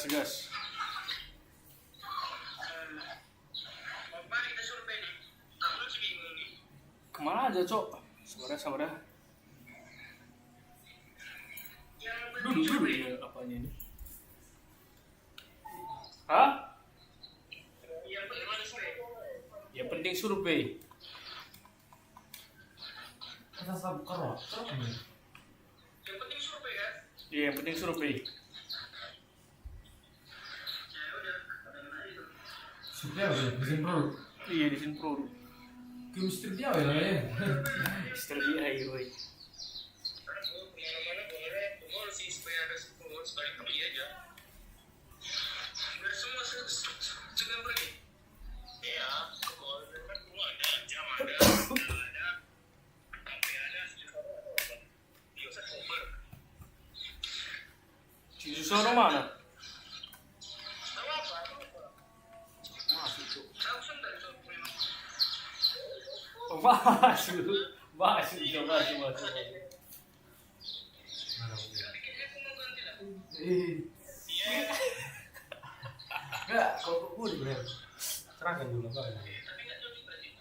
gas, gas. Mari kita survei nih. Aku sih bingung nih. Kemana aja, Cok? Sabar. Yang Dulu ya apanya ini? Hah? yang penting survei. Ya penting survei. Kita sabuk kerok. Yang penting survei kan? Iya, yang penting survei. Ya udah, ada mana itu? Survei apa ya? Desain produk. Iya, di sini produk. Chemistry dia apa ya? Strategi air, woy. Kemana-mana boleh, pukul sih supaya ada sepuluh sekali kali aja. Biar semua segera pergi. Iya, pukul ada, jam ada, sampai ada dia usah cover. Si Susono mana? Tahu apa? Masuk, Cok. Tahu sendal itu memang. Masuk, Cok. Kayaknya aku mau ganti lah. Iya. Enggak, kalau gue di bener. Serahkan dulu enggak. Tapi nggak tahu juga sih.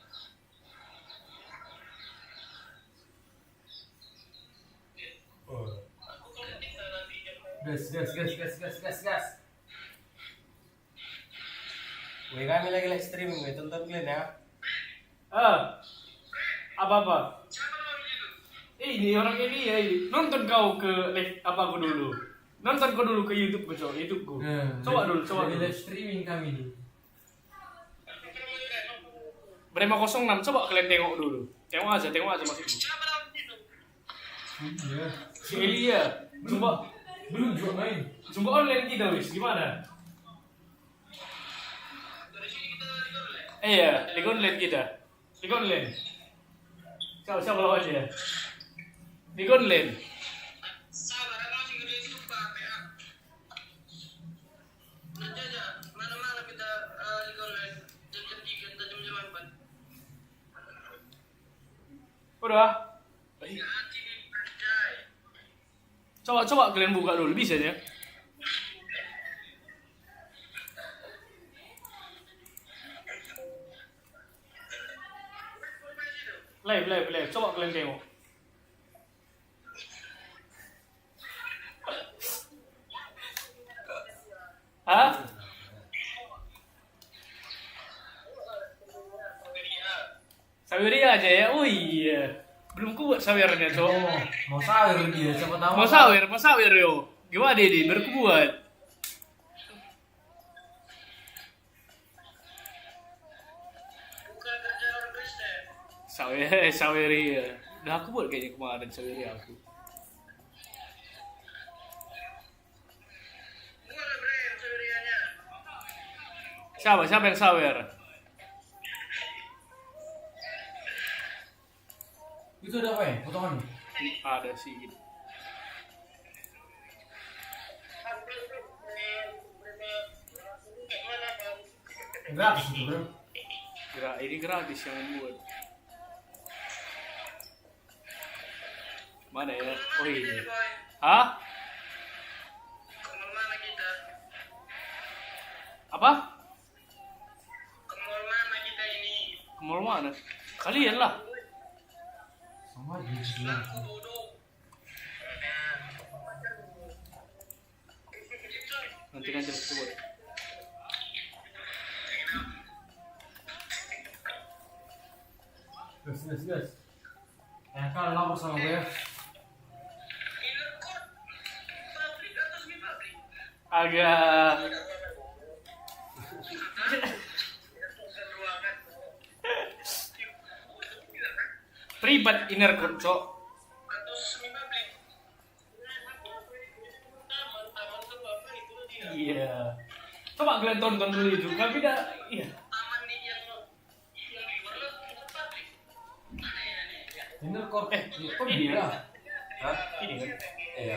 Oh. Aku kalau tinggal nanti jam Gas. Weh, kami lagi live streaming, weh, tonton kalian ya. Apa? siapa mau gitu? Ini orang ini ya ini. Nonton kau ke live apa aku dulu. Nonton kau dulu ke YouTube ku, Cok. YouTubeku. Coba dulu. Lagi live streaming kami nih. Brema 06, coba kalian tengok dulu. Tengok aja masih. Siapa mau gitu? Iya. Si Elia. Belum juga main. Jumpa online kita, wis. Gimana? Dari sini kita lihat lah. Iya, Liga online kita. Liga online. Siapa lawannya? Liga online. Sabar, aku masih gede suka PA. Nanti aja, mana-mana kita lihat online. Jam 3 atau jam 4. Udah. Nanti nih, anjay. Coba kalian buka dulu, bisa ya? Live. Coba kalian tengok. Hah? Saweria aja ya? Oh iya. Belum kuat sawernya, Cok. Mau sawer dia, siapa tahu. Mau sawer yo. Gimana Dedi? Berkuat. Bukan kerja orang Kristen. Saweria. Udah aku buat kayaknya kemarin saweria aku. Bukan lah, bre, saudarianya. Siapa yang sawer? Itu ada apa ya? Potongan. Ada sih. Gratis itu, bro. Ini gratis yang buat. Mana ya? Oh ini. Hah? Kemana kita? Apa? Kemana kita ini? Ke mall mana? Kalian lah. Sama aja. Aku bodoh. Nanti aku buat. Gas. Kalau lapor sama gue. Inner court. Pabrik atau semi pabrik? Agak Ruangan. privat inner court, Cok. Atau semi pabrik? Taman tuh apa itu dia? Iya. Coba kalian tonton dulu itu. Kami dah iya. Taman nih yang di luar lah, itu pabrik. Ada ya nih. Inner core. Kok Ini dia? kan? Hah? Ini kan? Iya.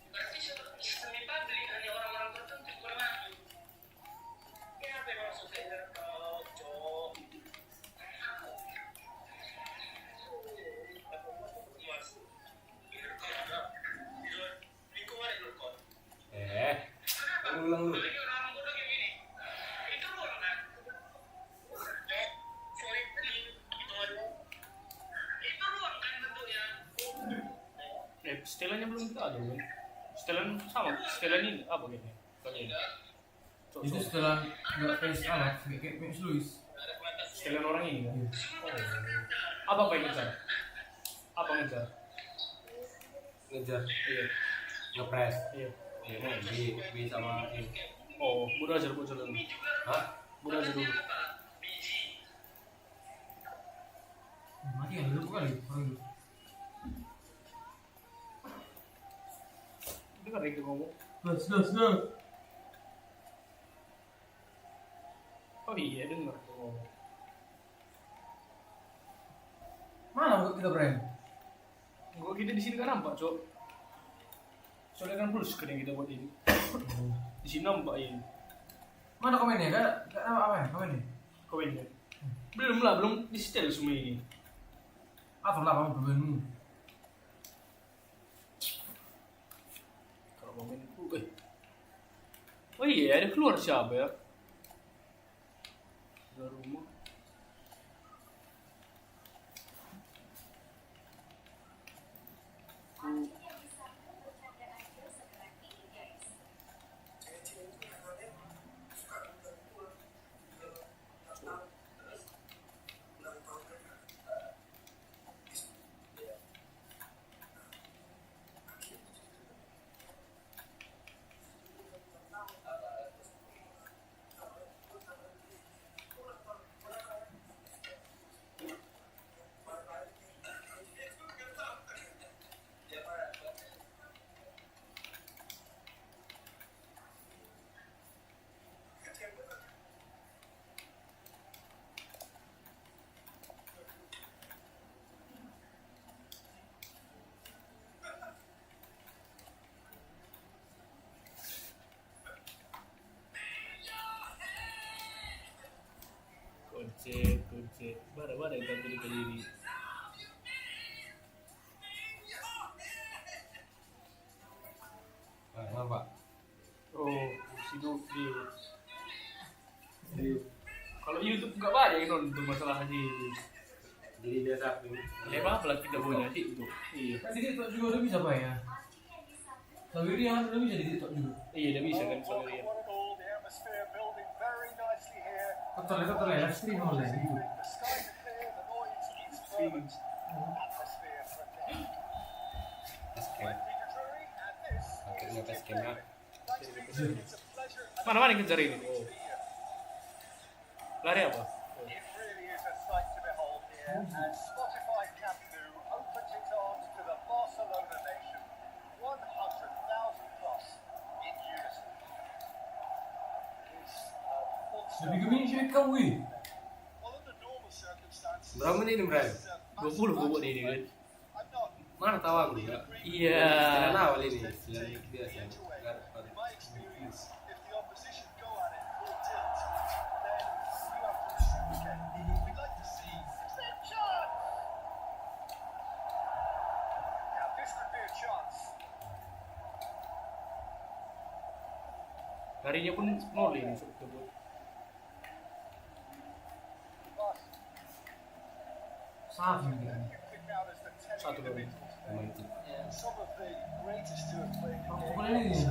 Berarti semi pabrik hanya orang-orang tertentu kurang maju. Kenapa yang maksudnya inner court, Cok? Inner court, di luar lingkungan inner court. Setelannya belum kita ada kan? Setelan sama, setelan ini apa gitu? Kali ini. Itu setelah nggak kayak salah, kayak Max Lewis. Setelan orang ini kan? Iya. Apa yang ngejar? Apa ngejar? Ngejar, Iya, ngepres. iya. Iya, B sama E. Oh, budak aja dulu. Hah? Budak aja dulu. Mati kan dulu kali orang itu. Dengar dia ngomong. Gas. Oh iya, dengar dia ngomong. Mana kita berani? Gua kita di sini kan nampak, Cok. Soalnya kan full screen kita buat ini. Di sini nampak ini. Mana komennya? Gak apa ya komennya? Komennya. Belum di setel semua ini. Atau lah kamu berbenmu. Kalau komenku, oh iya, ada keluar siapa ya? Keluar rumah. Kocek. Bara yang tampil kali ini. Apa? Oh, situ di. Kalau YouTube nggak banyak yang nonton masalah haji. Jadi dia tapi. Lepas apa kita punya itu? Iya. Kan di TikTok juga udah bisa pak ya? Sendiri yang udah bisa di TikTok juga. Iya, udah bisa kan sendirian. Total ya, live stream online gitu. Akhirnya tes skema. Mana yang kejar ini? Oh. Lari apa? Lebih gemini sih kau wih. Berapa menit nih, Bray? 20 gue buat ini kan. Mana tahu aku ya? Iya. Karena awal ini, selain biasa. Harinya pun nol ini sebetulnya. Satu nih. Satu kali. Mantap. Pokoknya ini.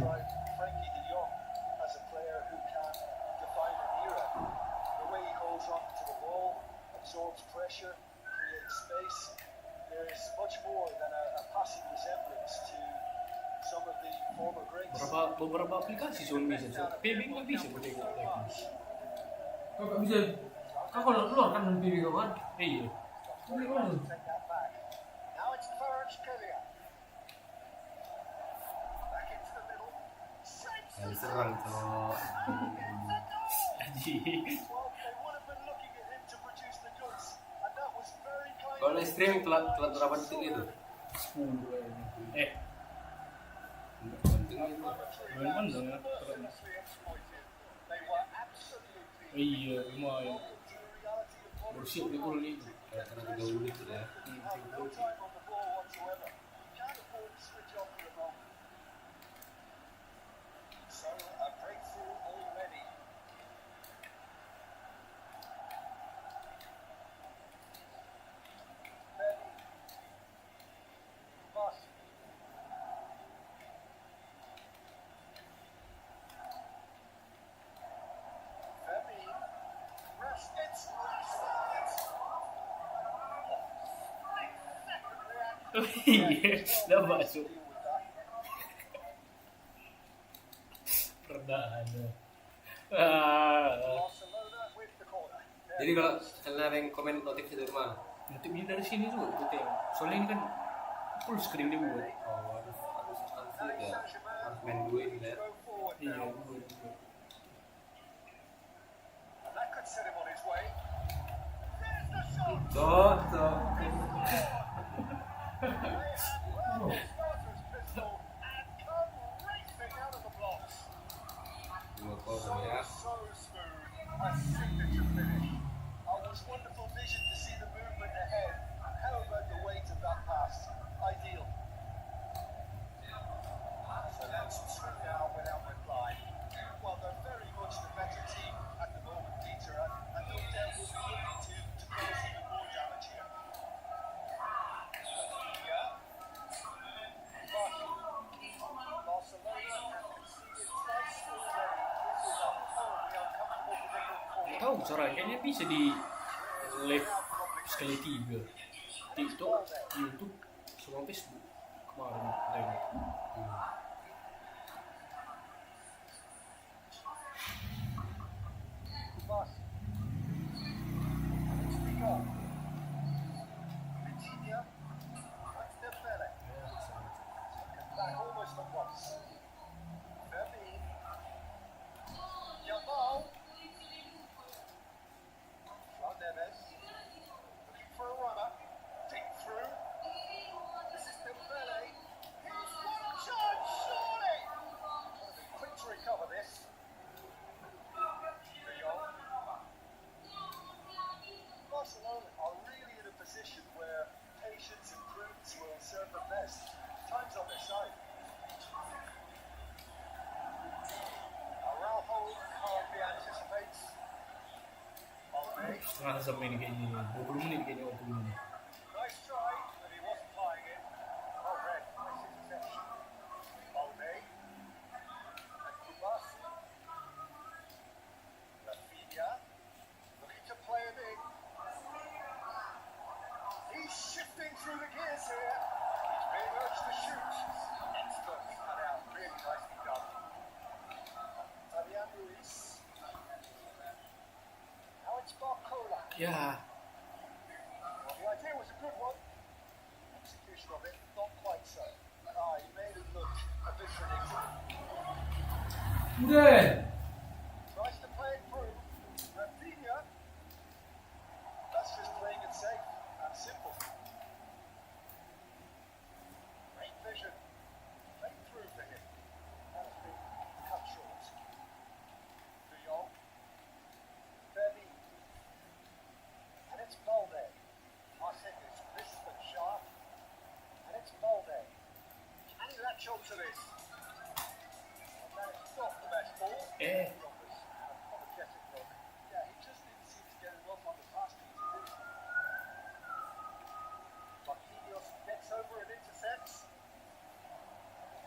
Beberapa aplikasi cuma bisa, so PB nggak bisa gue tengok. Kau gak bisa. Kau kalau keluar kan dari PB kau kan? Iya. Ini kan. Yang serang tuh. Kalau streaming telat berapa detik itu? 10. Penting itu. Lumayan dong ya. Iya, lumayan. Bersih di kulit itu. Karena 30 menit ya. Iya, udah masuk. Perdaan. Barcelona with the corner. Jadi kalau kalian ada yang komen notif itu rumah. Nanti ini dari sini tuh, gitu ya. Soalnya ini kan full screen dia buat. Oh, harus unfit ya. Harus main dua ini ya. Go forward Iya, now. buat. That could set him on his way. There's the shot. Cocok. They have well, starter's pistol and come racing out of the blocks. Dua gol ya. So smooth, a signature finish. Oh, it was wonderful vision to see the movement ahead. How about the weight of that pass? Ideal. So that's two now without reply. Well, they're very much the better team at the moment, Peter, and no doubt will be looking to cause even more damage here. Yeah. But Barcelona have conceded twice already. This is a horribly uncomfortable position for Nggak tahu, Sora, kayaknya bisa di live sekali 3. TikTok, YouTube, sama Facebook kemarin katanya. Bus. It's the goal. Vitinha. That's Dembele. Taken back almost at once. Vermeer. Yamal. João Neves. Looking for a runner. Deep through. This is Dembele. He's got a chance, surely! Gotta be quick to recover this. Barcelona are really in a position where patience and prudence will serve them best. Time's on their side. Araujo hardly anticipates. Alde, Setengah jam ini kayaknya, 20 menit kayaknya waktu ini. nice try, but he wasn't flying it. Oh, red, nice interception. Alde, and Kubasi. Rafinha, looking to play him in. He's shifting through the gears here. He's being urged to shoot. Expertly cut out. Really nicely done. Fabian Ruiz. Now it's Barcola. Ya, Well, the idea was a good one. Execution of it, not quite so. He made it look a bit predictable. Udah. Tries to play it through. Rafinha. That's just playing it safe and simple. Great vision. Played through for him. That has been cut short. De Jong. Vermeer. And it's Balde. I said it's crisp and sharp. And it's Balde. Can he latch on to this? And that is not the best ball. Roberts, an apologetic look. Yeah, he just didn't seem to get it off on the pass piece, did he? Marquinhos gets over and intercepts.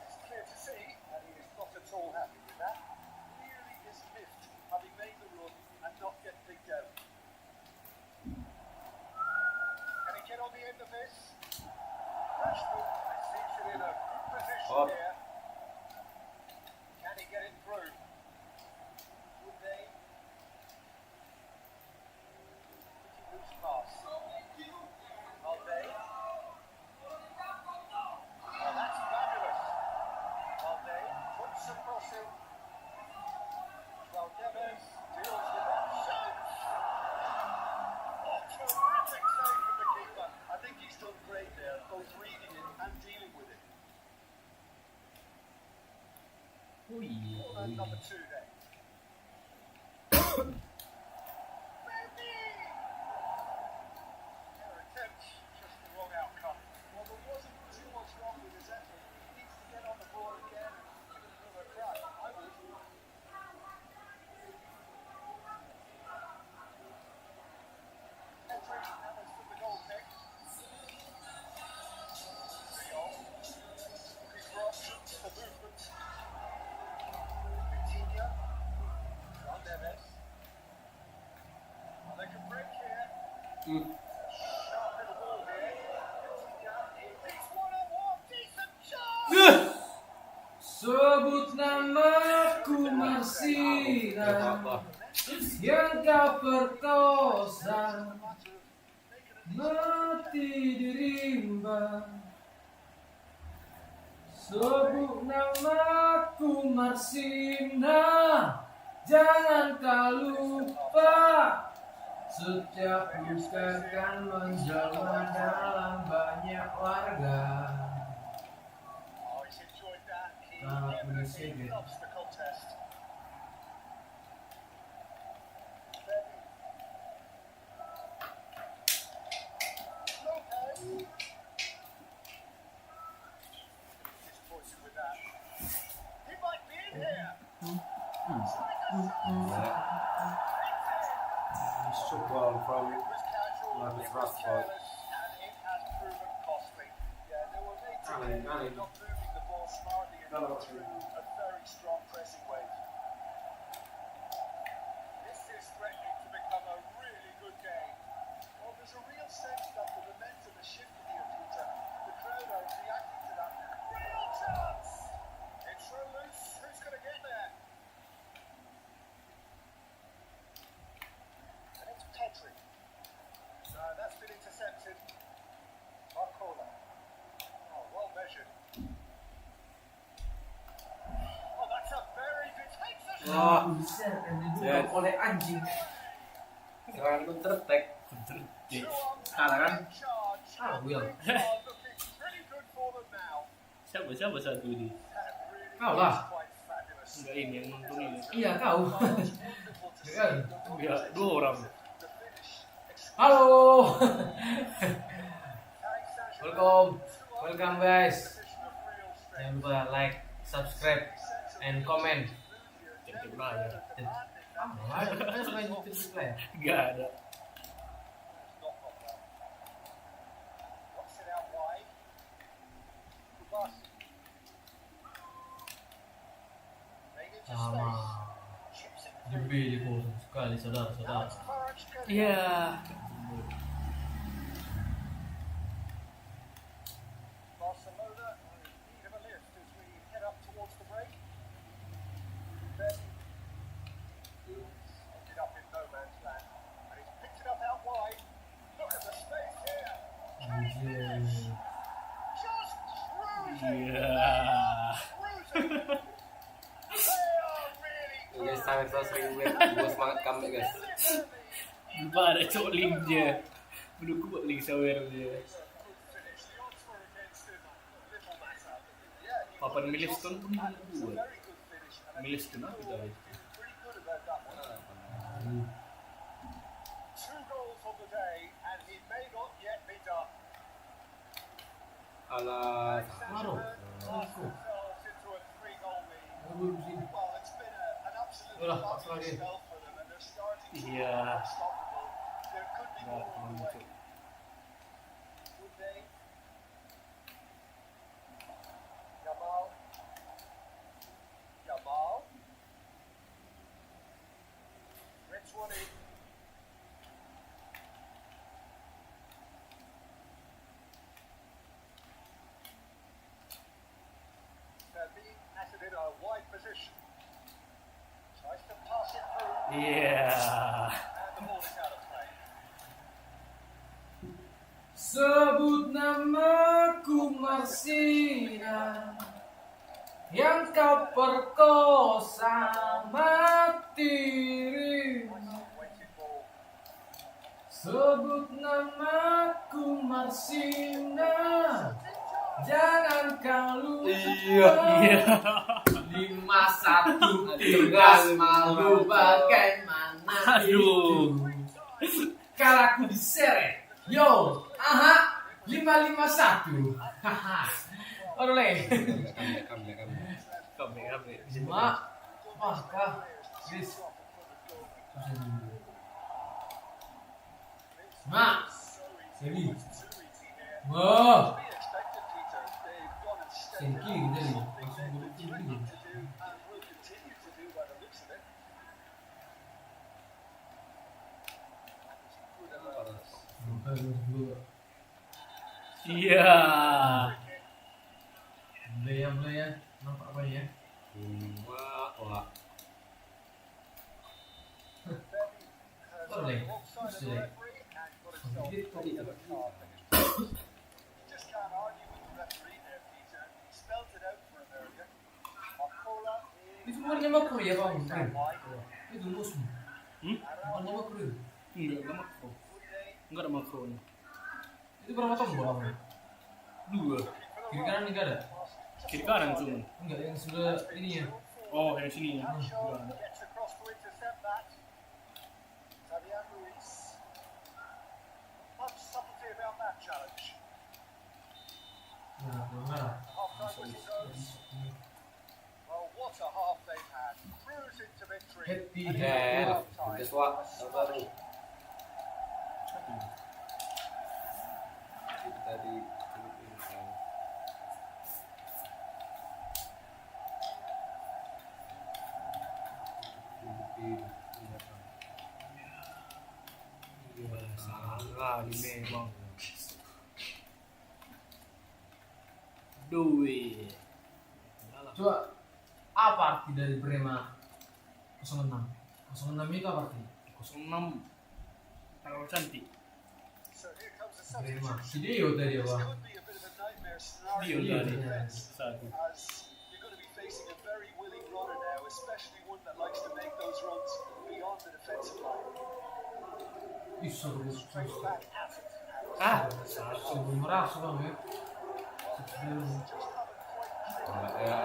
It's clear to see, and he is not at all happy with that. Really is miffed, having made the run and not get picked out. Can he get on the end of this? Rashford sees it in a good position Up. here. Can he get it through? Would they? Pretty loose pass. Alde. Oh, that's fabulous. Alde puts across him. João Neves deals with that shot. Oh, terrific save from the keeper. I think he's done great there, both reading it and dealing with it. Corner number 2 then. Their attempt, just the wrong outcome. Well, there wasn't too much wrong with his effort. He needs to get on the ball again and give it another crack. I would. Pedri hammers from the goal kick. De Jong looking for options for movement. Vitinha. João Neves. Well, they can break here. Sharp little ball here. Vitinha, he's Sebut namaku Marsina yang kau perkosa, mati dirimba. Sebut namaku Marsina, jangan kau lupa. Setiap luka kan menjelma dalam banyak warga. Oh, he's enjoyed that. He Nah, loves the contest. Disappointed with that. He might be in here. Shook one from It was casual, Marcus it was Rashford. careless, and it has proven costly. Yeah, they were made to Alan, Alan. not moving the ball smartly enough Alan. through a very strong pressing wave. This is threatening to become a really good game. Well, there's a real sense that the momentum has shifted here, Peter. The crowd are reacting to that. Real chance! It's run loose. Who's going to get there? And it's Pedri. That's been intercepted. Marcola. Oh, well measured. Oh, that's a very good takes a shot. Buset, yang dibuka oleh anjing. Serangan counter attack. Two on Kalah kan? charge. Ah, Will. Looking pretty good for them now. Siapa satu ini? That really Kau lah. is quite fabulous. Enggak ini yang nonton ini. Iya kau. Oh, it's wonderful to see Kan? the Ya, 2 orang. the finish. Halo. Alex Sanchez Welcome. two on Welcome guys. position of real strength. Jangan lupa like, subscribe, and comment. Tim Raya. Ada sama YouTube ya? Enggak ada. Not got that. What's it out wide? Kubasi. Made into Sama. space. Chips it Di B di kosong sekali Now saudara-saudara. it's Kvaratskhelia. Iya. Barcelona in need of a lift as we head up towards the break. Then ended up in no man's land. And he's picked it up out wide. Look at the space here. Can he finish? Anjir. Just cruising. Iya. Cruising. They are really Guys, sampai 100.000 gue semangat comeback guys. cruising. Lupa ada cok link dia. Belum kuat link sawer dia. Good finish. The odds were against him. Little matter. Yeah, he Papan Milestone pun It's a buat. very good finish. And I think Milestone apa people tadi? feeling pretty good about that one. 2 goals on the day, and he may not yet be done. Alah, Waduh. Cast themselves into a 3-goal lead. Aduh, sini. Well, it's been an absolute Udah, fabulous pasrah dia. spell for them, and they're starting to Iya. look unstoppable. There could be more on the way. Cok. Good day. Jamal. Jamal. Rinse one in. Fabien has it in a wide position. Tries to pass it through, Iya. and the ball is out of play. Sebut namaku Marsina yang kau perkosa, mati rindu. Waiting ball. Sebut namaku Marsina, jangan kau lupa. Iya. 5-1 tegas malu bagaimana Aduh. itu. Kalahku diseret. Yo, aha, 5-5-1. Haha. Oleh. comeback. Comeback. Mak, wah kah, Chris. Mak, Seri. Wah, We expected Peter. They've gone and stepped Seri it kiri up. kita ni. Something Langsung they've duduk been kiri threatening ni. to do and will continue to do by the looks of it. Good alertness. Iya. Belaya, nampak apa ya? Wah. Verdi has Oh, like, offside it's the like- referee and got himself a yellow card. Just can't argue with the referee there, Peter. He spelled it out for him earlier. Makola is Itu bukannya makro ya bang? down wide. Itu musuh. Hmm? Bukannya makro. Enggak makro. Enggak ada makronya. Itu berapa tombol bang? 2. Kiri kanan enggak ada? Kiri kanan cuma. Enggak, yang sebelah ini ya. Oh, yang sini ya. Nacho Enggak. gets across to intercept that. Fabian Ruiz. Much subtlety about that challenge. Nah, mana? Half-time whistle goes. Well, what a half they've had. Cruising to victory. Happy. And Ya, in half-time, udah tua. a Baru. smash. Kita di Filipina kan. Salah di memang. Duit. Coba apa arti dari Brema 06? 06 itu apa arti? 06 tanggal cantik. So here comes a Brema. substitution. Video tadi This apa? could be a bit of a nightmare scenario Dia for Iya, tadi. the defense, Satu. as you're going to be facing a very willing runner now, especially one that likes to make those runs beyond the defensive line. Ih, seru. Straight back at it. Ah, salah. Sebelum merasa bang ya. Sebelum. Just haven't quite Ya.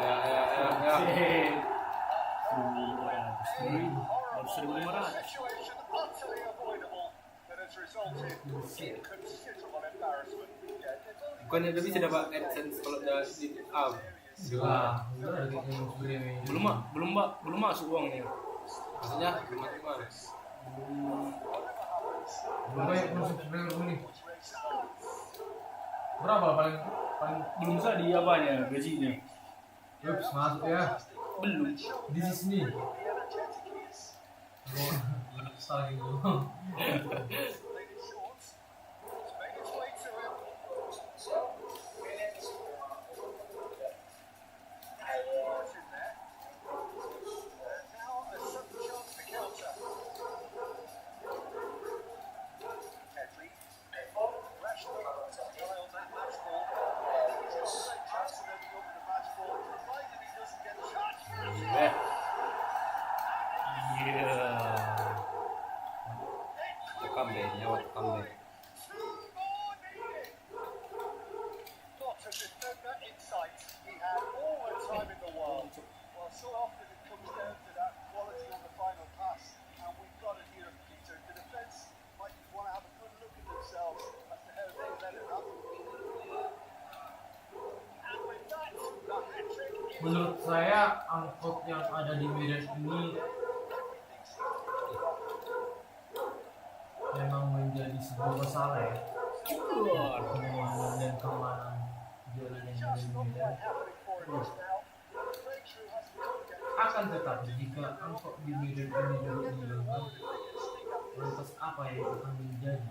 Hehehe. 1.500. Baru 1.500. situation utterly avoidable that has resulted in considerable embarrassment. Yeah, they've only Bukannya udah bisa dapat AdSense kalau udah di up. Wah, bener ada kayak yang Brema. Belum masuk uangnya. Maksudnya gimana? Belum banyak masuk Brema ini. Berapa paling Belum bisa di apanya gajinya. Ups, masuk ya. Belum. This is me. the energetic he is. Salah gitu. Played it short. It's made its way to him. It's in there. And now a sudden chance to counter. Pedri. Rashford. Guy on that match ball. He's got a great chance to maybe go for the match ball, provided he doesn't get charged for a shot. Iya. Comeback, nyawa comeback. Two more needed. Not a defender in sight. He had all the time in the world. Well, so often it comes down to that quality on the final pass, and we've got it here, Peter. The defence might want to have a good look at themselves as to how they let it happen. And with that, the hat-trick is Menurut saya angkot yang ada di Medan ini everything seems to be wrong. memang menjadi sebuah masalah ya. Keluar. Keamanan dan keamanan jalan yang ada Just di not Medan. quite happening for him just now. The breakthrough hasn't come yet. Akan tetapi jika angkot di Medan ini dapat dihilangkan, lantas apa yang akan menjadi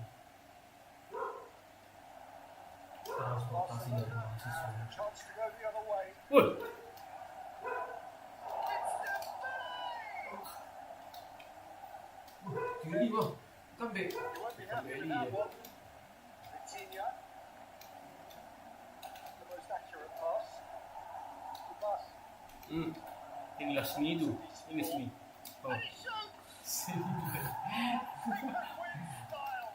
transportasi dari mahasiswa? Chance to go the other way. Woi, Tiba-tiba comeback. You won't be happy with that one. Vitinha. The most accurate pass. Good pass. inilah seni itu. Ini seni. Oh. And he shoots! Win style.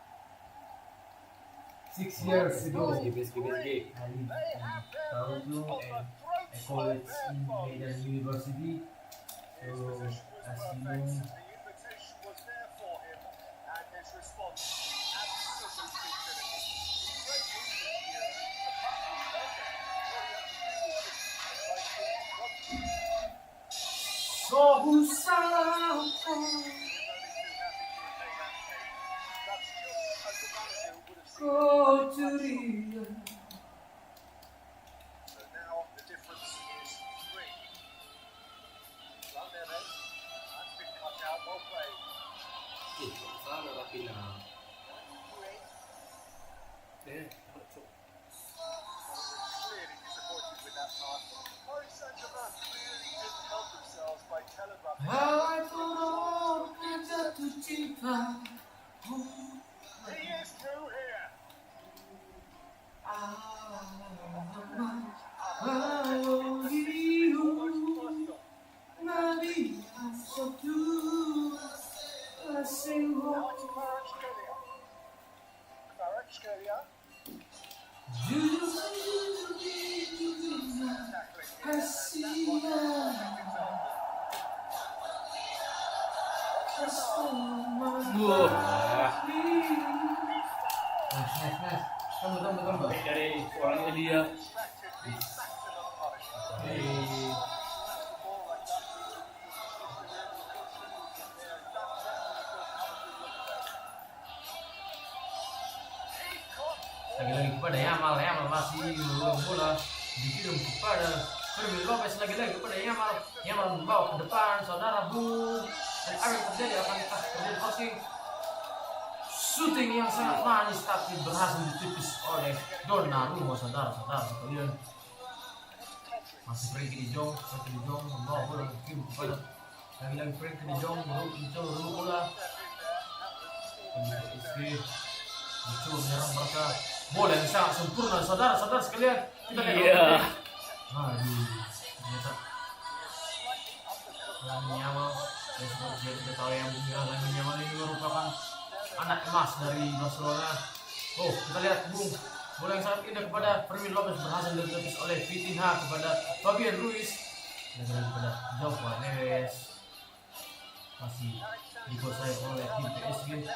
6 years ago, PSG. They I lived have in their Tarugu roots on the and throats I college of their in foes. Medan University. His So, position was as you perfect. know, The invitation was there for him, and his response absolutely finished. Great movement here. The pass was perfect. All he had to do was just run through. so who sang? You're only too happy to have made that save. That's just as the manager would have seen Go it. to Rio. So now the difference is 3. Landere. That's been cut out. Well played. Salah tapi nah. Eh, Clearly disappointed with that pass. Paris Saint-Germain clearly didn't help kita. He is through here. Now it's Kvaratskhelia. Kvaratskhelia. Nice. Tunggu. Baik dari seorang Elia. Lagi-lagi kepada Yamal masih melulu bola dikirim kepada Fermin Lopez, lagi-lagi kepada Yamal membawa ke depan saudara Bung, dan apa yang terjadi? Akankah terjadi crossing? Shooting yang sangat manis tapi berhasil ditipis oleh Donnarumma, saudara-saudara sekalian. Masih Frenkie de Jong membawa bola dikirim kepada lagi-lagi Frenkie de Jong mencoba bola. Mencoba menyerang mereka. Bola yang sangat sempurna, saudara-saudara sekalian. Kita lihat. Ternyata Lamine Yamal, yang seperti kita tahu yang Lamine Yamal ini merupakan anak emas dari Barcelona. Oh, kita lihat Bung, bola yang sangat indah kepada Fermin Lopez berhasil ditepis oleh Vitinha kepada Fabian Ruiz. Dan kepada Joao Neves masih dikuasai oleh tim PSG.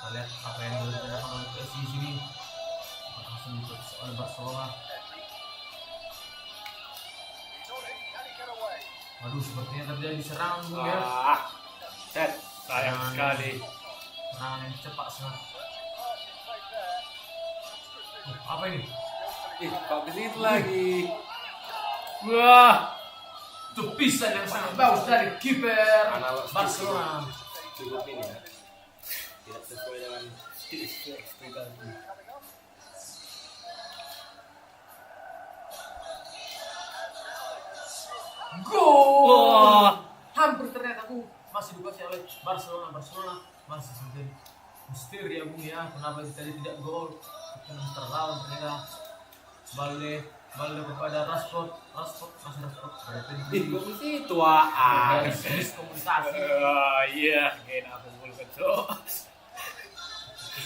Kita lihat apa yang dilakukan oleh PSG di sini. Langsung ditepis oleh Barcelona. Waduh, sepertinya terjadi serangan Bung ya. Sayang sekali. Serangan yang cepat sangat. Apa ini? Kok ke situ lagi? Wah, Tepisan yang sangat bagus dari kiper Barcelona. Cukup ini ya. Tidak sesuai dengan ekspektasi. Gol! Hampir ternyata aku masih dikuasai oleh Barcelona masih seperti misteri ya Bung ya. Kenapa tadi tidak gol? Kita terlawan ternyata. Balde kepada Rashford masih Rashford pada Pedri. Kok ke situ ah? Miskomunikasi. Iya, kena aku mulai kecok.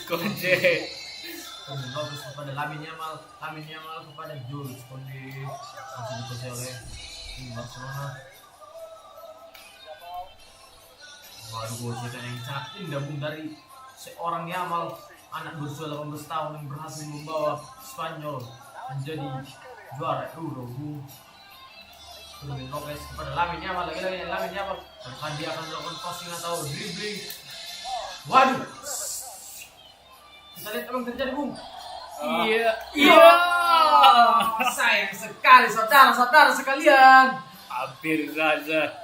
Konje. Fermin Lopez kepada Lamine Yamal kepada Jules Koundé, masih dikuasai oleh tim Barcelona. Waduh, gol yang sangat indah Bung dari seorang Yamal, anak berusia 18 tahun yang berhasil membawa Spanyol menjadi juara Euro. Bung, Fermin Lopez kepada Lamine Yamal, lagi-lagi Lamine Yamal. Apakah dia akan melakukan crossing atau dribbling? Waduh, kita lihat apa yang terjadi Bung. Iya. Sayang sekali saudara-saudara sekalian. Hampir saja.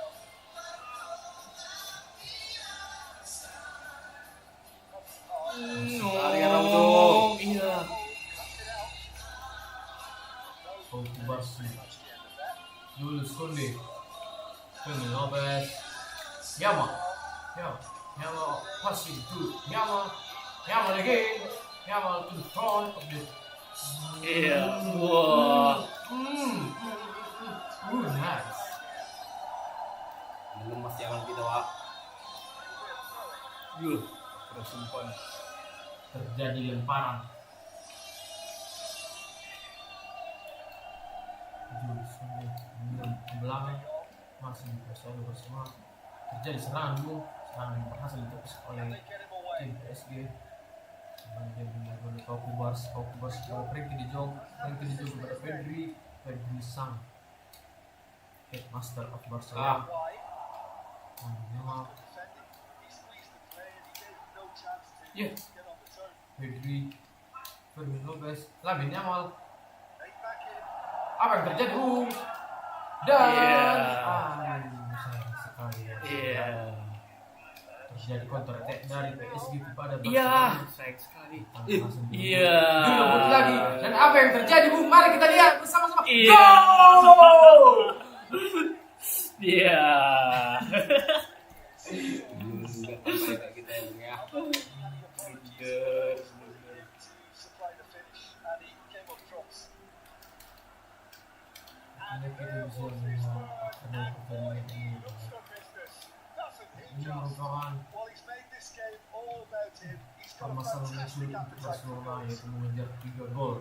Iya. Barsi, Jules Koundé, Fermin Lopez, Yamal passing to Yamal again, Yamal to the front of the. Iya. Wah. Nice. lemas Yamal kita wah. Yuh, terus simpan. Terjadi lemparan. Jules Koundé ke belakang, masih dikuasai bersama. Terjadi serangan dulu, serangan yang berhasil ditepis oleh tim PSG. Kemudian Pau Kubars kepada Frenkie de Jong kepada Pedri sang headmaster of Barcelona. Ya, Pedri, Fermin Lopez, Lamine Yamal. Apa yang terjadi dan sayang sekali ya. Terjadi counter attack dari PSG kepada Barcelona. Iya, sayang sekali. Iya. Direbut lagi. Dan apa yang terjadi Bung? Mari kita lihat bersama-sama. Iya. Gol! Iya. Belum juga sampai kayak kita ya. Bener. to supply the finish, and he came up trumps. Ini kita bisa ada pertandingan ini. Looks for business. Doesn't he Ini just? merupakan Well, he's made this game all about him. He's got a permasalahan fantastic sulit untuk appetite for Barcelona goals. yaitu mengejar 3 gol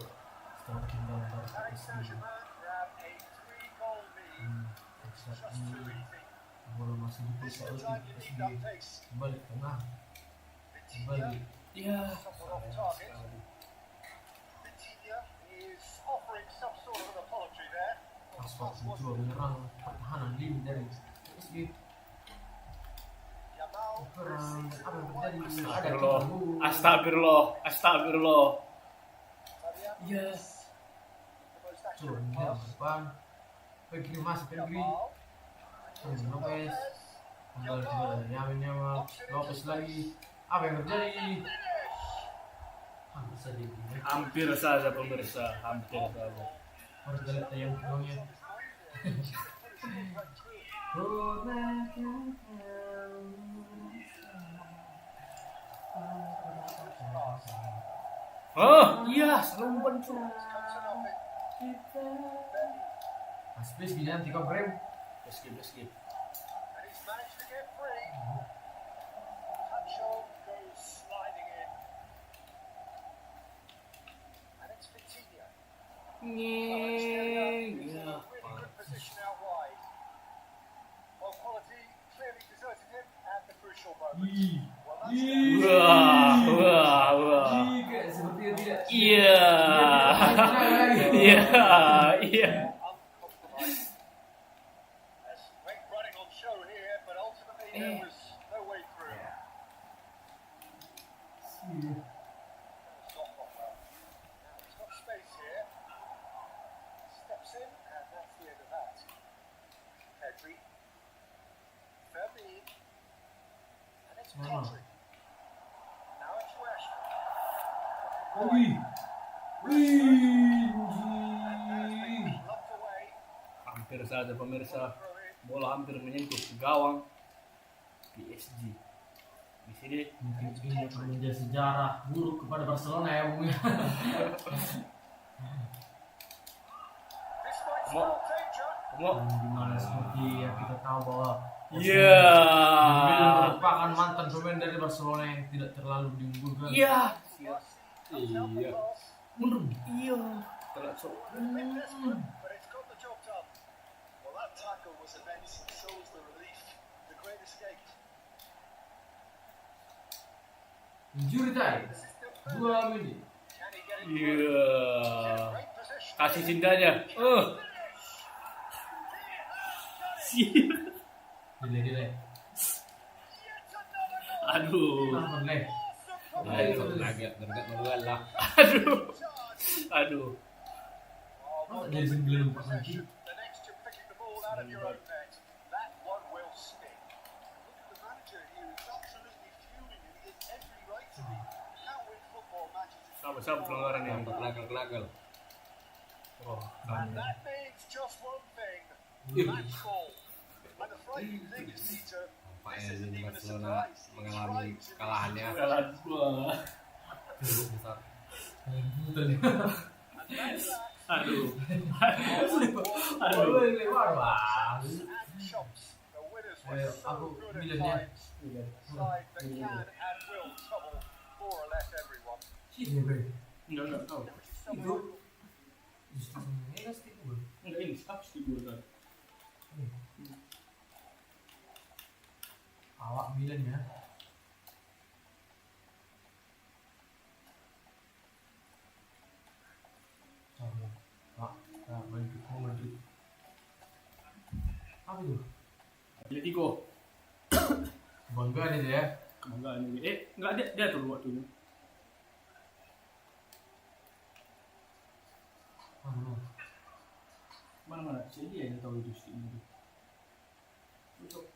setelah ketinggalan dari Paris PSG. Saint-Germain grab a 3-goal lead. It's Saat just too ini easy. bola masih This diputar is the oleh time you need PSG. that pace. Kembali tengah, Vitinha, kembali. Iya. somewhat off target. Vitinha is offering some sort of an apology there. Asfalt mencoba menyerang pertahanan lini dari PSG. Yamal Kurang proceeds apa yang to terjadi? wide Ada Astagfirullah. tiga gol. Astagfirullah. Astagfirullah. Fabian Iya. is the most Coba accurate menyerang pass. ke depan. Pedri masih Pedri. Yamal. Lopez kembali ke Yamin Yamal. Lopez lagi. Apa yang terjadi? Hampir saja ini. Hampir saja pemirsa. Hampir saja. Harus lihat yang kedua. Oh iya. Selalu bencu. Aspis giliran 3 frame. Let's skip. And he's managed to get free. Sancho goes sliding in. And it's Vitinha. He's in a really good position out wide. Well, quality clearly deserted him at the crucial moment. Well, that's Wah. Kayak seperti yang tidak. Iya. Iya. Iya. uncompromised. There's great running on show here, but ultimately there was no way through. It's not gone well. Now he's got space here. Steps in, and that's the end of that. Pedri. Fermin. And it's Pedri. Now it's Rashford. Wih. Wih. Plucked away. Hampir saja pemirsa. Throw in. Bola hampir menyentuh gawang PSG. Di sini Mungkin ini akan menjadi sejarah buruk kepada Barcelona ya, Bung. This might Come on. spell danger. mau. Dimana seperti yang kita tahu bahwa Iya. Dembele merupakan mantan pemain dari Barcelona yang tidak terlalu diunggulkan. Iya. Iya. Mundur. Iya. Telat so. Bit desperate, but it's got the job done. Well, that tackle was immense. So was the relief. The great escape. Injury time. This is the 2 menit. Can he get it? Iya. Great position. Kasih cintanya. Delay. Yet another goal. Aduh. Nonton leh. Agak duluan lah. Aduh. Oh, Jadi 9 lagi. the next you're picking the ball out of your own net. That one will stick. Look at the manager here. He's absolutely fuming, and he has every right to be. You can't win football matches. if you Sama-sama pelanggaran ini. Lagal. Oh, And that means just one thing. Match ball. And the frightening thing is, Peter, this Tampaknya isn't ini even a Barcelona surprise. He's mengalami trying to kekalahannya. kalah dua. Besar. And that's that. Aduh. Aduh, lewat bang. And chops. The winners were Ayo, so aku good at bilang ya. times. A side that can and will trouble more or less everyone. Sini gue. Enggak tahu. There is someone Itu justru ini kan stick gue. Enggak ini staff sih gue kan. Awak Milan ya. Sama. Pak, Madrid. Apa itu? Atletico. Bangga nih dia ya. Kebanggaan ini. Enggak dia tuh waktunya. Mana sih dia yang tahu itu sih ini. Untuk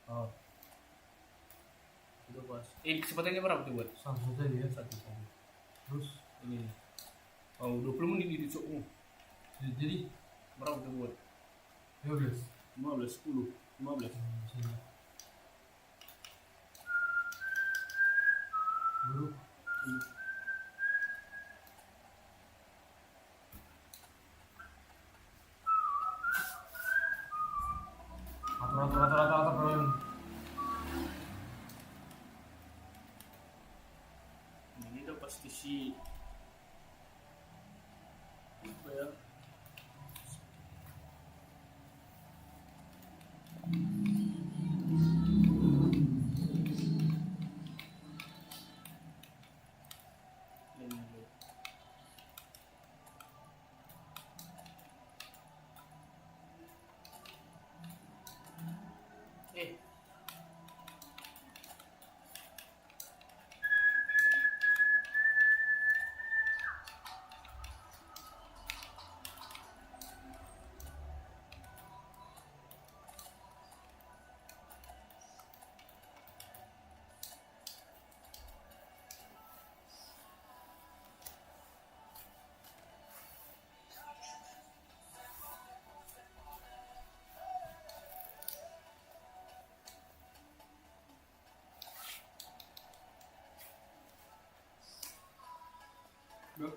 oh. Udah bos. Kesempatannya berapa tuh buat? Samsung tadi ya. Satu. Terus Ini. Oh, 20 menit di cokmu. jadi Berapa kita buat? 15. 15, 10, 15. Sini. Dulu. Atur bro. Ini udah pasti si apa ya? Ini dulu. Bro.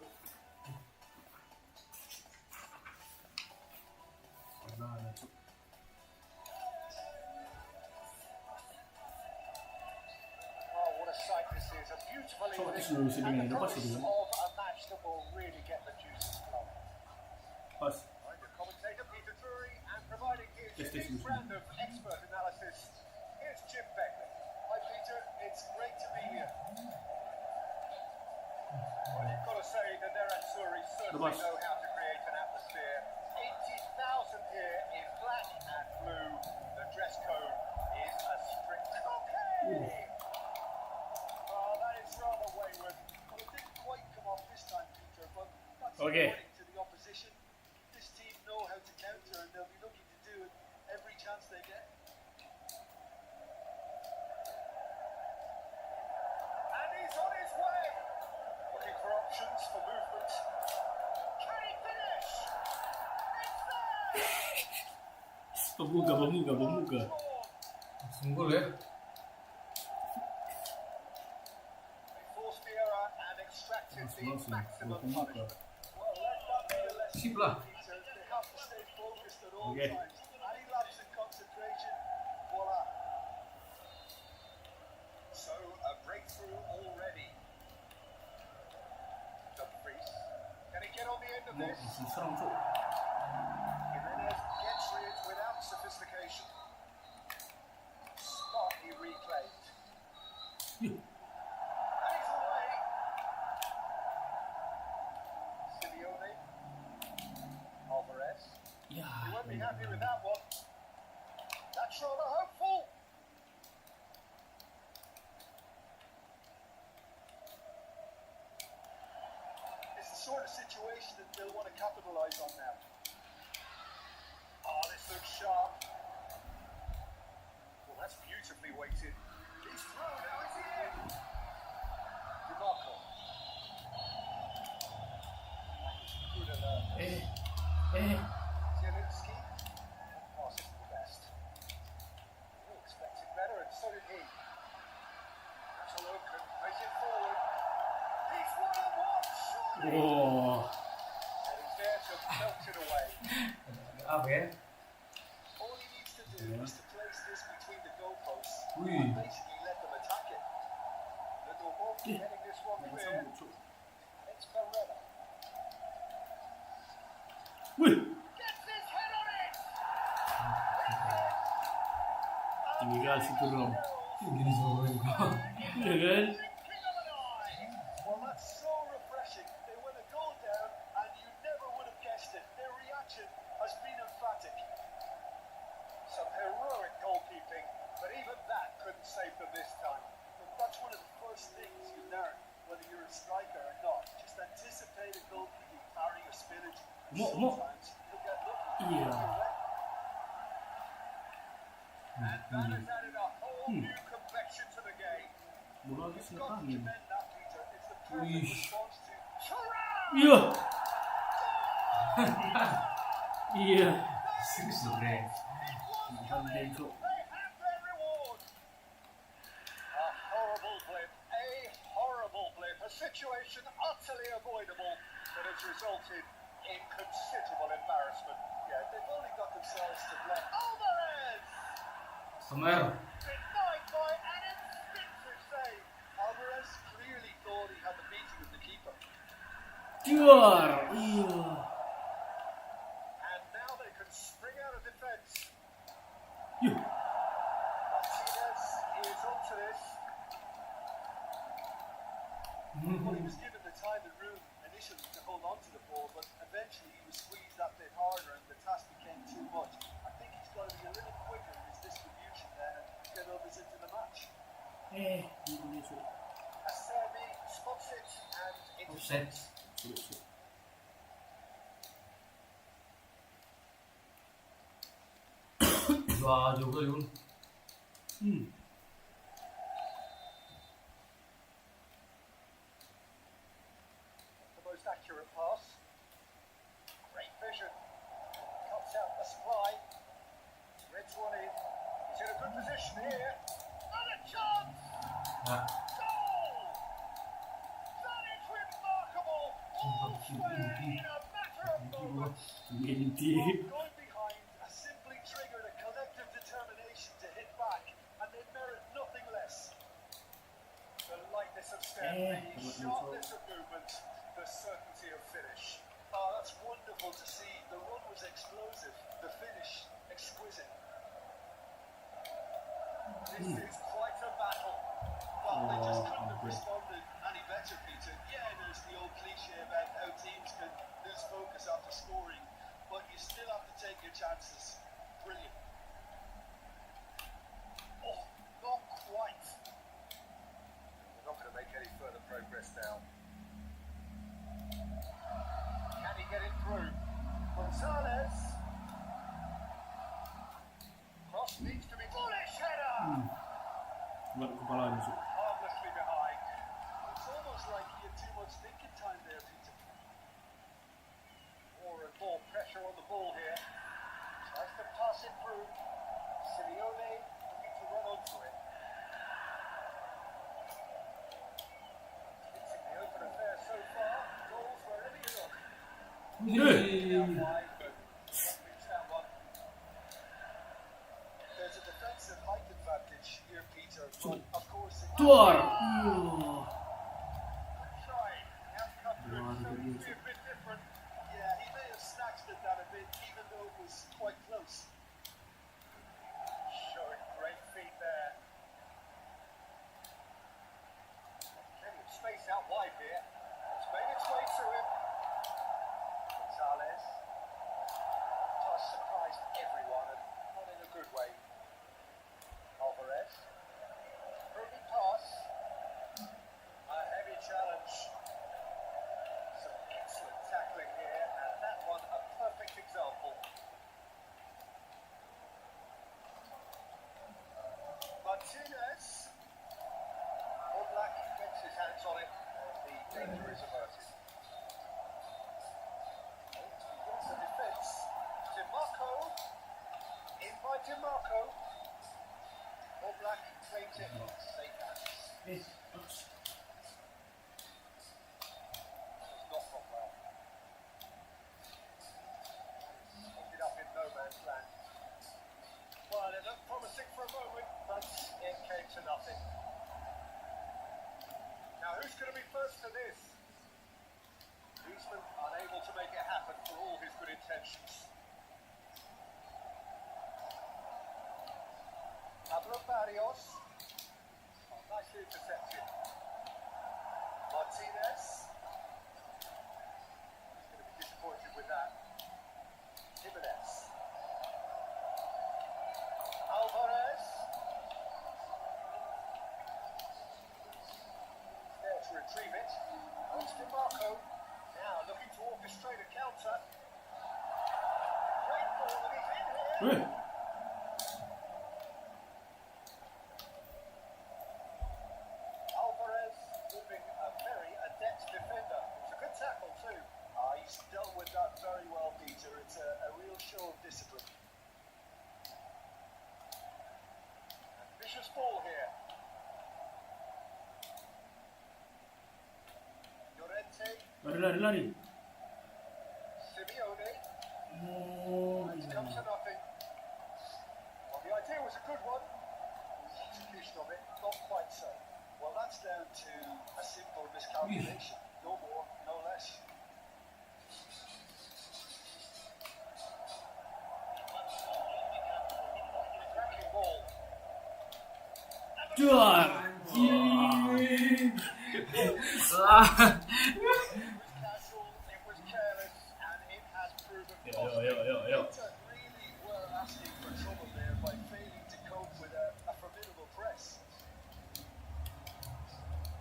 Nah, cuk. Oh, what a sight this is. A beautifully So, lit it's no sitting and in the the bus, promise isn't it? of a match that will really get the juices flowing. Pas. I'm your commentator, Peter Drury, and providing his Yes, this unique is- brand of expert analysis, here's Jim Beckley. Hi, Peter. It's great to be here. Well, you've got to say that their Azzurri certainly boss. know how to create an atmosphere. 80,000 here in black and blue. The dress code is a strict okay. Oh, that is rather wayward. Well, it didn't quite come off this time, Peter, but that's Okay. according to the opposition. This team know how to counter, and they'll be looking to do it every chance they get. And he's on his way. Looking for options for movement. Can he finish? It's there! Pemuga. Sunggul ya. They forced the error and extracted the maximum punishment. Well, let that be a lesson, Sip lah. Peter. They have to stay focused at all Okay. times. Any lapse in concentration, voila. So, a breakthrough already. Dumfries. Can he get on the end of this? Masih serang, cuk. Jimenez gets rid without sophistication. Smartly reclaimed. Yuh. And he's away. Simeone. Alvarez. Ya. You won't be happy with that one. That's rather hopeful. It's the sort of situation that they'll want to capitalise on now. Oh, this looks sharp. Well, that's beautifully weighted. He's thrown out. Is he in? DiMarco. Good alert. Zielinski. Pass isn't the best. We expected better, and so did he. Salokan plays it forward. He's one-on-one, surely. Wah. And he's there to melt it away. Apa ya? All he needs to do is to place this between the goalposts Ui. and basically let them attack it. Little Wolf getting this one Main clear. sambut, cuk. It's Barella. Wih. Gets his head on it! Tinggi kali situ dong. Gini semua kau. Iya kan? Thinking of an eye! Well, that's so refreshing. They went a goal down and you never would have guessed it. Their reaction has been emphatic. Some heroic goalkeeping, but even that couldn't save them this time. But that's one of the first things you learn, whether you're a striker or not. Just anticipate a goalkeeping parry or spillage. Mo. Sometimes you'll get lucky. Iya. And that has added a whole new complexion to the game. Bola habis You've got to ngepangin. commend that, Peter. It's the perfect Uish. response to Thuram! Iya. Iya. Serius loh, Bre. Gandeng kok. They have their reward. A horrible blip. A horrible blip. A situation utterly avoidable that has resulted in considerable embarrassment. Yeah, they've only got themselves to blame. Alvarez! Semer. Denied by an instinctive save. Alvarez clearly thought he had the beating of the keeper. Duar. Iya. And now they can spring out of defence. Yuh. Martinez is up to this. Well, he was given the time and room initially to hold on to the ball, but eventually he was squeezed that bit harder and the task became too much. I think he's got to be a little quicker in his distribution there and get others into the match. Ini sudah. Acerbi spots it and Offset. Sudah. Dua juga yun. the most accurate pass. Great vision. Cuts out the supply. Reds one in. He's in a good position here. And a chance! Nah. Goal! That is remarkable! All square in a matter of moments. Menti. Going behind has simply triggered a collective determination to hit back, and they merit nothing less. The lightness of step, the sharpness of movement, the certainty of finish. Oh, that's wonderful to see. The run was explosive, the finish exquisite. This is quite a battle. But they just couldn't have responded any better, Peter. Yeah, there's the old cliche about how teams can lose focus after scoring, but you still have to take your chances. Brilliant. Oh, not quite. They're not going to make any further progress now. Can he get it through? Gonzalez. Cross needs to be bullish header. Buat kepala ni. Harmlessly behind. It's almost like he had too much thinking time there, Peter. More and more pressure on the ball here. Tries to pass it through. Simeone looking to run onto it. It's in the open affair so far. Goals wherever you look. Down wide, but not reach that one. There's a defensive height advantage here, Peter. But of course, Duar. try. Outcome could be a bit different. Yeah, he may have snatched at that a bit, even though it was quite close. Showing great feet there. Plenty of space out wide here. It's made its way to him. Gonzalez. Just surprised everyone, and not in a good way. Alvarez. Early pass. A heavy challenge. Some excellent tackling here, and that one a perfect example. Martinez. Oblak gets his hands on it, and the danger is averted. Begins the defence. DiMarco. In by DiMarco. Oblak claims it. Safe hands. Not gone well. Ended up in no man's land. Well, it looked promising for a moment, but it came to nothing. Now, who's going to be first to this? Griezmann unable to make it happen for all his good intentions. Pablo Barrios. Oh, nicely intercepted. Martinez. He's going to be disappointed with that. Jimenez. Alvarez. There to retrieve it. Comes to Marco. Now looking to orchestrate a counter. Great ball and he's in here. Alvarez moving a very adept defender. It's a good tackle too. He's dealt with that very well, Peter. It's a real Lari. Simeone. Oh, It's come to nothing. Well, the idea was a good one. The execution of it, not quite so. Well, that's down to a simple miscalculation. No more, no less. Cracking ball. Duar. It was casual, it was careless, and it has proven possible. Yo. Inter really were asking for trouble there by failing to cope with a formidable press.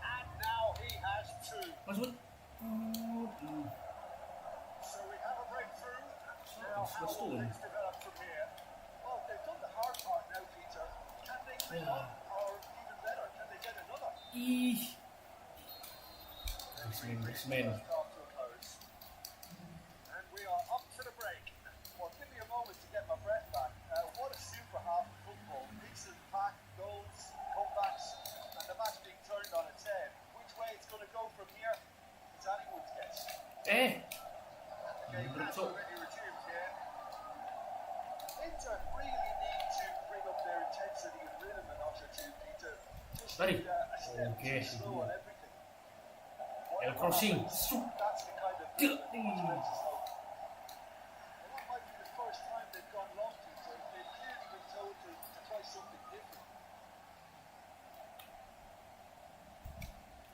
And now he has two. Masuk. So we have a breakthrough. Now how Let's will do it. things develop from here? Well, they've done the hard part now, Peter. Can they clean up? Or even better, can they get another? Ih. Griezmann. Off to a close. And we are up to the break. Well, give me a moment to get my breath back. What a super half of football. Mix and pack, goals, comebacks, and the match being turned on its head. Which way it's going to go from here is anyone's guess. Eh. The game has already resumed here. Inter really need to bring up their intensity and rhythm a notch or two, Peter. Just Ready? need a step Okay. too slow on everything. El crossing. That's the kind of thing that makes us hope. And that might be the first time they've gone long, Peter. They've clearly been told to try something different.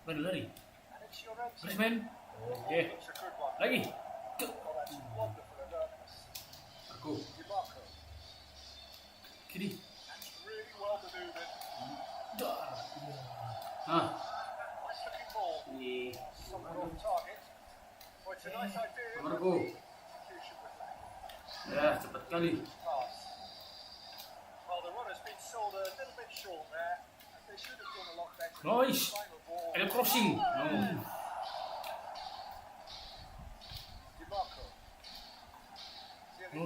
Lari. And it's your own team. Griezmann. Oke. It's a good one. Lagi. Oh, that's wonderful alertness. Aku. DiMarco. Kiri. That's really well maneuvered. Dar. Hah. Nice looking ball. Ini. Somewhat on target. Well, it's a nice idea. but Nomorku. the execution was lacking. Ya, cepat kali. Pass. Well, the runner's been sold a little bit short there. They should have done a lot better. Nice. Final ball. El crossing. DiMarco. No.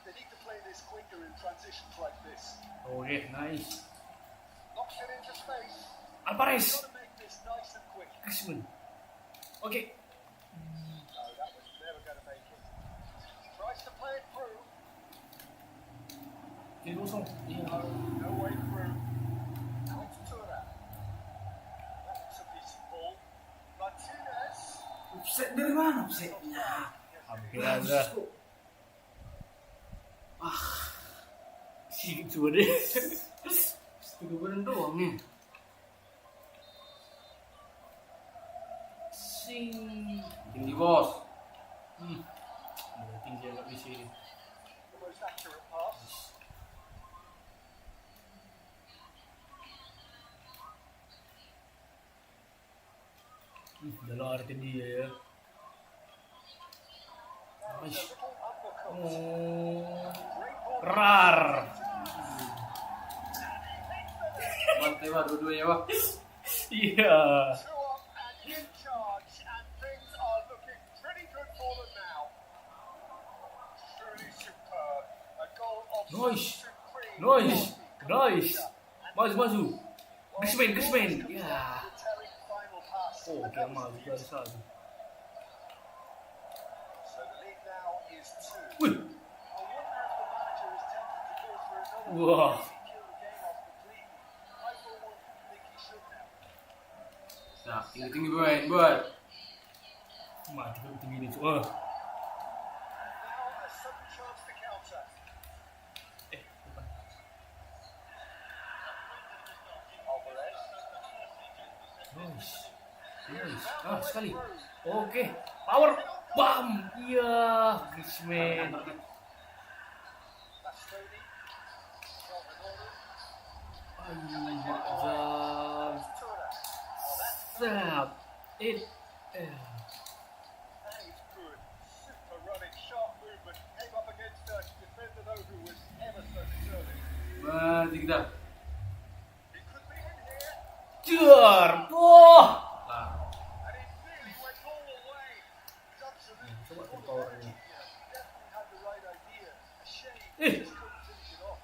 They need to play this quicker in transitions like this. Oke, nice. Knocks it into space. Alvarez. Got to make this nice and quick. Griezmann. Oke. No, that was never going to make it. Tries to play it through. Kiri kosong. Iya. No way through. Now it's Tura. That looks a decent ball. Martinez. Offset dari mana offsetnya? Hampir aja. Si cuma deh. Setengah badan doang nih. Sing. Tinggi bos. Tinggi agak di sini. The most accurate pass. Dalam arti dia ya. That was a Nice. little undercut. Oh. Great ball. Rar. Bantai mah dua-duanya mah. Iya. Two up and in charge, and things are looking pretty good for them now. Truly superb. A goal of Nice. supreme Nice. quality. Maju. Griezmann. Ya. The telling final pass. Oh, And kayak that was maju dari beautiful. satu. So the lead now is 2. Wih. I wonder if the manager is tempted to go for another Wah. one. Maybe kill the game off completely. I for one think he should now. Nah, tinggi-tinggi buat. Maju ke tinggi ini. And now a sudden chance to counter. Bukan. Alvarez. Nice. Sekali. Oke. Power. Bam. Iya. Griezmann. Bastoni. Salvador. Mazam. Tura. Sap. It. That is good. Super running, sharp movement. Came up against a defender though who was ever so deserving. Mati kita. He could be in here. Jar. Wah. Lah. And it really went all the way. He's absolutely Coba on the powernya. edge here. Definitely had the right idea. A shame Eh. he just couldn't finish it off.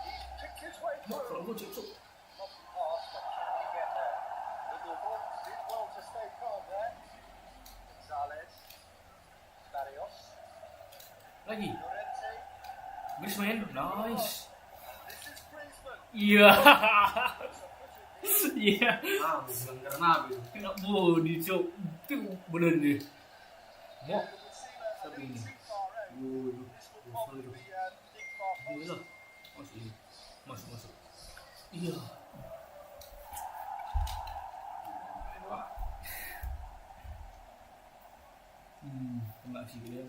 He's picked his way Kalau through. gue cek. Not the pass, but can he get there? Little Bolt did well to stay calm there. Lagi. Llorente. Griezmann. Nice. This is Griezmann. Iya. So put it in. Iya. Ah, bilang karena itu. Kena body cok. Itu bener deh. Mau. It would seem a Sabi little niya. too far out. This would probably be big far Ini post. lah. Masuk ini. Masuk masuk. Iya. Kena sih dia.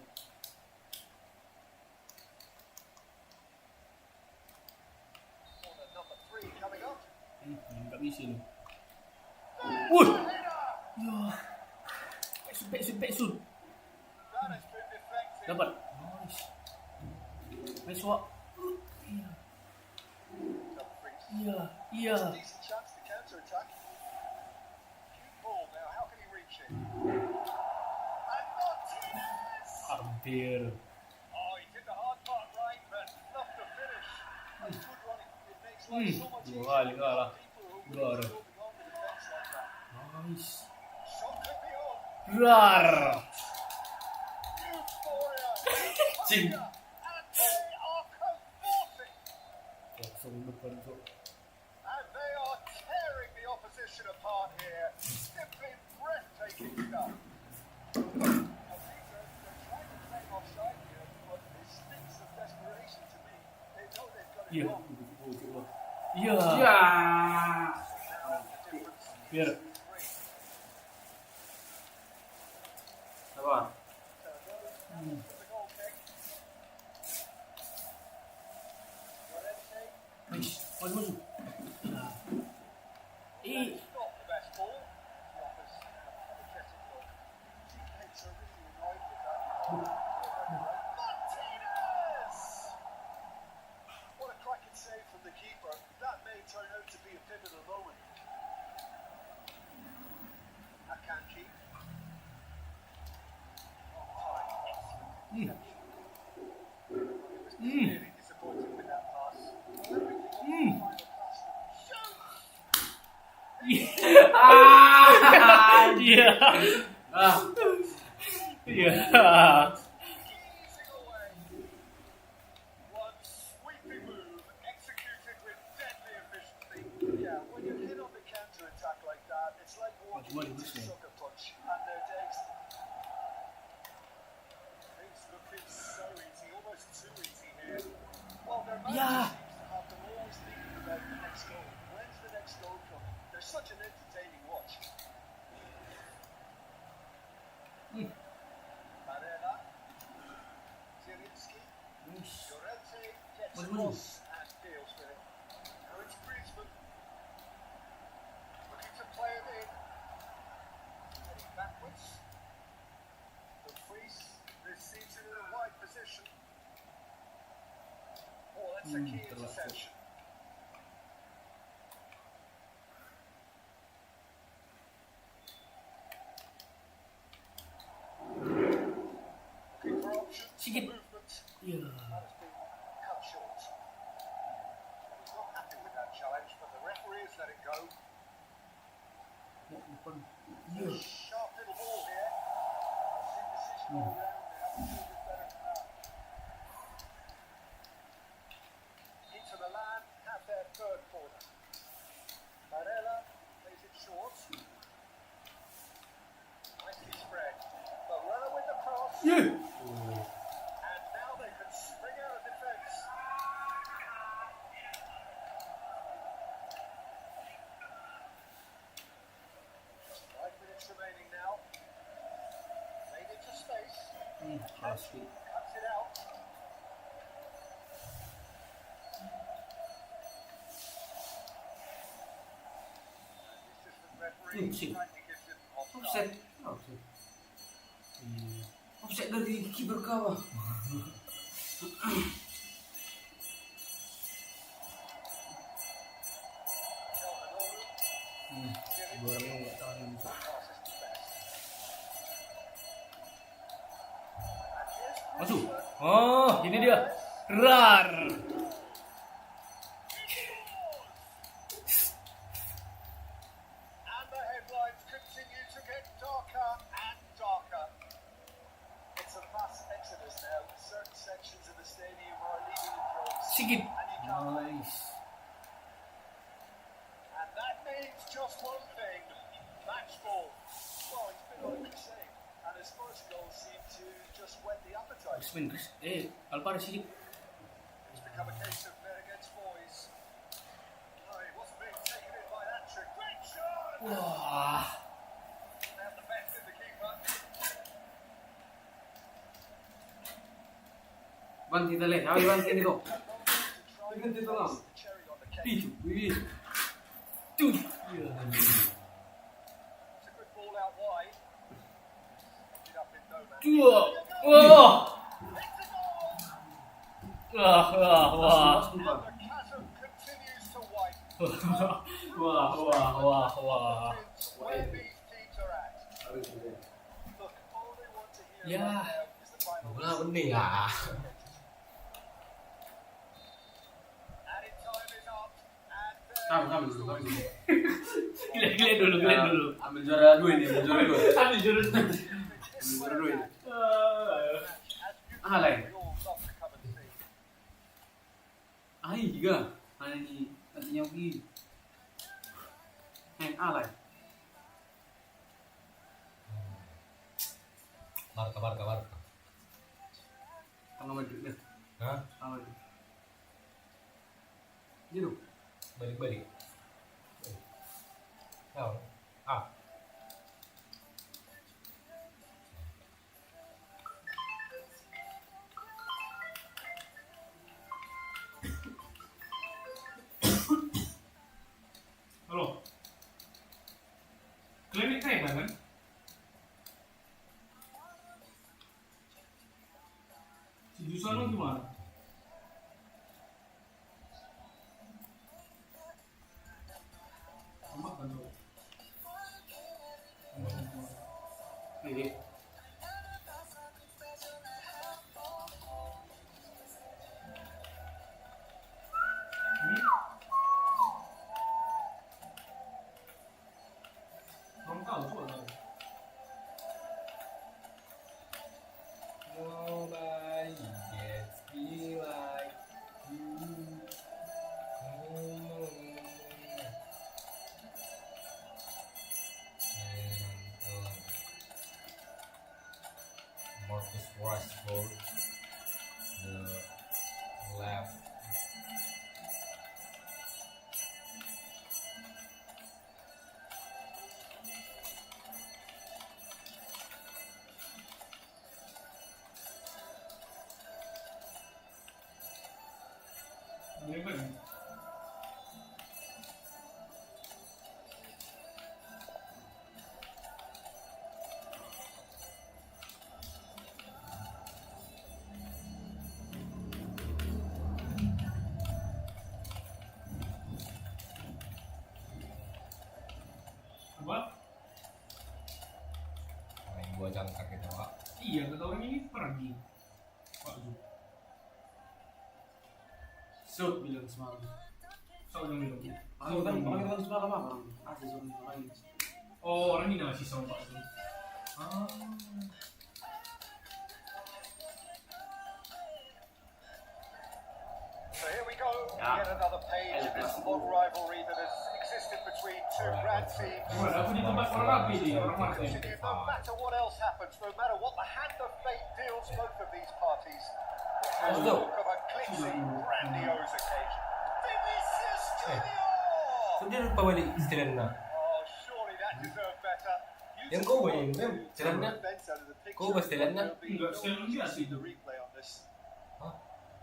Corner number 3 coming up. Nggak bisa nih. Wih. Ya. Back shoot. That has been effective. Dapat. Nice. Nice walk. Iya. Dumfries. Iya. Iya. Decent chance to counter attack. Cute ball now. How can he reach it? And Martinez! Hampir. Oh, he did the hard part right, but not the finish. That's good running. It makes life so much Dua easier kali for kalah. people who Dua really orang. go beyond the defense like that. Nice. Shot could be on. Rar. Euphoria. Cing. And they are convulsing. Kosong depan cok. And they are tearing the opposition apart here. Simply breathtaking stuff. I think they're trying to claim offside here, but this stinks of desperation to me. They know they've got it Iya. wrong. Iya. Ya. Now the difference Biar. is 3. Sabar. The goal kick. Llorente. Nice. Maju. It's not the best ball. He offers an energetic look. Teammates are really annoyed with that. Martinez! What a cracking save from the keeper. That may turn out to be a pivotal moment. Akanji. Really disappointed with that pass. Final pass. Shoot! Iya. Ah. Iya. Easing away. One sweeping move, executed with deadly efficiency. Yeah, when you hit on the counter attack like that, it's like walking Money, into this one. sucker punch, and they're dazed. Things looking so easy, almost too easy here. Well, their manager Yeah. seems to have them always thinking about the next goal. When's the next goal coming? They're such an entertaining watch. Barella, Zielinski, Llorente gets What? across and deals with it. Now it's Griezmann. Looking to play it in. Heading backwards. Dumfries this season in a wide position. Oh, that's a key terlalu. interception. Looking for options, Sikit. movement. Iya. That has been cut short. He's not happy with that challenge, but the referee has let it go. Depan. A sharp little ball here. I've seen decision all round. They have to do a bit better than that. Inter Milan have their third corner. Barella plays it short. Nicely spread. Barella with the cross. Iya. And now they can spring out of defence. 5 minutes remaining now. Made into space. Pasti. Cuts it out. And the assistant referee Sing. rightly gives it Offset. offside. Offset. Iya. Offset dari kiper kawah. Calhanoglu. Dua orang yang nggak tahu ini cok. Passes to best. And here's Masuk. Griezmann. Oh, ini dia. Rar. And the headlines continue to get darker and darker. It's a mass exodus now. Certain Sikit. and you can't make. Nice. And that means just one thing: match ball. Well, it's been like we say, and his first goal seemed to just whet the appetite. Crispin, Chris. Alvaro sikit. It's become a case of men against boys. No, he wasn't being taken in by that trick. Great shot! Wah. Now the best in the keeper. Banti tali. Ayo banti nito. To try Tingnan and dito lang. place the cherry on the cake. Dito. Wih. Tuh. It's a good ball out wide. Ended up in no man. Wah. Wah. It's a goal! Wah. Wah. Wah. And the chasm continues to widen. Wah. Wah. Wah. Wah. Where these teams are at. Look, all they want to hear Yeah. right now is the final Wala whistle. bening ah. Added time is up. And Kami dulu. Gila dulu. Ambil juara 2 ini, ambil juara 2. Ambil jurus. Juara dulu ini. Ah, lain. we all love to come and see. Ay, juga. Ano ni nantinya ugi. Alay. Barca. Tengah maju deh. Hah? Tengah maju. Gitu. Balik. Oh. Ah. Halo. Klinik kayak kan? Si Jusano gimana? Tambah kan tuh. Ini. Ini. Không tahu soalnya. Nobody gets me like you. Marcus Rashford, the left. Ini kan. Apa? Main gua jangkak gitu, Pak. Iya, kata orang ini pergi. Pak Zul. Sud bilang semalam. Sud yang bilang. Orang itu semalam apa? Asli Sud lagi. Oh, orang ini masih sama Pak Zul. Ah. So here we go, Yeah. yet another page of this odd rivalry that has existed between two grand teams. Gimana? Aku di tempat orang rapi nih, orang market. Continue, no matter what else happens, no matter what the hand of fate deals both of these parties, it's the talk of a glitzy, grandiose occasion. Vinicius Junior! Sudah lupa balik istilahnya. Oh, surely that deserved better. Yang kau main, Mem, jalannya. Kau bahas jalannya? Enggak, sekarang dia sih. The replay on this.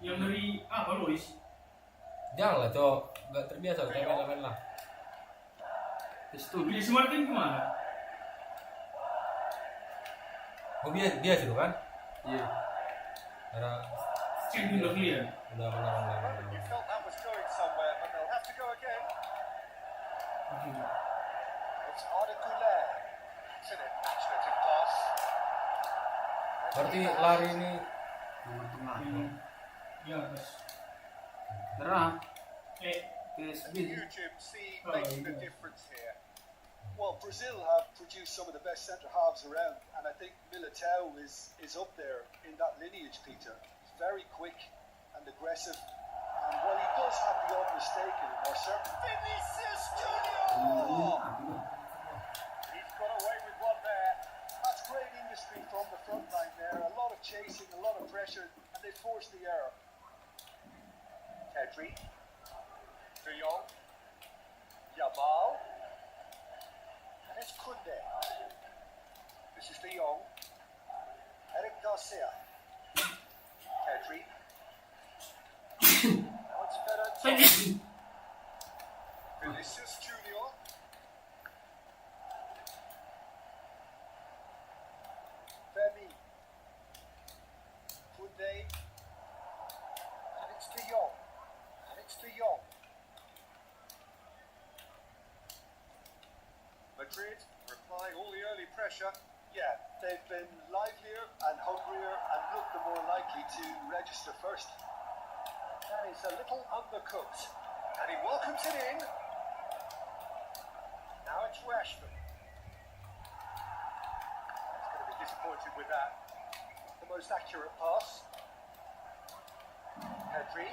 Yang dari apa Lois? Jangan lah, Cok. Nggak terbiasa, kayak main lah. Itu Luis Martin kemana? Oh, biasa itu kan? Iya. Karena Cek udah clear. udah menang. You felt that was going somewhere, but they'll have to go again. It's Arda Güler. It's an imaginative pass. Berarti lari ini Nomor tengah. Iya, terus. Terang. And you, Jim, see Oh, making the yeah. difference here. Well, Brazil have produced some of the best centre halves around, and I think Militao is up there in that lineage, Peter. He's very quick and aggressive, and Well, he does have the odd mistake in him, or certainly. Vinicius Junior! He's got away with one there. That's great industry from the front line there. A lot of chasing, a lot of pressure, and they forced the error. Pedri. De Jong. Yamal. And it's Kunde. This is De Jong. Eric Garcia. Pedri. Now it's Ferran Torres. Vinicius Junior. Femi. Kunde. And it's De Jong. And it's De Jong. Madrid replying all the early pressure. Yeah, they've been livelier and hungrier and looked the more likely to register first. That is a little undercooked. And he welcomes it in. Now it's Rashford. He's going to be disappointed with that. The most accurate pass. Pedri.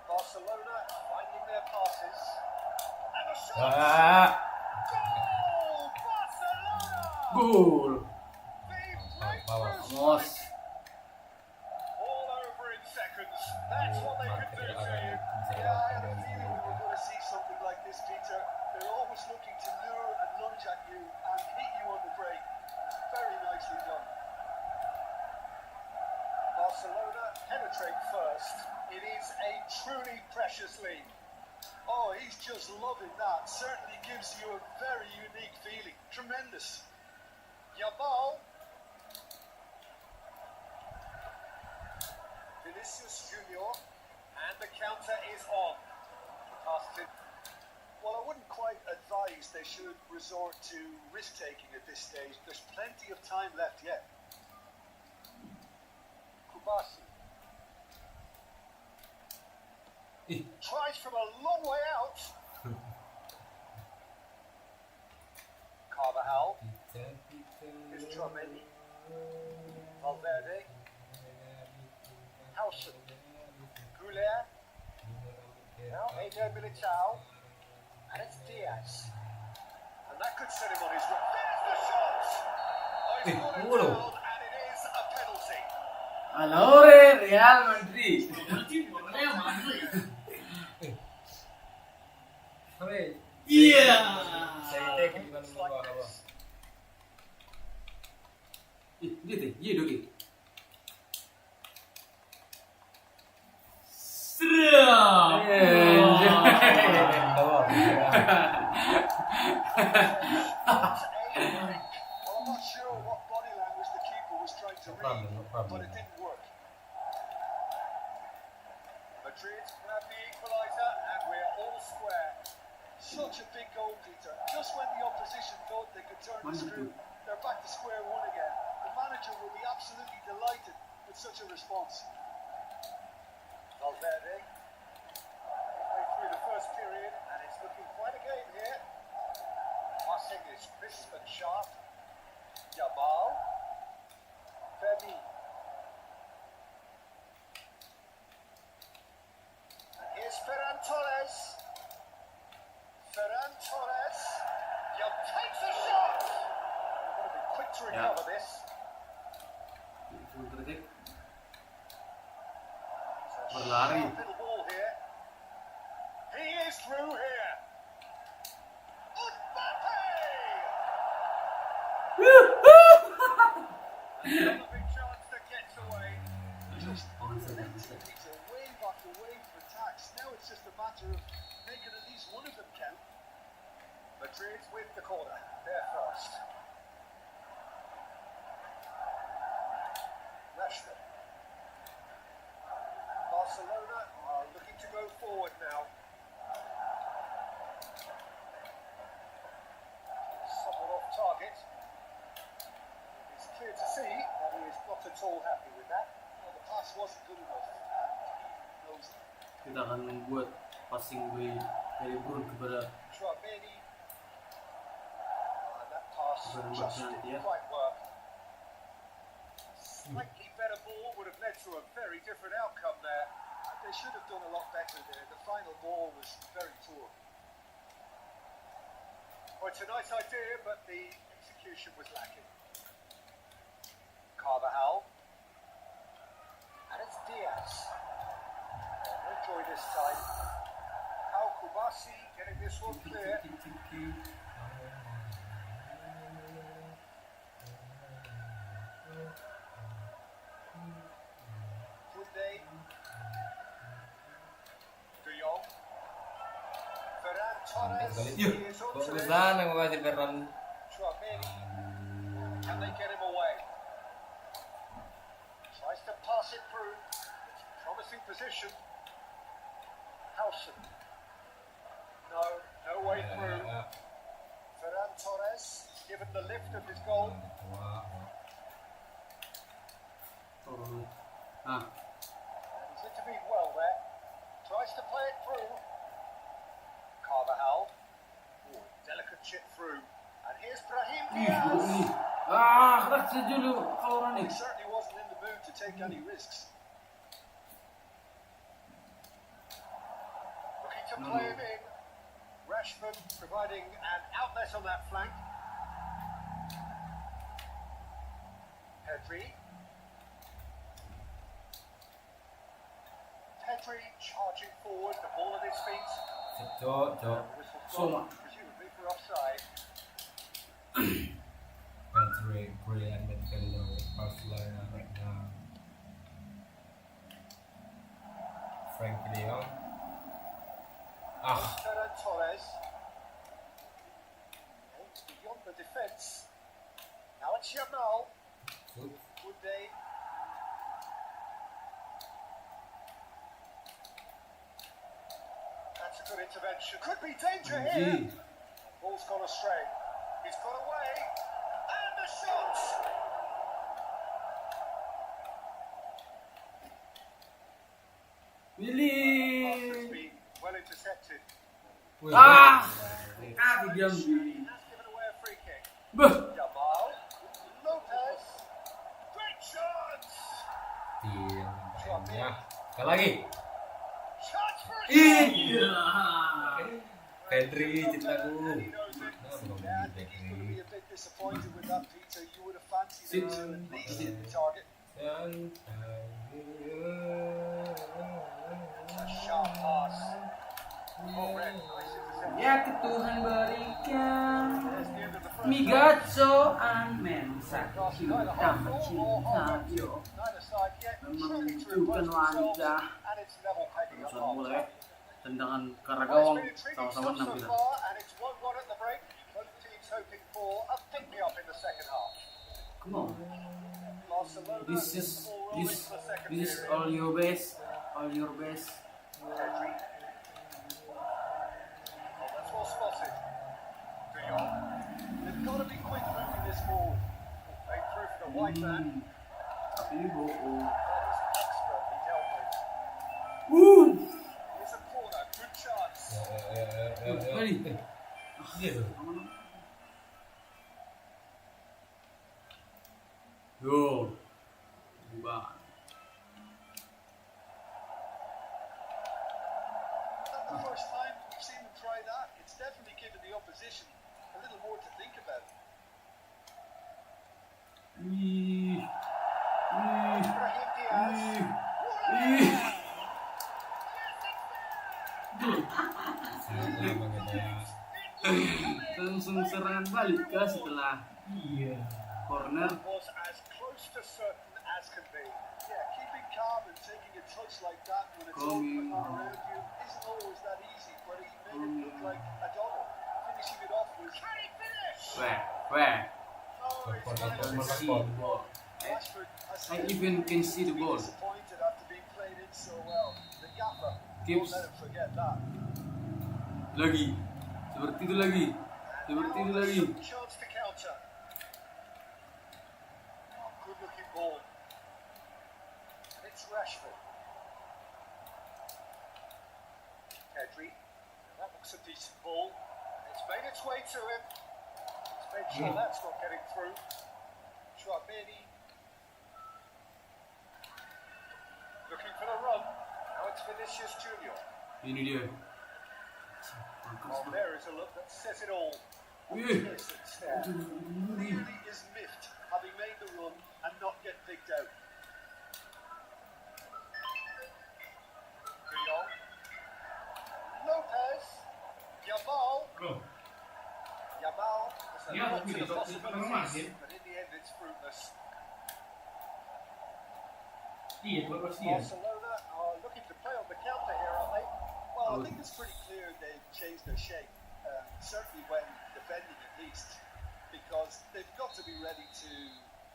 Barcelona finding their passes. And a shot! Goal! Barcelona! Gol. Vamos. All over in seconds. That's what they could do to you. Yeah, I had a feeling we were going to see something like this, Peter. They're always looking to lure and lunge at you and hit you on the break. It's very nicely done. Barcelona penetrate first. It is a truly precious lead. Oh, he's just loving that. Certainly gives you a very unique feeling. Tremendous. Yamal. Vinicius Junior. And the counter is on. Passes it. Well, I wouldn't quite advise they should resort to risk-taking at this stage. There's plenty of time left yet. Kubasi. Tries from a long way out. Carvajal. Here's Tchouaméni. Valverde. Howson. Goulet. Now Eder Militao. And it's Diaz. And that could set him on his way. There's the shot! Oh, he's got it down, and it is a penalty. Allora Real Madrid. Iya. Gitu, iya dogi. Seram. Well, I'm not sure what body language the keeper was trying to read, but it didn't work. Madrid grab the equaliser, and we're all square. Such a big goal, Peter. Just when the opposition thought they could turn the screw, they're back to square one again. The manager will be absolutely delighted with such a response. Valverde, halfway through the first period, and it's looking quite a game here. Passing is crisp and sharp. Yamal. Femi. And here's Ferran Torres. Ferran Torres. Takes a shot. Got to be quick to recover this. Berlari. Little ball here. He is through here. Another big chance that gets away. Just unrelenting, Peter. Wave after wave of attacks. Now it's just a matter of making at least one of them count. Madrid with the corner. They're first. Rashford. Barcelona are looking to go forward now. Somewhat off target. It's clear to see that he is not at all happy with that. Well, the pass wasn't good enough, and he knows it. Kita akan membuat passing dari Bruno kepada Tchouaméni. And that pass Benar-benar just nanti didn't ya. quite work. Slightly better ball would have led to a very different outcome there. They should have done a lot better there. The final ball was very poor. Well, it's a nice idea, but the execution was lacking. Carvajal. And it's Diaz. No joy this time. Pau Kubasi getting this one clear. Kunde. De Jong. Ferran Torres is Kok onto ke it. sana gua kasih Ferran. Tchouameni. Can they get him away? Tries to pass it through. It's a promising position. Howson. No way through. Ferran Torres, given the lift of his goal. Ah, He's intervened well there. Tries to play it through. Carvajal. Ooh, delicate chip through. And here's Brahim buruk Diaz. nih. Ah, keras dulu kalau orang He nih. certainly wasn't in the mood to take any risks. Looking to play him in. Rashford providing an outlet on that flank. Pedri. Pedri charging forward, the ball at his feet. Cok. Whistle Soma. blown, presumably for offside. Patrick, brilliant midfielder, Barcelona right now. Frankie de Jong. Ah, Ferran Torres. Aims beyond the defence. Now it's Yamal. good. Kunde. That's a good intervention. Could be danger here. Anjing. Ball's gone astray. He's got away. And the shot! Pass has Willy. been well intercepted. Wih, Ah, kaki diam. He has given away a free kick. Beuh. Yamal. Lopez. Great chance! ya. Sekali lagi. Chance for a Iya. Pedri, cintaku. And he knows it. Yeah, I think he's going to be a bit disappointed with that, Peter. You would have fancied him to at least hit the target. A sharp pass. Oh, Red, nice interception. Ya ke Tuhan berikan There's the end of the first half. migaco amen sakit Neither tambah hopeful or cinta hopeless. yo Neither side yet trying to membutuhkan impose themselves, wajah. and it's level pegging at Sudah mulai half. tendangan ke arah Well, gawang it's been a tricky sama-sama start 6 so kita. far, and it's 1-1 at the break. Both teams hoping for a pick-me-up in the second half. Come on, Barcelona this get is the ball rolling this for the second this is period. all your best, all your best. Pedri. Oh, that's well spotted. De Jong. They've got to be quick moving this ball. Played through for the white man. Tapi ini bohong. That was expertly dealt with. Here's a corner. Good chance. Dia tuh. Yo, bukan. Not the first time we've seen them try that. It's definitely given the opposition a little more to think about. Ih, Brahim Diaz. ih. Sama banget ya. Langsung serangan balik ke setelah corner. Was as close to certain as can be. Yeah, keeping calm and taking a touch like that when it's all going on around you isn't always that easy, but he made it look like a dollar. Finishing it off was... Can he finish? Where? Oh, he's Respon. Rashford has I even can see the ball. disappointed after being played in so well. The gaffer Gibbs. won't let him forget that. Lagi. Seperti itu lagi. Seperti itu lagi. Chance to counter. Oh, good looking ball. And it's Rashford. Pedri. That looks a decent ball. It's made its way to him. He's made sure that's not getting through. Tchouameni. Looking for the run. Now it's it's Vinicius Junior. Ini dia. Oh, there is a look that says it all. A Wih. innocent stare. Really is miffed, having made the run and not get picked out. De Jong. Lopez. Yamal. Bro, Yamal has a Yeah, lot but to the it's not- possibilities, but in the end it's fruitless. dia buat pas dia. Barcelona are looking to play on the counter here, aren't they? Well, I think it's pretty clear they've changed their shape, certainly when defending at least, because they've got to be ready to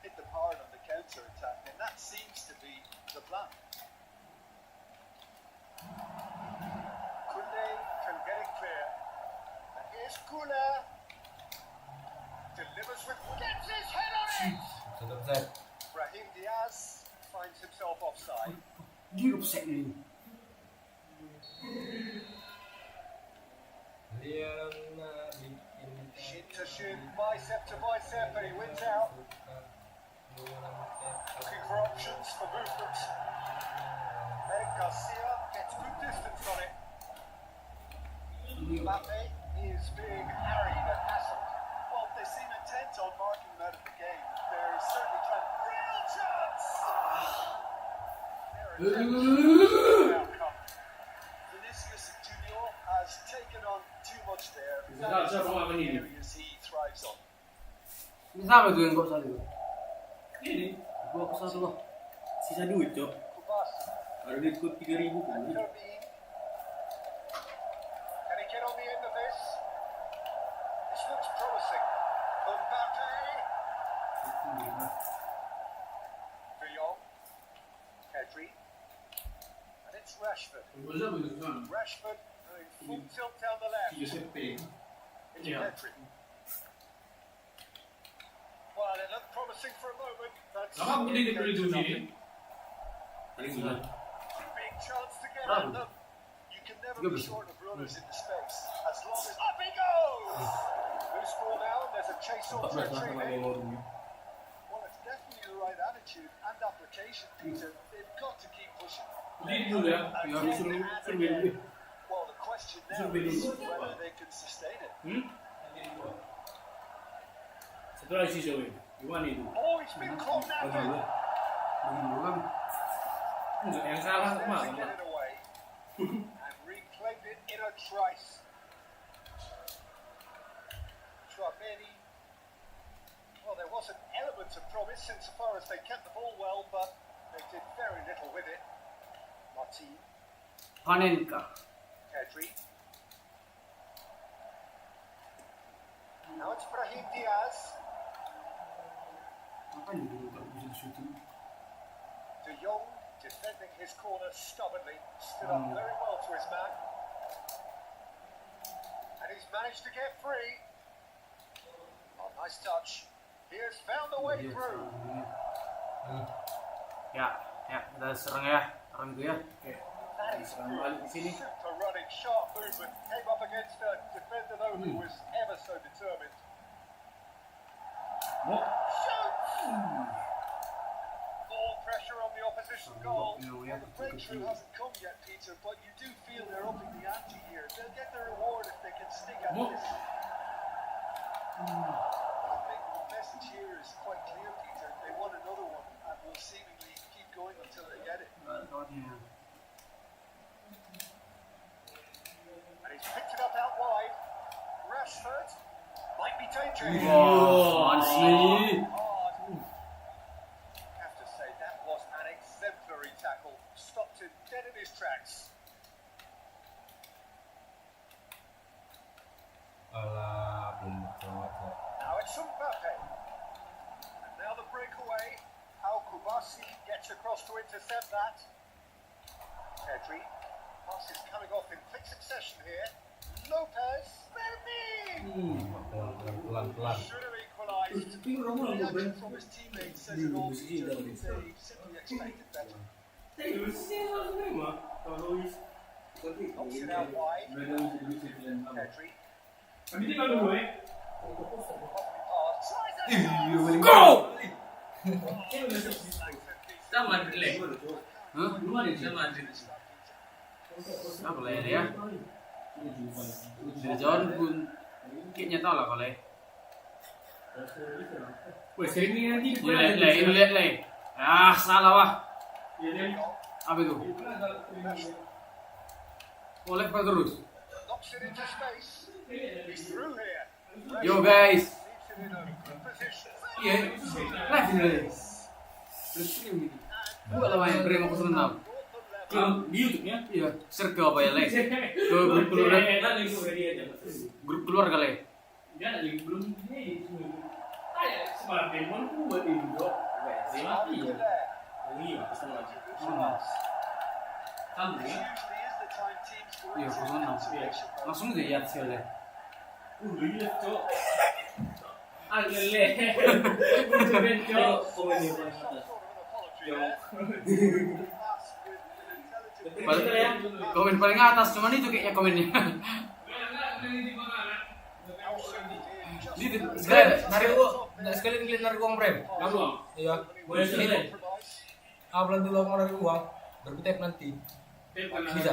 hit them hard on the counter attack, and that seems to be the plan. Koundé can get it clear, and here's Kula, delivers with, gets his head on it! Set. Brahim Diaz finds himself offside. Dia upset ni. Shin to shin, bicep to bicep, and he wins out. Looking for options for movement. Eric Garcia gets good distance on it. Mbappe is being harried and hassled. Well, they seem intent on marking him out of the game. They're certainly trying. Real chance! They're outcome. Vinicius Junior has taken on too much there. That is one of the areas he thrives on. Ni sama tu yang kau satu. Ini Gua ke satu lah. sisa duit cok. Kubasi. Ada duit kau 3.000 pun. And Kermin. Can he get on the end of this? This looks promising. Mbappe. De Jong. Pedri. And it's Rashford. Boleh begitu kan? Rashford going full tilt down the left. 3 CP. It's Yeah. Pedri. Well, it looked promising for a moment. That's Lama boleh dia boleh to tuju nothing. ni. Paling gila. Big chance to get Bravo. at them. You can never Good. be short of runners into space. As long as up he goes. Loose ball now. There's a chase on 14 lah Pedri sama here. lorongnya. Well, it's definitely the right attitude and application, Peter. They've got to keep pushing. Jadi dulu ya, Ya, dia suruh beli. Well, the question now Suruh beli. is whether they can sustain it. Satu lagi sisa weh. Gimana itu? Oh, he's been caught Bagi napping. gua. Bagi gua kan. Enggak, yang salah There mah. to get it away and reclaimed it in a trice. Tchouaméni. Well, there was an element of promise insofar as they kept the ball well, but they did very little with it. Martin, Panenka. Pedri. Now it's Brahim Diaz. Apa ni dulu tak bisa shooting? De Jong defending his corner stubbornly, stood up very well to his man. And he's managed to get free. Oh, nice touch. He has found the way Dia through. Ya, ya, kita serang ya. Serang tu ya. That is Serang balik di sini. super running, sharp movement. Came up against a defender though who was ever so determined. Oh, Shoots! More pressure on the opposition goal. You know, we Well, have the to breakthrough continue. hasn't come yet, Peter, but you do feel they're upping the ante here. They'll get their reward if they can stick at Oh. this. I think the message here is quite clear, Peter. They want another one and will seemingly keep going until they get it. Kawannya. And he's picked it up out wide. Rashford might be dangerous. Wah, asli. Hard. Have to say that was an exemplary tackle. Stopped him dead in his tracks. Alah, belum terjawab. Now it's Mbappe. And now the breakaway. How Kubasi gets across to intercept that. Pedri. Pass is coming off in quick succession here. Lopez. Bernie! Pelan-pelan. Should have equalised. tapi orang The mana reaction buat? from his teammates says it all, Peter. They simply expected better. Knocks it out wide. Pedri. Kami tinggal dulu Off the pass. Tries it. Go! Oh, Sama jelek. Hah? Belum ada je. Sama jelek. Apa lah ya? Dari John pun kayaknya tahu lah kalau. Wes ini nanti Lihat. Ah, salah wah. Apa itu? Oleh Pak terus. Knocks it into space. He's through here. Yo guys. Leaves it in a good position. Iya. Live ini. Terus ini. Buat lah main Bremo 06. di YouTube-nya. Iya, share ke apa ya, Le? Ke grup keluarga. Grup keluarga, Le. Dia ada link belum ini. Semarang Demon tuh buat Indo. Lima iya. Iya, kesel aja. Kamu ya? Usually is the time teams go Iya, into 06. conservation mode. Langsung aja ya sih, Le. Iya, Cok. Alele. Udah, Cok. Komen di Some atas. sort of an apology there. Pass with an intelligent Paling komen paling atas, cuman itu kayaknya komennya. Nelson did just Sekali narik uang, sekali ngeliat narik uang frame. Kamu, Iya. boleh selesai. Ah, belum dulu mau narik uang, baru tap nanti. Bisa.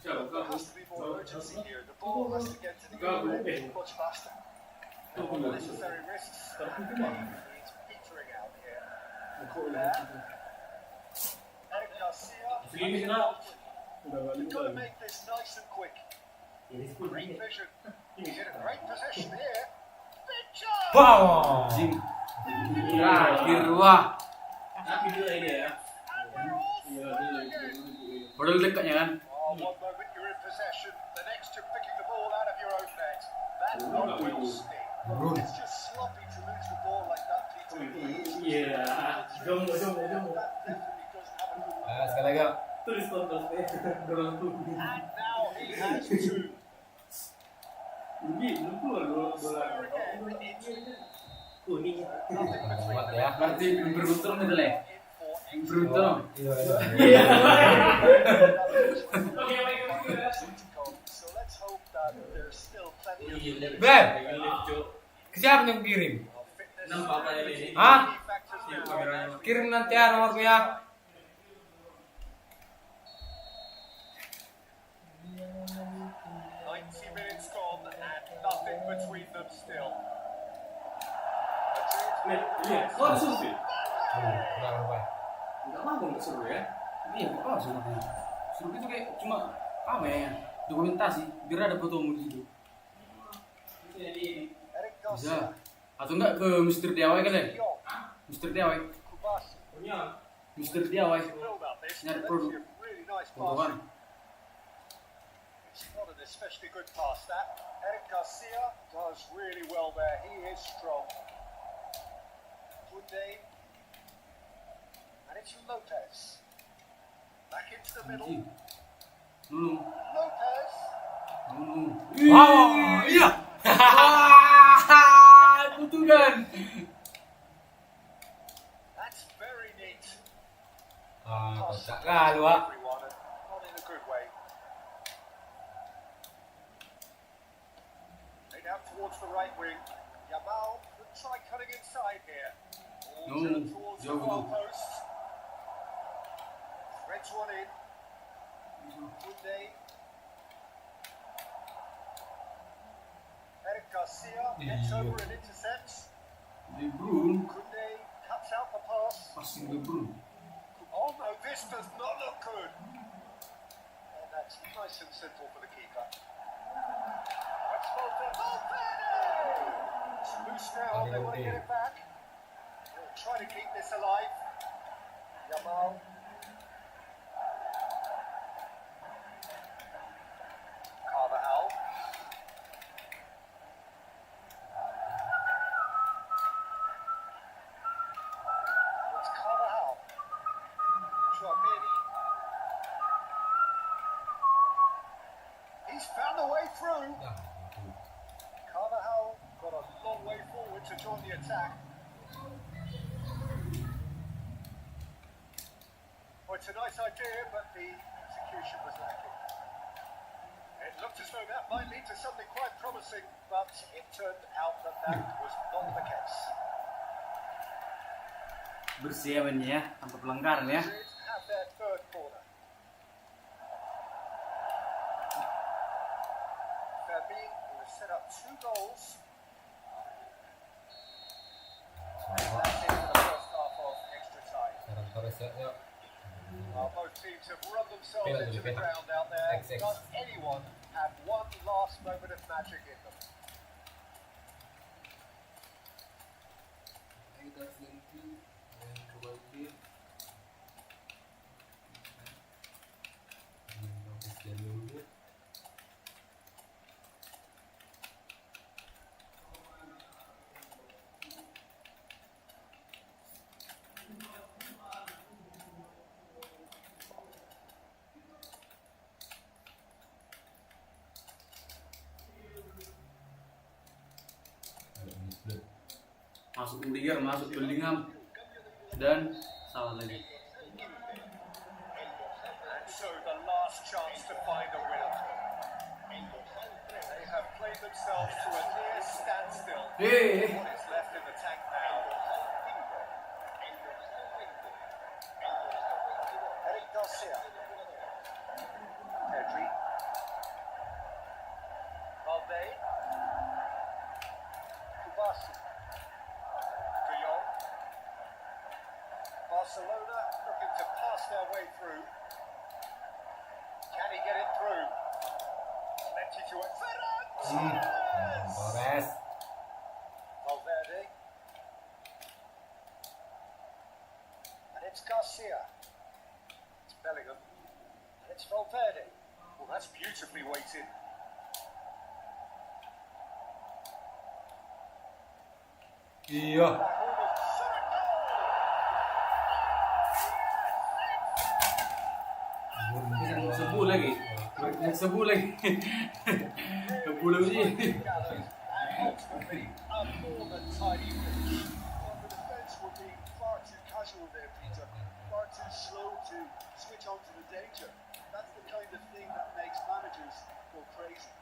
Siapa? There has to be more urgency here. The ball has to get to the other end much faster. No unnecessary risks. He's petering out here. Eric Garcia. Segini kenapa? You've got to make this nice and quick. Great vision. He's in a great position here. Big job! Wow. Jing. Terakhir wah. Tapi dulu ini ya. And we're all through again. Padahal dekatnya kan. Oh, one moment you're in possession, the next you're picking the ball out of your own net. That one will sting. It's just sloppy to lose the ball like that, Peter. Iya. Jomo. That definitely doesn't have a good look. Ah, sekali lagi. Tulis tonton dorong tuh. And now he has two. Ini belum keluar Fire bola. again. It's Kuning. nothing between Kuat them. ya. Berarti beruntung itu, Le. In for extra. Beruntung. Iya. So let's hope that there's still plenty of Ben, Cok. siapa yang kirim? fitness. Nampak apa ini? Hah? Key factors now. Kirim nanti ya nomornya. 90 minutes gone and nothing between them still. Nih, iya. Oh, seru sih. Kurang apa? Enggak mau nggak seru ya? Iya, oh seru. Seru itu kayak cuma apa ya? Dokumentasi, biar ada fotomu di situ. Jadi Eric Bisa. Garcia, Atau enggak ke Mr. DIY kan, Le? Dion, Mr. DIY. Kubasi. punya Mr. DIY. Build up this. Nyari That's produk. a really nice Fotokan. pass. It's not an especially good pass that. Eric Garcia does really well there. He is strong. Kunde. And it's Lopez. Back into the middle. Anjing. Nulung. Lopez. Nulung. Wow, iya. Kutukan. That's very neat. Ah, Pass kocak kali, Wak. everyone, and not in a good way. Laid out towards the right wing. Yamal could try cutting inside here. No, Towards the jauh far tu. post. Threads one in. Kunde. Eric Garcia gets Iya. over and intercepts. De Bruyne. Kunde cuts out the pass. Passing De Bruyne. Oh no, this does not look good. And that's nice and simple for the keeper. That's Valverde. It's loose now, they want to get it back. They'll try to keep this alive. Yamal. Carvajal. It's Carvajal. Chouameni. He's found a way through. Carvajal got a long way forward to join the attack. Well, it's a nice idea, but the execution was lacking. It looked as though that might lead to something quite promising, but it turned out that that was not the case. Bersih ya mainnya ya, tanpa pelanggaran ya. Madrid have their third corner. Biasanya Both teams have run themselves Penalty, into the penalty. ground out there. X. Does anyone have one last moment of magic in them? kita ganti yang kembali. Sekian dulu. Masuk Lier, masuk Bellingham, dan salah lagi. And so the last chance to find a winner. They have played themselves to a near standstill. Hey. What is left in the tank now? Eric Garcia. Pedri. Valde. Kubasi. De Jong. Barcelona looking to pass their way through. Can he get it through? Plenty to it. Torres. Valverde. And it's Garcia. It's Bellingham. And it's Valverde. Well, that's beautifully weighted. Iya. Sebu lagi. Sebu lagi. Sebu lagi. Ultimately, a more than tidy finish. But the defence were being far too casual there, Peter. Far too slow to switch on to the danger. That's the kind of thing that makes managers go crazy.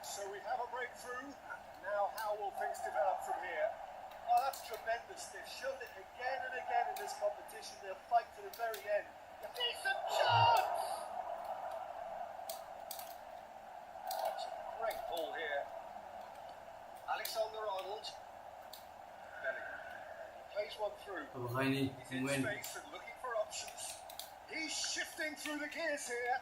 So we have a breakthrough. Now how will things develop from here? Oh, that's tremendous. They've shown it again and again in this competition. They'll fight to the very end. A decent chance! Oh, it's a great ball here. Alexander-Arnold. Bellingham. Plays one through. Apakah ini He's in pemain? space and looking for options. He's shifting through the gears here.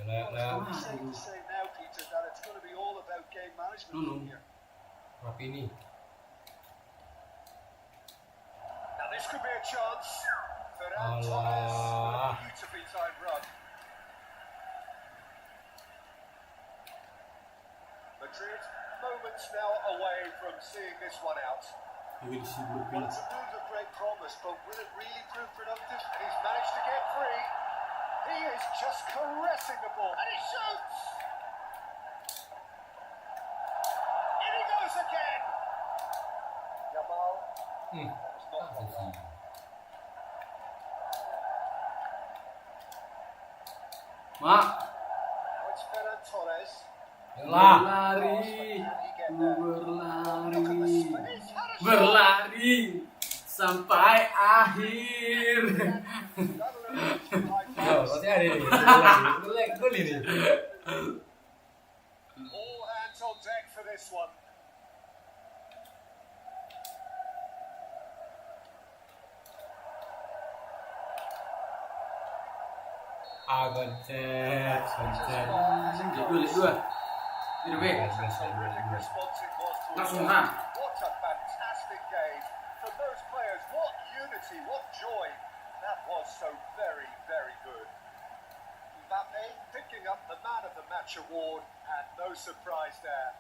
Lah, It's safe to say now, Peter, that it's going to be all about game management No. from here. Rapini. Now this could be a chance. Ferran Allah. Torres, beautifully timed run. Madrid, moments now away from seeing this one out. Ini disibuk Well, ini. it's a move of great promise, but will it really prove productive? And he's managed to get free. He is just caressing the ball. And he shoots! In he goes again! Yamal. That was not long enough. Mak, Now it's Ferran Torres. Lah. berlari, Can he get there? Look at the berlari, spin. He's had a shot. berlari sampai akhir. That eliminates the high Yo, pass. masih ada nih. Itu lagi gol ini. All hands on deck for this one. Ah, goncet. Lihat dua. Ini be. Terrific response it was to Langsung a ha. What a fantastic game. For those players, what unity, what joy. That was so very, very good. Mbappe picking up the Man of the Match award, and no surprise there.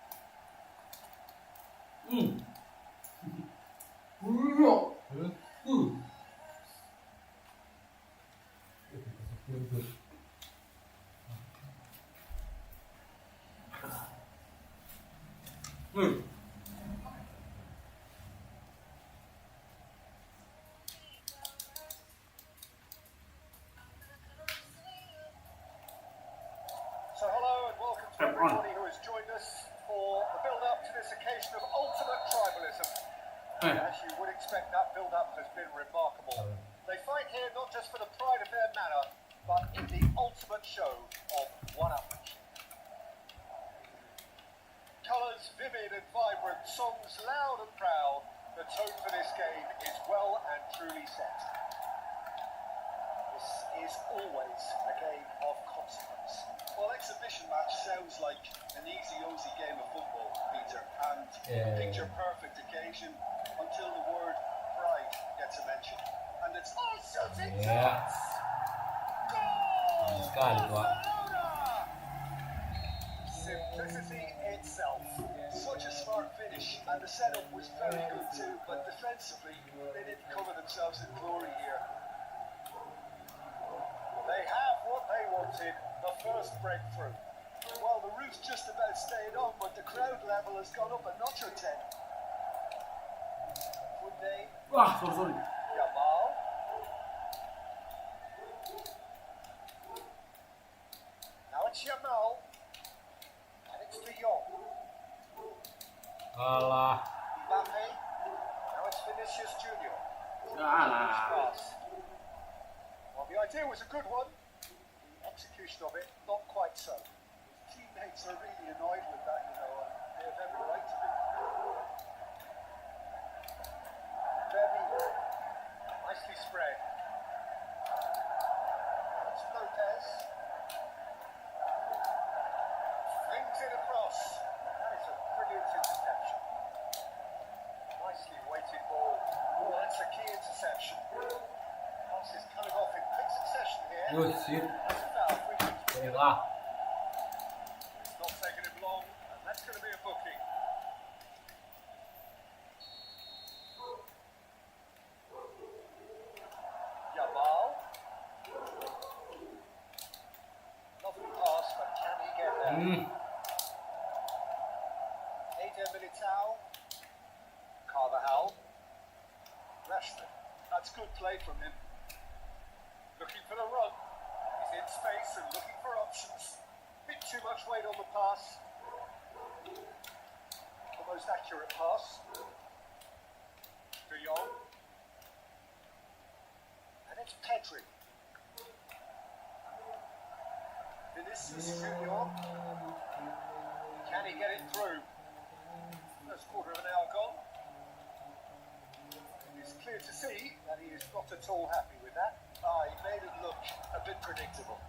So hello and welcome to Step on. everybody who has joined us for the build-up to this occasion of ultimate tribalism. As you would expect, that build-up has been remarkable. They fight here not just for the pride of their manor, but in the ultimate show of one-upmanship. Colours vivid and vibrant, songs loud and proud. The tone for this game is well and truly set. This is always a game of consequence. Well, exhibition match sounds like an easy-ozy game of football, Peter, and a picture-perfect occasion until the word pride gets a mention. And it's all shooting Ya. Goal! Sekali, Pak. Barcelona! Simplicity itself. Such a smart finish, and the setup was very good too, but defensively, they didn't cover themselves in glory here. They have what they wanted, the first breakthrough. Well, the roof's just about stayed on, but the crowd level has gone up a notch or 10. Would they? Wah, sorry. Yamal. Now it's Yamal. And it's De Jong. Kalah. Mbappe. Now it's Vinicius Junior. Alah. Pass. Well, the idea was a good one. The execution of it, not quite so. His teammates are really annoyed with that, you know, and they have every right to be. Very nicely spread. It's Lopez. Flings it across. That is a brilliant interception. Nicely weighted ball. Oh, that's a key interception. Pass is coming off in quick succession here. Good shit. That's a foul. Free kick. Lah. It's not taking him long, and that's going to be a booking. Yamal. Lovely pass, but can he get there? Eder Militao. Carvajal. Rashford. That's good play from him. Looking for the run. He's in space and looking for options. Bit too much weight on the pass. The most accurate pass. De Jong. And it's Pedri. Vinicius Junior. Can he get it through? First quarter of an hour gone. It's clear to see that he is not at all happy with that. He made it look a bit predictable.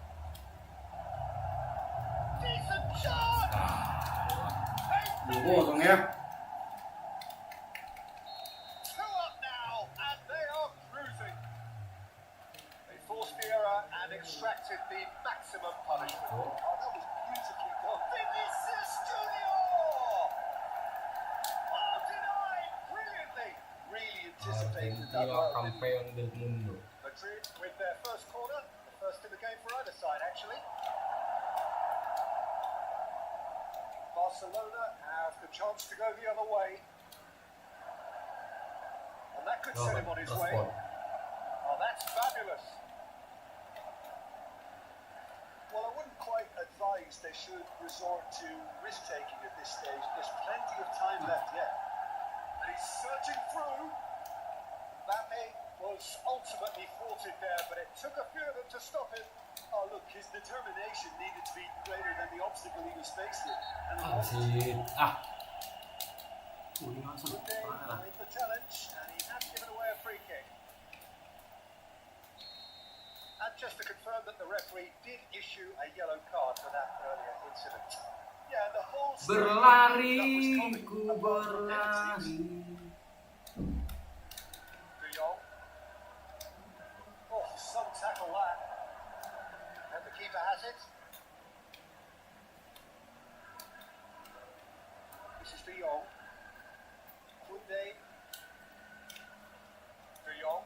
Decent shot! Dua dong ya. Two up now, and they are cruising. They forced the error and extracted the maximum punishment. Oh, that was beautifully done. Vinicius Junior! Oh, denied brilliantly. Really anticipated that Argentina well, didn't he? campeón del mundo. Madrid with their first corner, the first in the game for either side actually. Barcelona have the chance to go the other way. And that could set him on his way. Transport. Oh, that's fabulous. Well, I wouldn't quite advise they should resort to risk-taking at this stage. There's plenty of time left yet. And he's surging through. Mbappe was ultimately thwarted there, but it took a few of them to stop him. Oh, look, his determination needed to be greater than the obstacle he was faced with. And Anjir. Ini langsung. good game Parah. with the challenge, and he has given away a free kick. And just to confirm that the referee did issue a yellow card for that earlier incident. Yeah, and the whole Berlari, that was ku common apart from penalties. berlari. De Jong. Oh, some tackle that. And the keeper has it. This is De Jong. Koundé. De Jong.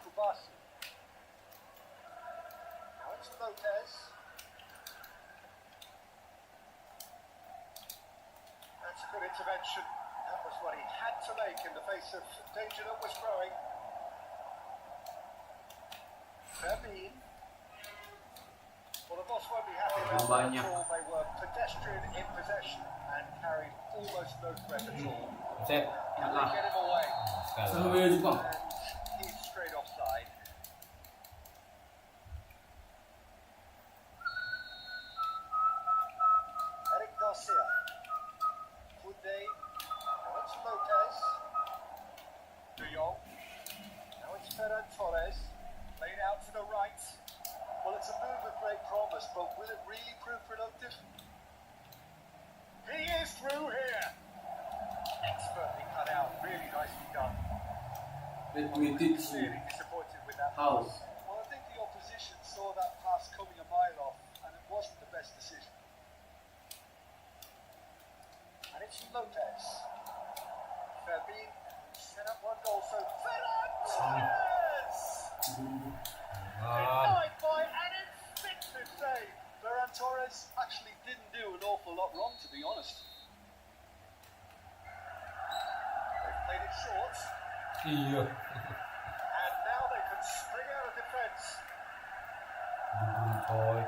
Kubasi. Now it's Lopez. That's a good intervention. That was what he had to make in the face of danger that was growing. Fabien. Well, the boss won't be happy about that Banyak. at all. They were pedestrian in possession and carried almost no threat at all. Set. Can they get him away? Sekali. Sampai Jepang. And he's straight offside. Retweeted Clearly disappointed with that How? pass. Well, I think the opposition saw that pass coming a mile off, and it wasn't the best decision. And it's Lopez. Fabin set up one goal, so Ferran Torres! Denied by an instinctive save. Ferran Torres actually didn't do an awful lot wrong, to be honest. They've played it short, Iya. and now they can spring out of defence. Boy.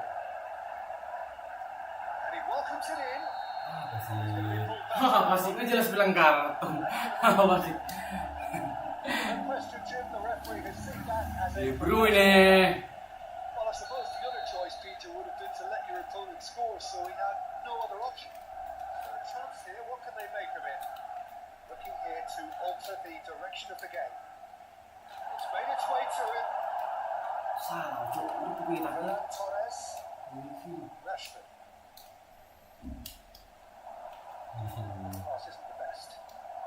And he welcomes it in. Apa sih? Wasitnya jelas bilang kartu. Wasit. No question, Jim, the referee has seen that as a... De Bruyne. Well, I suppose the other choice, Peter, would have been to let your opponent score, so he had no other option. So a chance here, what can they make of it? Looking here to alter the direction of the game. It's made its way to him. Salah, cok. Lu kita kan. Ferran Torres, Rashford. Pass isn't the best.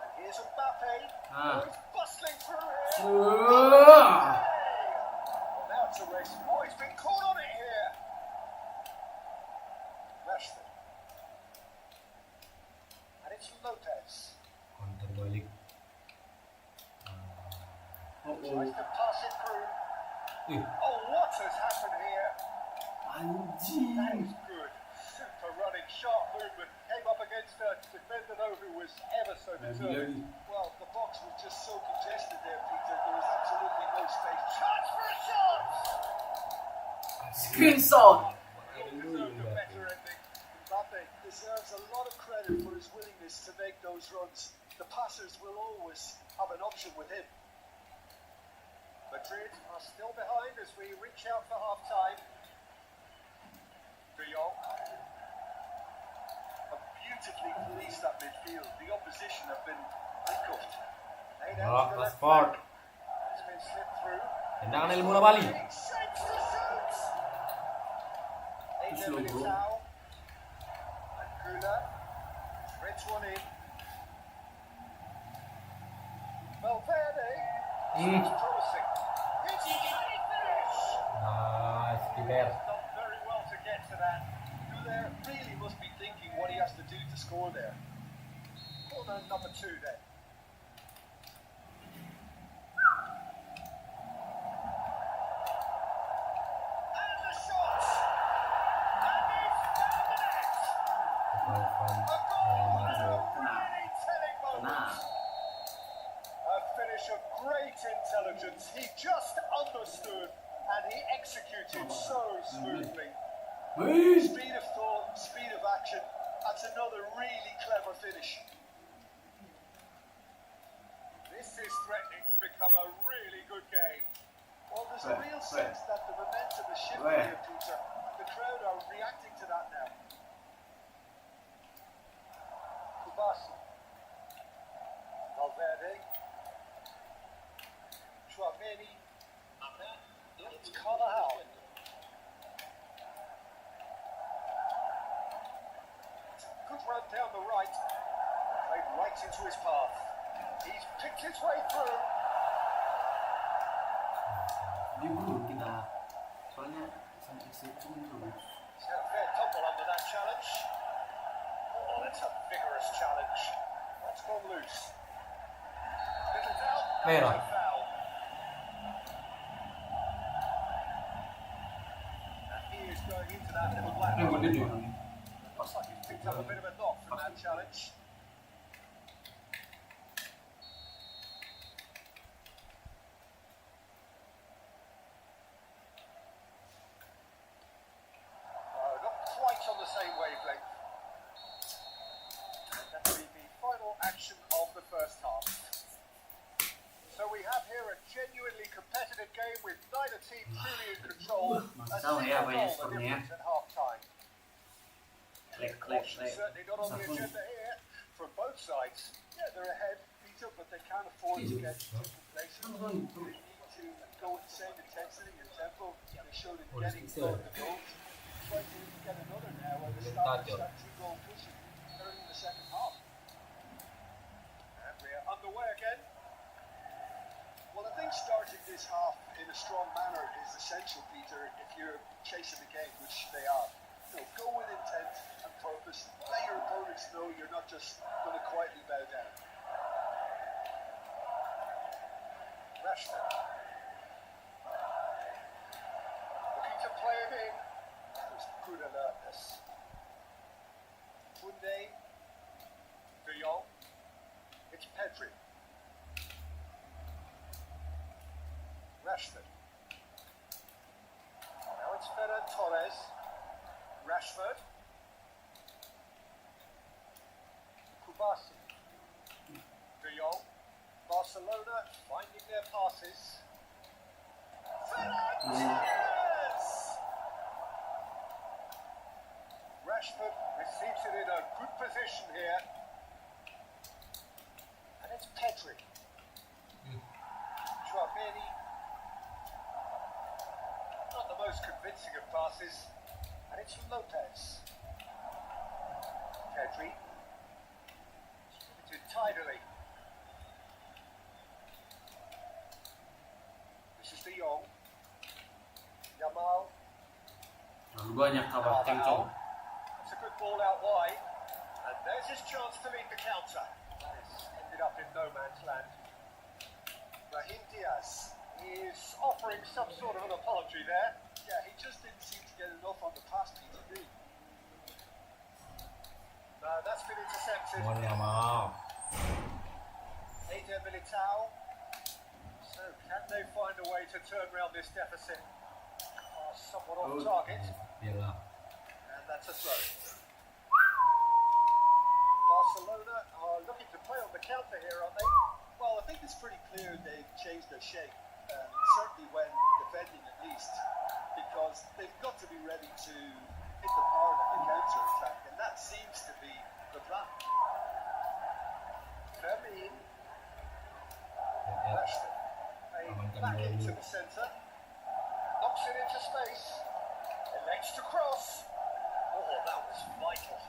And here's Mbappe. Ah. He's bustling through here. Wah. Well, now it's a race. Oh, he's been caught on it here. Rashford. And it's Lopez. Counter balik. Tries to pass it through. Ih, Oh, what has happened here? That Anjing. is good. Super running, sharp movement. Came up against a defender though who was ever so determined. Well, the box was just so congested there, Peter. There was absolutely no space. Chance for a shot! Screenshot. Deserved a better ending. Mbappe deserves a lot of credit for his willingness to make those runs. The passers will always have an option with him. Madrid are still behind as we reach out for half-time. De Jong have beautifully policed that midfield. The opposition have been handcuffed. Laid out to the left sport. flank. It's been slipped through. Tendangan ilmu Bali. Shapes to shoot. Eder Militao. And Kula. Threads one in. Valverde. It's promising. It's a great finish. Nice, keeper. Done very well to get to that. Kula really must be thinking what he has to do to score there. Corner number 2 then. And the shot! And it's down the net! A goal and a really telling moment. A finish of great intelligence. He just understood and he executed so smoothly. Wih. Speed of thought, speed of action. That's another really clever finish. This is threatening to become a really good game. Well, there's a real sense that the momentum is shifting here, Peter. The crowd are reacting to that now. Kubasi. Valverde. Chouameni. It's Carvajal. Good run down the right. Played right into his path. He's picked his way through. Di dulu kita. Soalnya sampai situ terus. He's had a fair tumble under that challenge. Oh, that's a vigorous challenge. That's gone loose. Little doubt. Merah. That's a foul. And he is going into that little black Ini hole. gede deh. Looks like he's picked up a bit of a knock from that challenge. Not quite on the same wavelength. And that'll be the final action of the first half. So we have here a genuinely competitive game with neither team truly in control. A Masalah single ya, goal banyak the skornya. difference at half time. Klik. Certainly not on the agenda here from both sides. Yeah, they're ahead, Peter, but they can't afford to get complacent. They need to go with the same intensity and tempo they showed in getting both the goals. Try to get another now at the start of that 2-goal pushing early in the second half. And we're underway again. Well, at this half in a strong manner is essential, Peter, if you're chasing the game, which they are. Go with intent and purpose. Let your opponents know you're not just going to quietly bow down. Rashford. Looking to play it in. That was good alertness. Koundé. De Jong. It's Pedri. Rashford. Now it's Ferran Torres. Rashford. Kubasi. De Jong. Barcelona finding their passes. Ferran Torres! Rashford receives it in a good position here. And it's Pedri. Tchouaméni. Not the most convincing of passes. And it's Lopez. Pedri. Distributed tidily. This is De Jong. Yamal. Terlalu banyak kabar kencang. It's a good ball out wide. And there's his chance to lead the counter. That has ended up in no man's land. Brahim Diaz is offering some sort of an apology there. Yeah, he just didn't seem to get enough on the pass, Peter, did he? That's been intercepted. Mohon ya maaf. Eder Militao. So, can they find a way to turn around this deficit? Somewhat off target. Bila. And that's a throw. Barcelona are looking to play on the counter here, aren't they? Well, I think it's pretty clear they've changed their shape. Certainly when defending at least. Because they've got to be ready to hit the power of the counter attack. And that seems to be the plan. Fermin. Rashford. Back into the centre. Knocks it into space. Elects to cross. Oh, that was vital.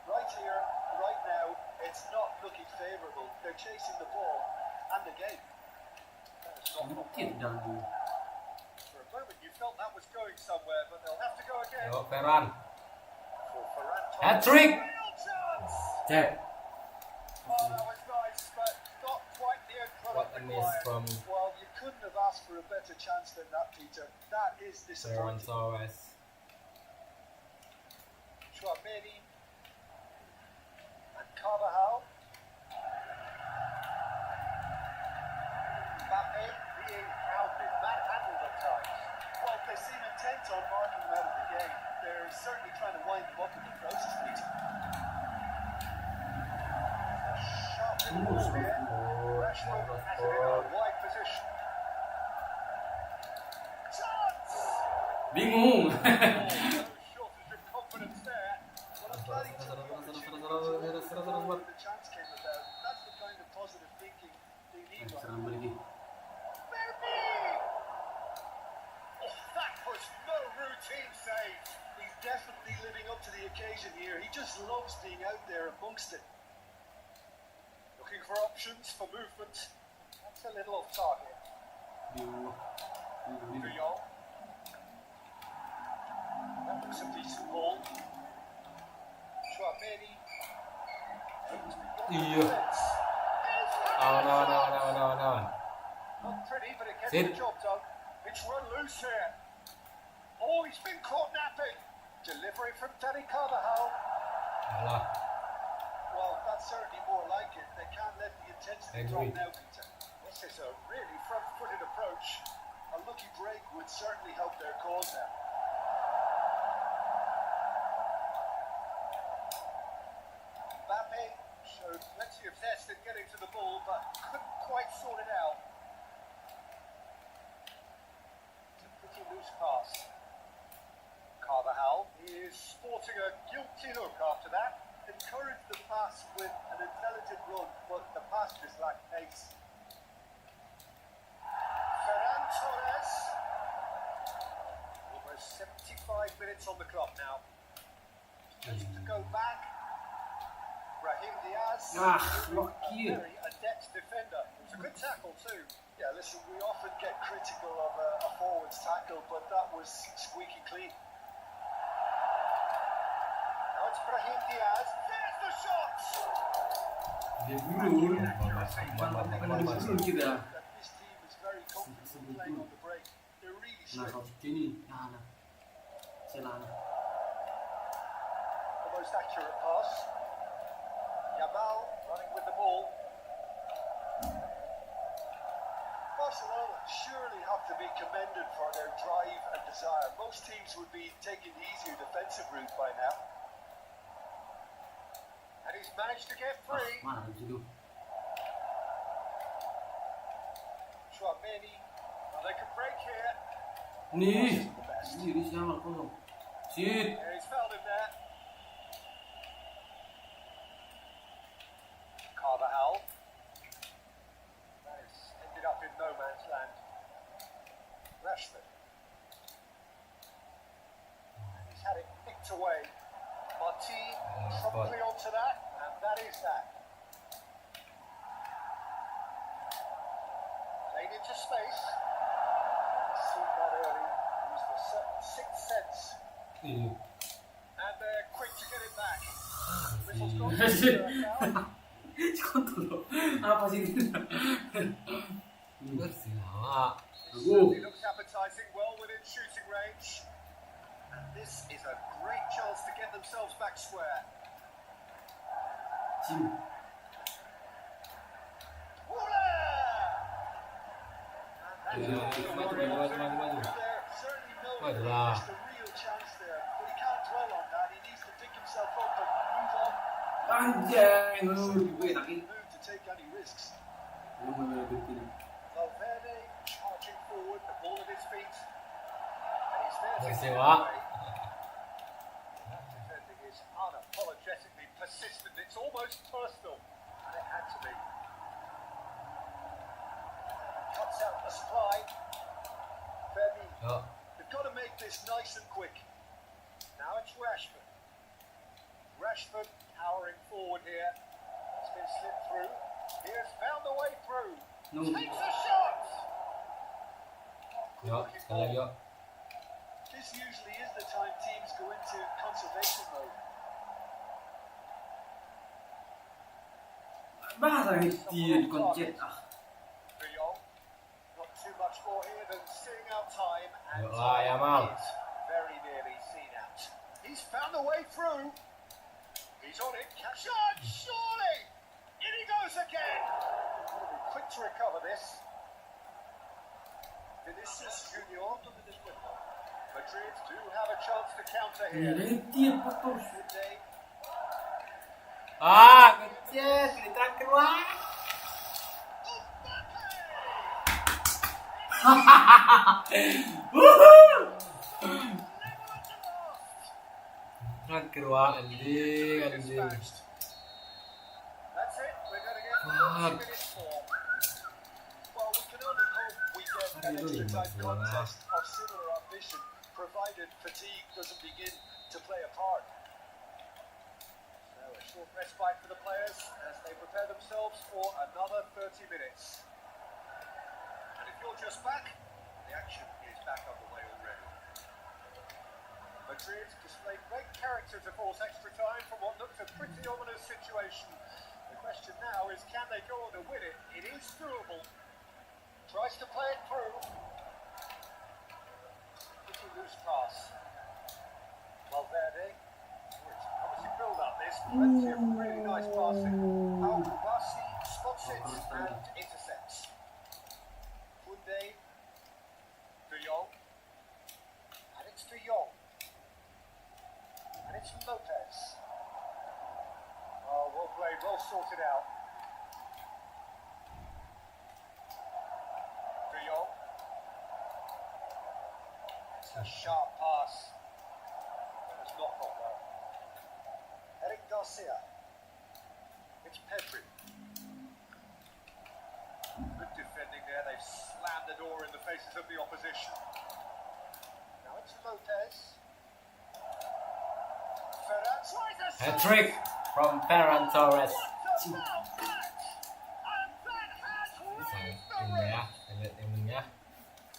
Right here, right now, it's not looking favourable. They're chasing the ball and the game. That is not Mungkin dahulu. For a moment, you felt that was going somewhere, but they'll have to go again. Yo, Ferran. For Ferran Torres. Hat-trick! Real chance! Cek. Oh, that was nice, but not quite the end What product a miss from required. Well, you couldn't have asked for a better chance than that, Peter. That is Ferran disappointing. Torres. Tchouaméni and Carvajal. Mbappe being hounded, manhandled at times. Well, they seem intent on marking him out of the game. They're certainly trying to wind him up in the process, Peter. A sharp little move here. Rashford has it in a wide position. Chance! Bingung. Oh, no shortage of confidence there. Well, I'm glad he took the opportunity before the chance came about. That's the kind of positive thinking they need right Serang now. lagi. Baby! Oh, that was no routine save. He's definitely living up to the occasion here. He just loves being out there amongst it. Looking for options for movement. That's a little off target. De Jong. That looks a decent ball. Tchouaméni. Iya. Oh, no. Not pretty, but it gets Sit. the job done. It's run loose here. Oh, he's been caught napping. Delivery from Dani Carvajal. Alah. Well, that's certainly more like it. They can't let the intensity drop Agree. now, Peter. This is a really front-footed approach. A lucky break would certainly help their cause now. Mbappe showed plenty of zest in getting to the ball, but couldn't quite sort it out. It's a pretty loose pass. Carvajal is sporting a guilty look after that. Encouraged the pass with an intelligent run, but the pass just lacked pace. Ferran Torres. Almost 75 minutes on the clock now. Just to go back. Brahim Diaz. Ah, blokir. A very adept defender. It was a good tackle too. Yeah, listen, we often get critical of a forward's tackle, but that was squeaky clean. Now it's Brahim Diaz. There's the shot! Dia gurun. Lambat. Gurun kita. That this team is very confident playing on the break. They're really Nah, slick. kalau gini, nah. Selana. The most accurate pass. Yamal running with the ball. Barcelona surely have to be commended for their drive and desire. Most teams would be taking the easier defensive route by now. And he's managed to get Ah, free. mana di situ? Chouameni. Well, they can break here. Nih, ini siapa kosong? Shit. Yeah, he's fouled him there. Carvajal. That has ended up in no man's land. Rashford. He's had it nicked away. Martin promptly onto that, and that is that. Played into space. Seen that early. Used the sixth sense. Iya. And they're quick to get it back. Whistle's gone for a foul. Kontol. Apa sih ini? Bersilah. Certainly looks appetizing, well within shooting range. And this is a great chance to get themselves back square. Cim. Woola! Maju. Certainly no Maju one lah. missed a real chance there, but he can't dwell on that. He needs to pick himself up and move on. Anjay, gue takin. Move to take any risks. Lu mau bikin. Valverde charging forward, the ball at his feet. And he's there to Let's see get it what. away. That defending is unapologetically persistent. It's almost personal. And it had to be. Cuts out the supply. Verdi. Yo. They've got to make this nice and quick. Now it's Rashford. Rashford powering forward here. It's been slipped through. He has found the way through. No. Takes a shot! Yo, sekali lagi yo. This usually is the time teams go into conservation mode. Bahasa dia dikoncet ah. De Jong, not too much more here than seeing out time, and Yo lah, Yamal. is very nearly seen out. He's found the way through. He's on it. Shot, surely! In he goes again! Got to be quick to recover this. Vinicius Junior. Madrid do have a chance to counter here. Dia potong. Good day. Ah, kecil, di terakhir wah. Terakhir wah, anjing. That's it. We're going to get 30 minutes more. Well, we can only hope we get an extra time contest of similar ambition, provided fatigue doesn't begin to play a part. So a short respite for the players as they prepare themselves for another 30 minutes. And if you're just back, the action is back underway already. Madrid displayed great character to force extra time from what looked a pretty ominous situation. The question now is, can they go on to win it? It is doable. Tries to play it through. Pretty loose pass. Valverde. It's obviously build up this. Plenty of really nice passing. Al-Kubasi spots it and intercepts. Koundé. De Jong. And it's De Jong. And it's Lopez. Oh, well played, well sorted out. De Jong. It's a sharp pass. It's not gone well. Eric Garcia. It's Pedri. Good defending there. They've slammed the door in the faces of the opposition. Now it's Lopez. Ferran tries a Hat-trick from Ferran Torres. What about that? And Lihat emangnya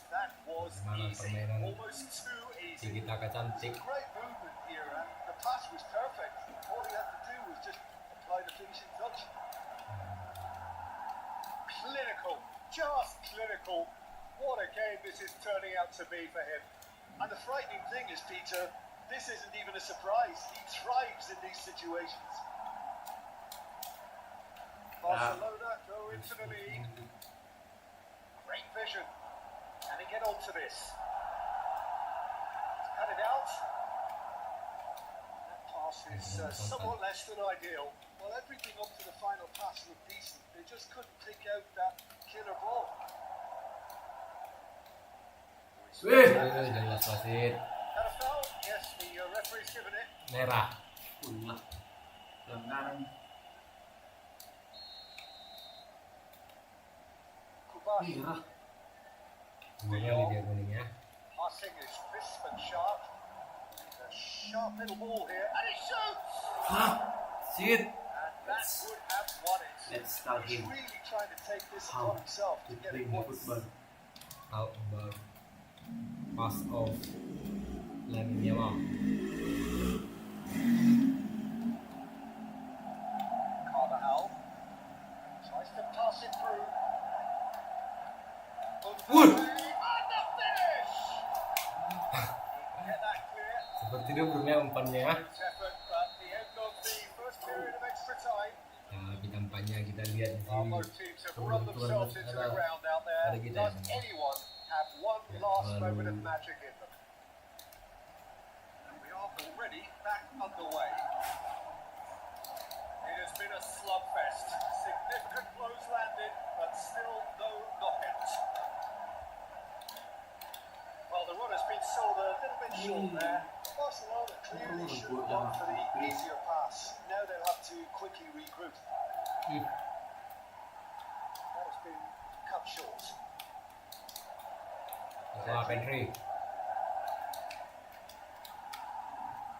That was Mana easy, permainan almost too easy. Tiki Taka cantik. Great movement here, and the pass was perfect. All he had to do was just apply the finishing touch. Clinical, just clinical. What a game this is turning out to be for him. And the frightening thing is, Peter, this isn't even a surprise. He thrives in these situations. Barcelona go into the lead. Great vision. Can he get onto this? He's cut it out. That pass is somewhat less than ideal. Well, everything up to the final pass looked decent. They just couldn't pick out that killer ball. Jelas wasit. Had a foul? Yes, the referee's given it. Merah. Pulang. Pelanggaran. Kubashi. Merah. Dua kali dia kuningnya. Passing is crisp and sharp. A sharp little ball here, and he shoots! Hah? Shit. And that would have won it. Let's start He's him. really trying to take this How upon himself to to get play it the once. football. Out ball. Pass off. Lamine Yamal. Carvajal tries to pass it through. Wood. And the finish! He can get that clear. Seperti dia bermain umpannya. Great effort, but the end of the first period of extra time. Tapi tampaknya kita lihat di Well, sini. both teams have run themselves into the ground out there. ada kita Does ya. anyone have one Ya, last lalu- moment of magic in them? And we are already back underway. It has been a slugfest. Significant blows landed, but still no knockouts. Well, the run has been sold a little bit short there. Barcelona clearly should have gone for the easier pass. Now they'll have to quickly regroup. That has been cut short. Wah, Pedri.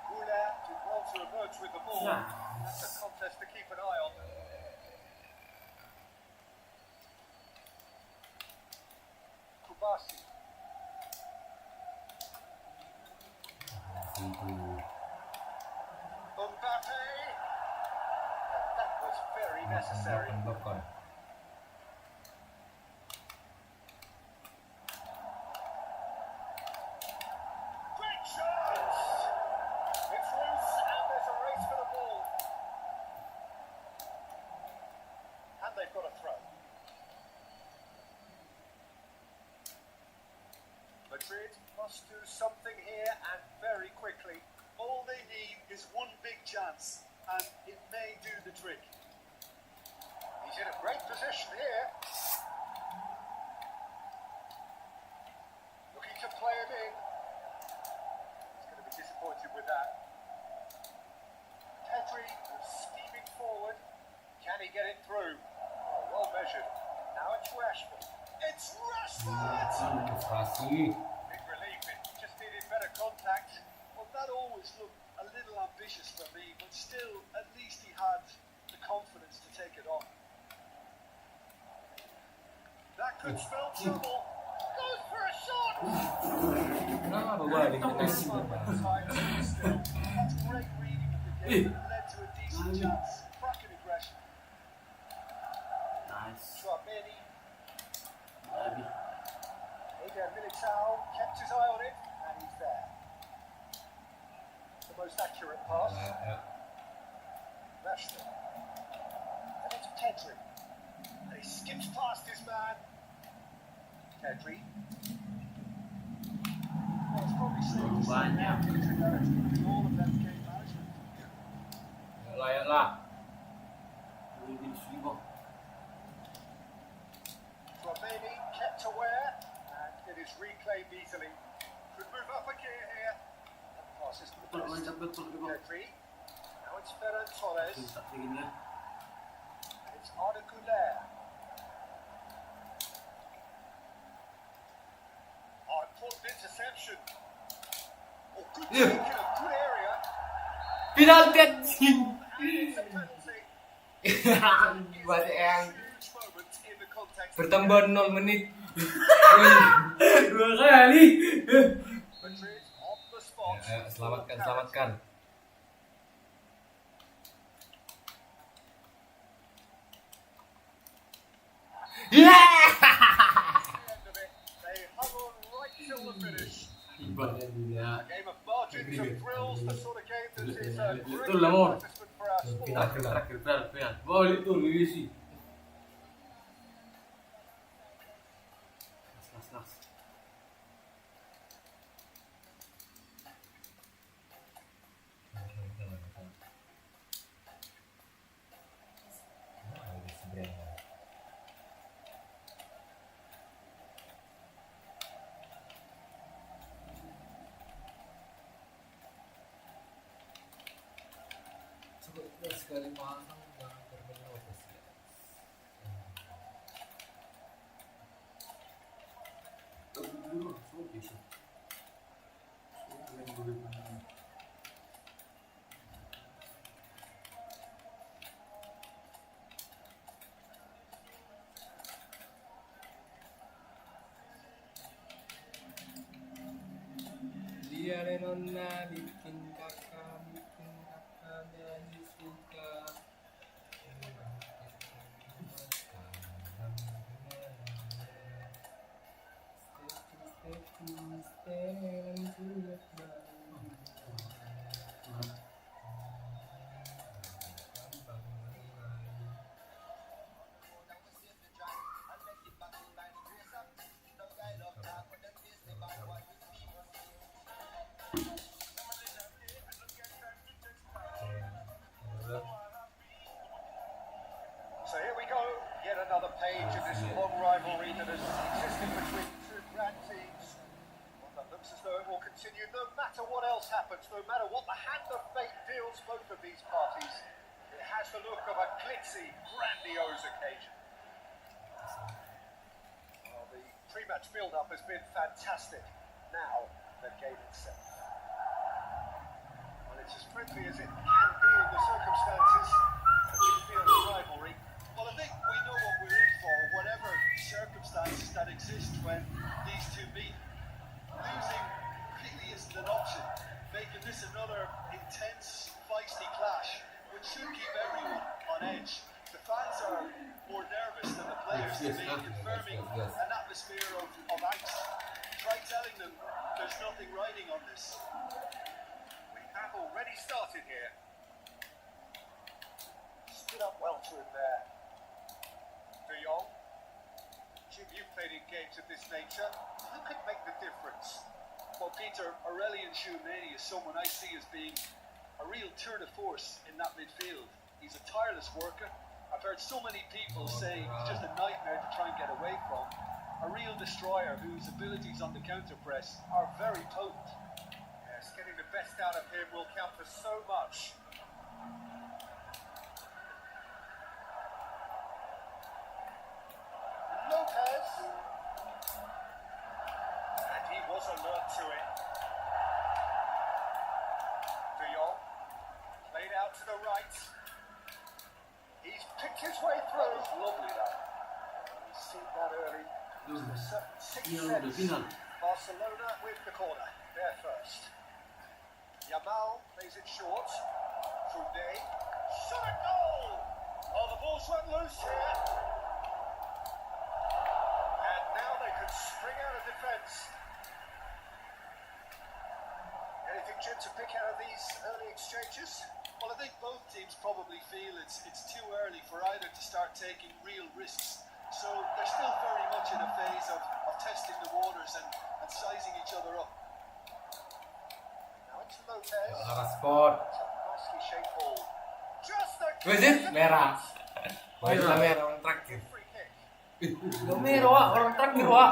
Goulet did well to emerge with the ball. Yeah. That's a contest to keep an eye on. Kubasi. Mbappe. That was very necessary. Blokkan. Great shot! It's loose and there's a race for the ball. And they've got a throw. Madrid must do something here and very quickly. All they need is one big chance and it may do the trick. He's in a great position here. Looking to play it in. He's going to be disappointed with that. Pedri is steaming forward. Can he get it through? Oh, well measured. Now it's Rashford. It's Rashford! Frustrasi. Big relief, it just needed better contact. Well, that always looked a little ambitious for me, but still, at least he had the confidence to take it on. That could spell trouble. Goes for a shot! Kenapa balik kita That's great reading of the game. It led to a decent chance. Cracking aggression. Nice. Tchouameni, Lagi. Eder Militao kept his eye on it, and he's there. The most accurate pass. Rashford. And it's Pedri. And he skips past his man. Pedri. Well, it's probably safe to say now, Peter, that it's going to be all about game management. Layaklah. William Saliba. Tchouameni kept aware, and it is reclaimed easily. Could move up a gear here. And the pass is to the Betul, best. mantap betul di bawah. Pedri. Now it's Ferran Torres. Tak tingginya. And it's Arda Güler. Oh, important interception. Oh, good Yeah. take in a good area. Penalti anjing. And it's a penalty. Buat yang Huge moment in the context. bertambah 0 menit Dua kali. Madrid on the spot. Ayo, selamatkan. At the end of it, they hung on right till the finish. Ibaratnya. A game of margins and thrills, the sort of game that is a great Betul lah, Mon. advertisement for our sport. Terakhir. Boleh tuh Messi. Las. Sekali pasang jangan termenerobos ya. Dia nona bikin kakak jadi suka. So here we go, yet another page of this long rivalry that has existed between two grand teams. One that looks as though it will continue no matter what else happens, no matter what the hand of fate deals both of these parties. It has the look of a glitzy, grandiose occasion. Well, the pre-match build-up has been fantastic. Now, the game itself. Well, it's as friendly as it can be in the circumstances. A midfield rivalry. Well, I think we know what we're in for, whatever circumstances that exist when these two meet. Losing completely isn't an option, making this another intense, feisty clash, which should keep everyone on edge. The fans are more nervous than the players to be, confirming an atmosphere of angst. Try telling them there's nothing riding on this. We have already started here. Stood up well to him there. De Jong. Jim, you've played in games of this nature. Who could make the difference? Well, Peter, Aurelian Tchouameni is someone I see as being a real tour de force in that midfield. He's a tireless worker. I've heard so many people say he's just a nightmare to try and get away from. A real destroyer whose abilities on the counter press are very potent. Yes, getting the best out of him will count for so much. Lopez. And he was alert to it. De Jong. Played out to the right. He's picked his way through. That was lovely, that. We've seen that early. Sixth Udah sense. final. Barcelona with the corner. There first. Yamal plays it short. Koundé. Shot a goal! Oh, the ball's run loose here. And now they can spring out of defence. Anything, Jim, to pick out of these early exchanges? Well, I think both teams probably feel it's too early for either to start taking real risks. So they're still very much in a phase of testing the waters and sizing each other up. Now it's Lopez. Arah sport. Nicely shaped ball. Just the Wajib merah. Wajib merah orang terakhir. free kick. Udah merah Wak, orang terakhir Wak.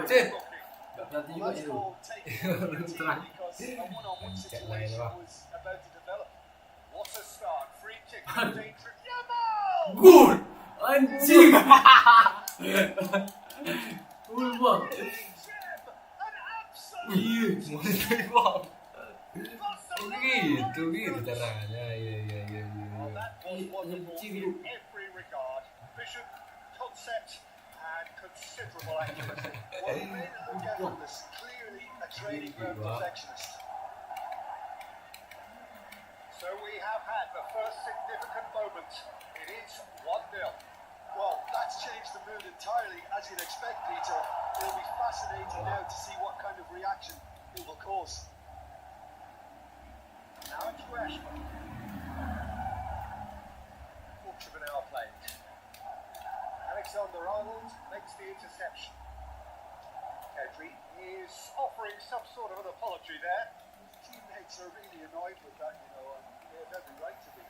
Cid. Gak berarti juga Well, itu. that's all taken from the team because a one-on-one situation was about to develop. What a start. Free kick. Dangerous. Yamal! Gol! Anjing! Gol bang. Gem! An absolute Iya. Mau dari bang. Barcelona! Gitu caranya. Iya. Well, that was wonderful in every regard. Vision, concept, and considerable accuracy. Well, he made it look effortless. Clearly a training ground perfectionist. So we have had the first significant moment. It is 1-0. Well, that's changed the mood entirely, as you'd expect, Peter. It'll be fascinating now to see what kind of reaction it will cause. Now it's Rashford. Portugal now played. Alexander-Arnold makes the interception. Pedri is offering some sort of an apology there. Teammates are really annoyed with that, you know, and they have every right to be.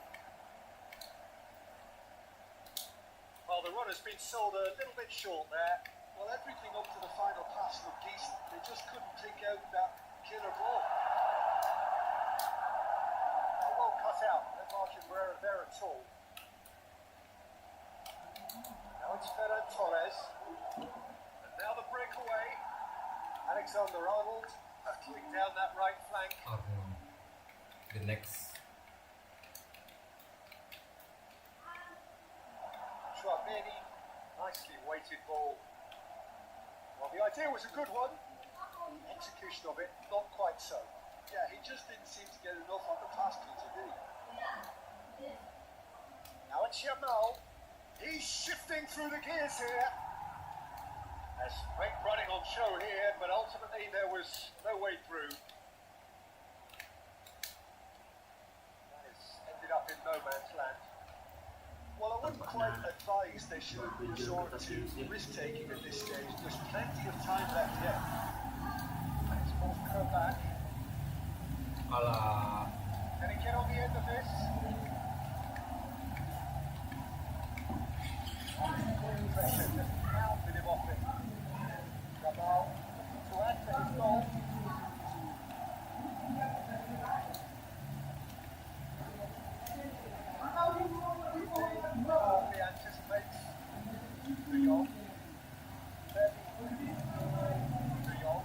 Well, the run has been sold a little bit short there. Well, everything up to the final pass looked decent. They just couldn't take out that killer ball. Well cut out. No Martin Barrera there at all. Now it's Ferran Torres. And now the breakaway. Alexander-Arnold battling down that right flank. The next. Tchouameni, nicely weighted ball. Well, the idea was a good one. Execution of it, not quite so. Yeah, he just didn't seem to get enough on the pass, Peter, did he? Now it's Yamal. He's shifting through the gears here. There's great running on show here, but ultimately there was no way through. That has ended up in no man's land. Well, I wouldn't quite advise they should resort to risk-taking at this stage. There's plenty of time left yet. And it's Walker back. Alah. Can he get on the end of this? Pressure just pounded him off it. Jamal to add to his goal. He anticipates De Jong. De Jong.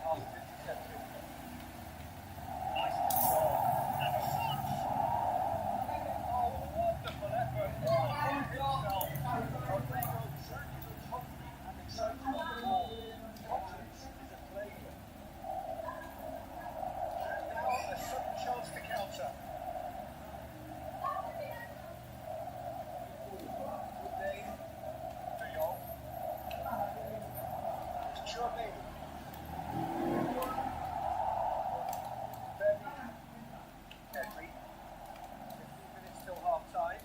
Pass is intercepted. Nice control. And a shot! Oh, wonderful effort from himself. Rodrigo certainly looks hungry and excited on the ball. Confidence is a flavour. Now a sudden chance to counter. Good day. De Jong. It's Tchouameni. Pedri. 15 minutes till half time.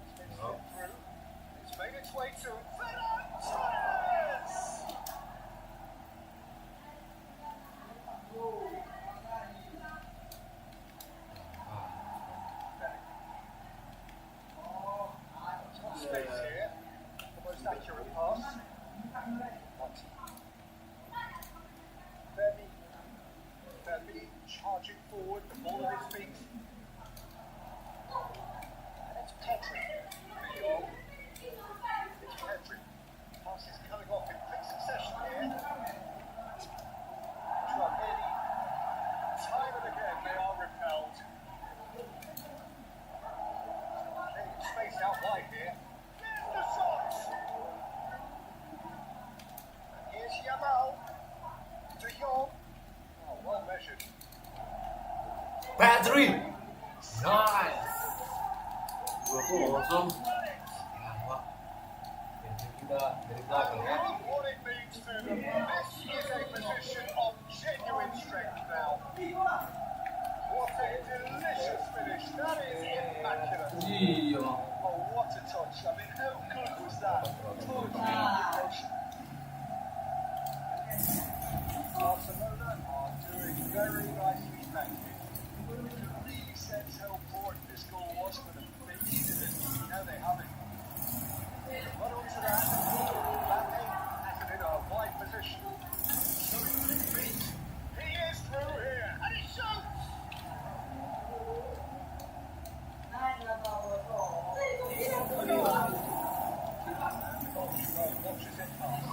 It's been slipped through. It's made its way to Ferran Torres! Space here. The most accurate pass. Fermi charging forward, the ball at his feet. And it's Pedri. De Jong. It's Pedri. Passes coming off in quick succession here. Tchouameni. Time and again they are repelled. Plenty of space out wide here. There's the shot! And here's Yamal. De Jong. Oh, well measured. Pedri. Nice. 2-0. Ya, Pedri kita dari belakang ya. What it means to them. This is a position of genuine strength now. What a delicious finish. That is immaculate. Iya. Oh, what a touch. I mean, how good was that? Totally emotion. Barcelona are doing very nicely, thank you. You can really sense how important this goal was for them. They needed it. Now they have it. Run onto that. Mbappe has it in a wide position. Showing his feet. He is through here. And he shoots! Watches it pass.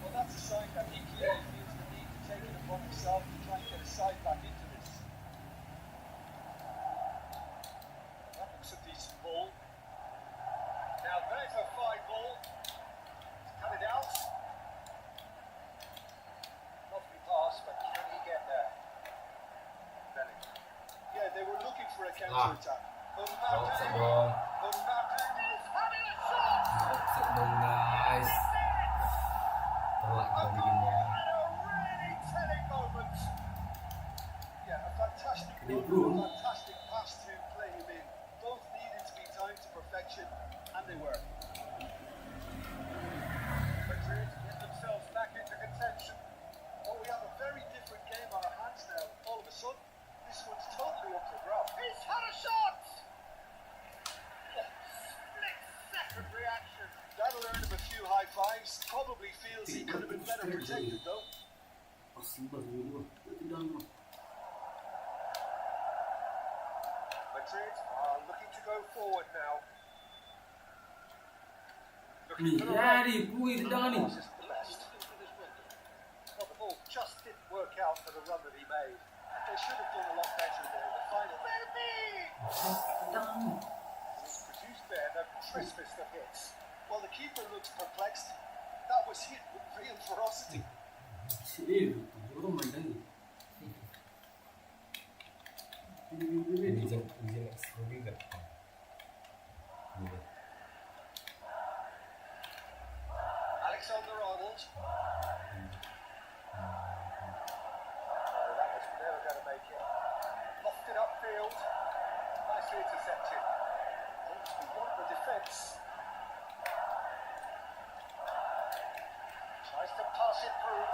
Well, that's a sign that he clearly feels the need to take it upon himself to try and get a side back into this. That looks a decent ball. Now there's a counter-attack. Offset Mbappe. dong. Mbappe is having a shot. Offset dong guys. Telak kita bikinnya. And a really telling moment. Yeah, a fantastic Good run, run. a fantastic pass to play him in. Both needed to be timed to perfection, and they were. Madrid get themselves back into contention. Oh, we have a very different game on our hands now. All of a sudden, this one's totally up for grabs. He's had a shot! Split-second reaction. That'll earn him a few high fives. Probably feels he could have been better protected, though. Possible dulu. Tidak dulu. Madrid are looking to go forward now. Nih, Looking for the ya right. di bui tendangan nih. Pass isn't the best. Well, the ball just didn't work out for the run that he made. They should have done a lot better there in the final. Tendangan nih. Was produced there the crispest of hits. Well, the keeper looks perplexed. That was hit with real ferocity. Sih, itu mandang nih. Izin eksklusif enggak? Alexander-Arnold. Oh, that was never going to make it. Lofted upfield. Nicely intercepted. We want the defence. Tries to pass it through.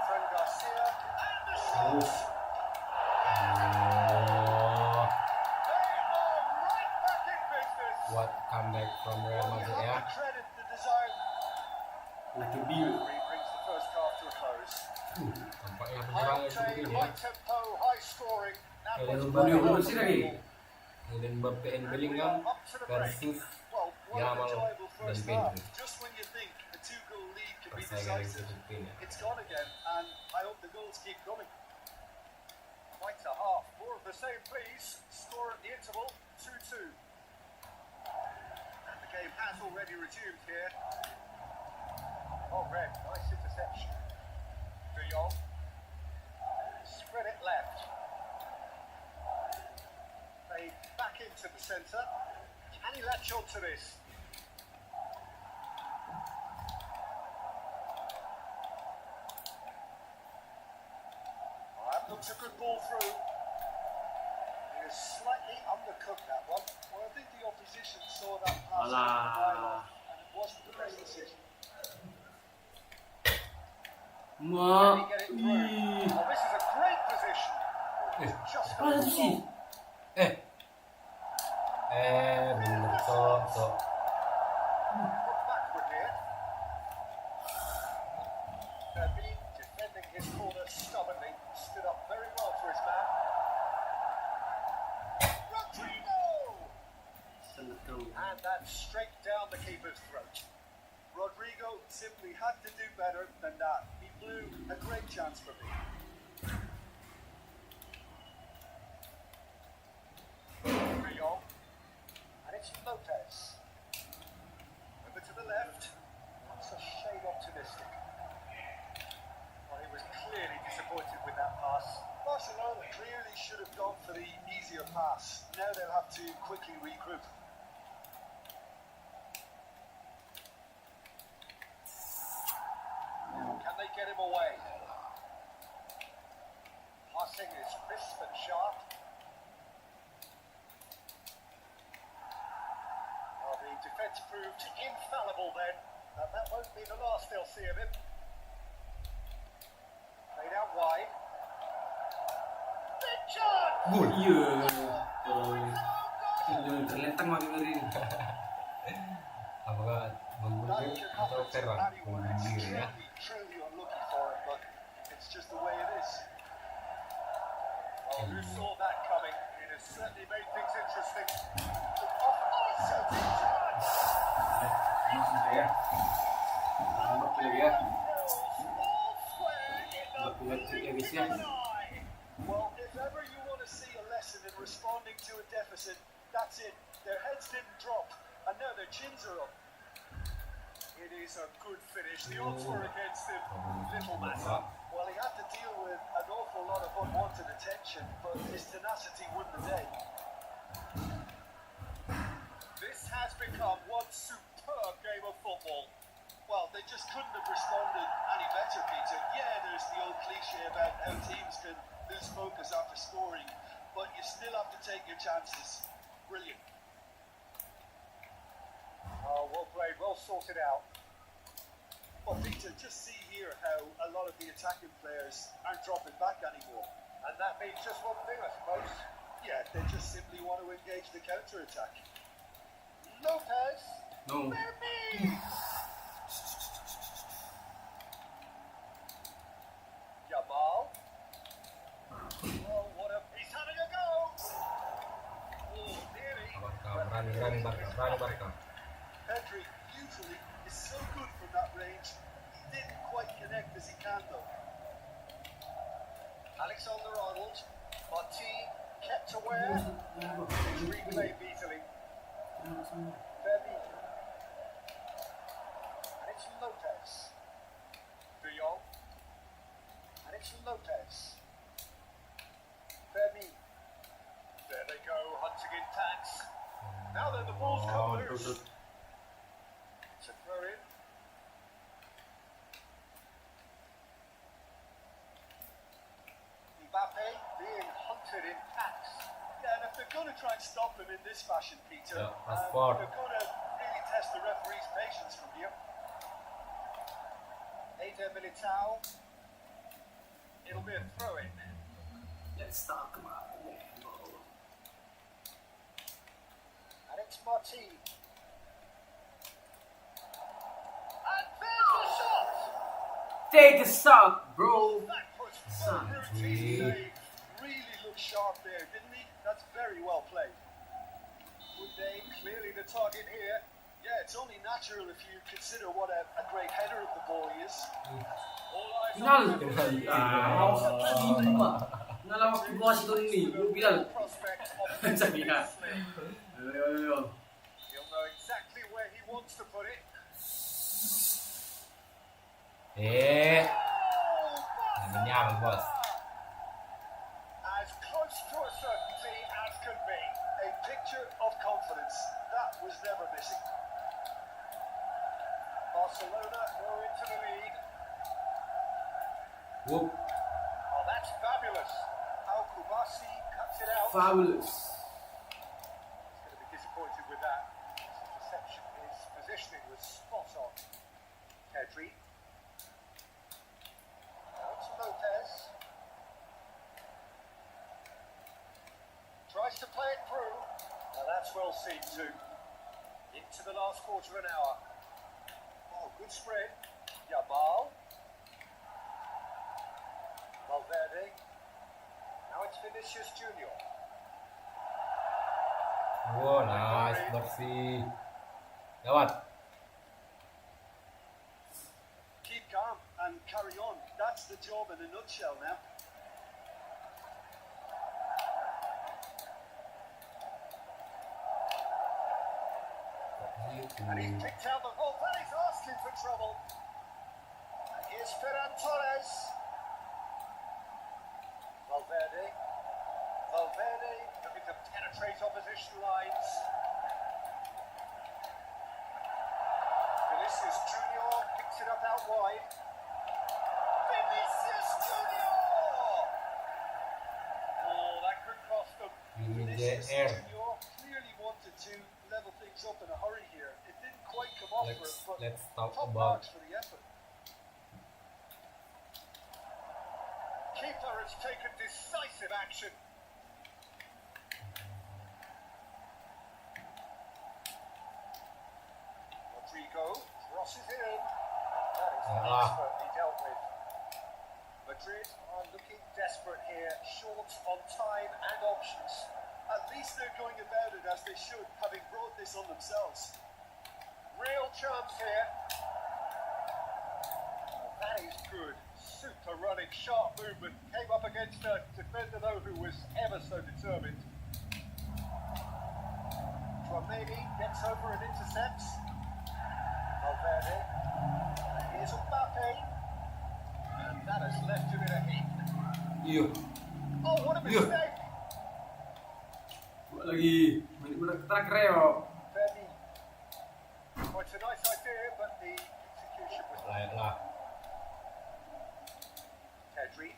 Fran Garcia. And the shot! Oh, They are right back in business. what comeback from Real Well, you Madrid ya? have to credit the desire. Lagi biru. Referee brings the first half to a close. Tampaknya High penyerang seperti octane, ini ya. high tempo, high scoring. That Kayak was Rubio well dulu sih lagi. Kemudian Mbappe and And we Bellingham are up to the break. versus Well, what an Yamal enjoyable dan first half. Pedri. Just when you think a two-goal lead can be Persaingan yang decisive, cukup ini. it's gone again, and I hope the goals keep coming. Quite a half. More of the same, please. Score at the interval, 2-2. And the game has already resumed here. Oh, Red, nice interception. De Jong. Spread it left. Played back into the centre. Can he latch on to this? That looks a good ball through. He has slightly undercooked that one. Well, I think the opposition saw that pass Alah. from the line and it wasn't the best decision. Ma. Can he get it through? Ih. Oh, this is a great position. Eh, Just Apa itu sih? Bener kok. Put backward here. Verbi defending his corner stubbornly, stood up very well for his man. Rodrigo! And that's straight down the keeper's throat. Rodrigo simply had to do better than that. He blew a great chance for me. De Jong. And it's Lopez. Over to the left. That's a shade optimistic. Well, he was clearly disappointed with that pass. Barcelona clearly should have gone for the easier pass. Now they'll have to quickly regroup. Can they get him away? Passing is crisp and sharp. Well, the defence proved infallible then. And that won't be the last they'll see of him. Played out wide. Big chance! Iya. Jangan terlentang lagi ngeri. Apakah That membunuh can atau happen to Ferran anyone. It's membunuh ya? truly unlucky for him, but it's just the way it is. Well, who saw that coming? It has certainly made things interesting. Oh, so big chance! Langsung ya. Nembak lagi ya. All square in the Nembak lihat ya guys ya. eye. Well, if ever you want to see a lesson in responding to a deficit, that's it. Their heads didn't drop, and now their chins are up. It is a good finish. The odds were against him. Little matter. Well, he had to deal with an awful lot of unwanted attention, but his tenacity won the day. has become one superb game of football. Well, they just couldn't have responded any better, Peter. Yeah, there's the old cliche about how teams can lose focus after scoring, but you still have to take your chances. Brilliant. Oh, well played, well sorted out. Well, Peter, just see here how a lot of the attacking players aren't dropping back anymore. And that means just one thing, I suppose. Yeah, they just simply want to engage the counter-attack. Lopez! No. Vermeer! Jamal. Oh, what a... He's having a go! Oh, nearly. Berani Barca. Pedri usually is so good from that range. He didn't quite connect as he can, though. Alexander-Arnold. Martin kept aware. It's replayed easily. Verdi. And it's Lopez. De Jong. And it's Lopez. Verdi. There they go, hunting in tax. Now then, the ball's come loose. It's a throw in. Mbappe being hunted in tax. Yeah, and if they're going to try and stop him in this fashion, Peter, Yeah, that's far. they're going to really test the referee's patience from here. Eder Militao. It'll be a throw in. Let's talk about it. And it's Martin. And there's the shot! Take a shot, bro. That was Son. so routine save. Really looked sharp there, didn't he? That's very well played. Woodday, clearly the target here. Yeah, it's only natural if you consider what a great header of the ball he is. All eyes Final. on the referee. Nalawak ko bukas ito ni Bilal. Prospect of Sabi ka. slim. Yo. He'll know exactly where he wants to put it. Eh, Oh, nanyaman boss. as close to a certainty as can be. A picture of confidence. That was never missing. Barcelona go into the lead. Whoop. Oh, that's fabulous. Al Kubasi cuts it out. Fabulous. He's going to be disappointed with that. His interception, his positioning was spot on. Pedri. Now it's Lopez. Tries to play it through. Now that's well seen too. Into the last quarter of an hour. Oh, good spread. Jamal. Valverde. Now it's Vinicius Junior. Wow, nice bersih. Lewat. Keep calm and carry on. That's the job in a nutshell now. And he's picked out the ball. That is asking for trouble. And here's Ferran Torres. Valverde. Valverde looking to penetrate opposition lines. Vinicius Junior picks it up out wide. Vinicius Junior! Oh, that could cost them. Vinicius VJR. Junior clearly wanted to level things up in a hurry here. It didn't quite come off for it, but Let's talk top about marks for the effort. Keeper has taken decisive action. Rodrigo crosses it in. That is expertly dealt with. Madrid are looking desperate here, short on time and options. At least they're going about it as they should, having brought this on themselves. Real chance here. That is good. Super running, sharp movement. Came up against a defender though who was ever so determined. Tchouaméni gets over and intercepts. Valverde. And here's Mbappe. And that has left him in a heap. Iyo. Oh, what a Yeah. mistake! Lagi. Track reo. Verdi. partnership with Layak lah. Pedri.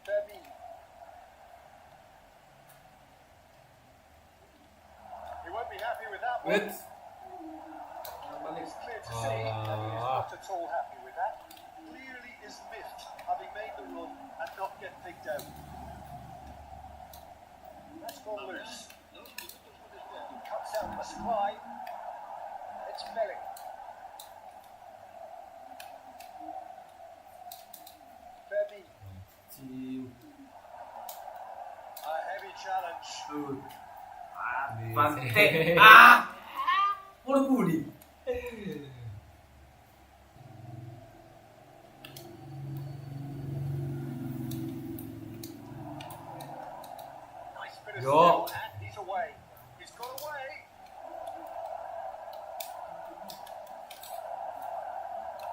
Fermin. He won't be happy with that one. Wait. It's clear to see that he is not at all happy with that. Clearly is miffed, having made the run and not get picked out. That's gone loose. Cuts out a supply. It's Belling. Fermin. A heavy challenge. Pantek. Ah. Puro budi. Nice bit of Yo. skill, and he's away. He's got away.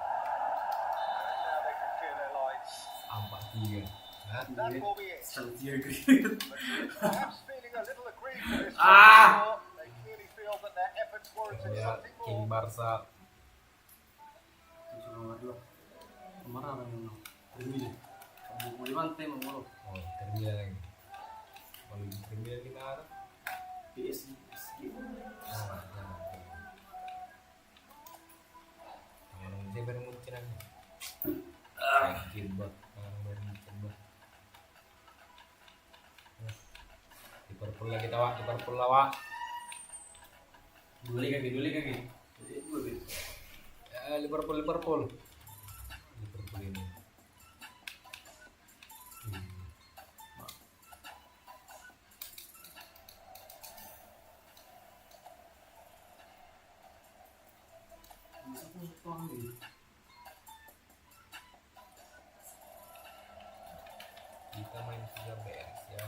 And now they can clear their lines. 4-3. Hah? That will be it. Salty agree. Perhaps feeling a little aggrieved for this Ah! one. They clearly feel that their efforts warranted Ya, something King more. Barca. Itu nomor 2. Kemarin yang termili. Kamu mau dimante mau Oh, Terminan lagi. Kalau di Terminan kita ada. PSG. Ah, jangan. Yang dia baru muncul lagi. Sakit banget. Orang baru muncul banget. Liverpool lagi tawa, Liverpool lawak. Dua kaki. Liverpool Liverpool ini. Bisa pun tuang ni. Kita main 3 beres ya.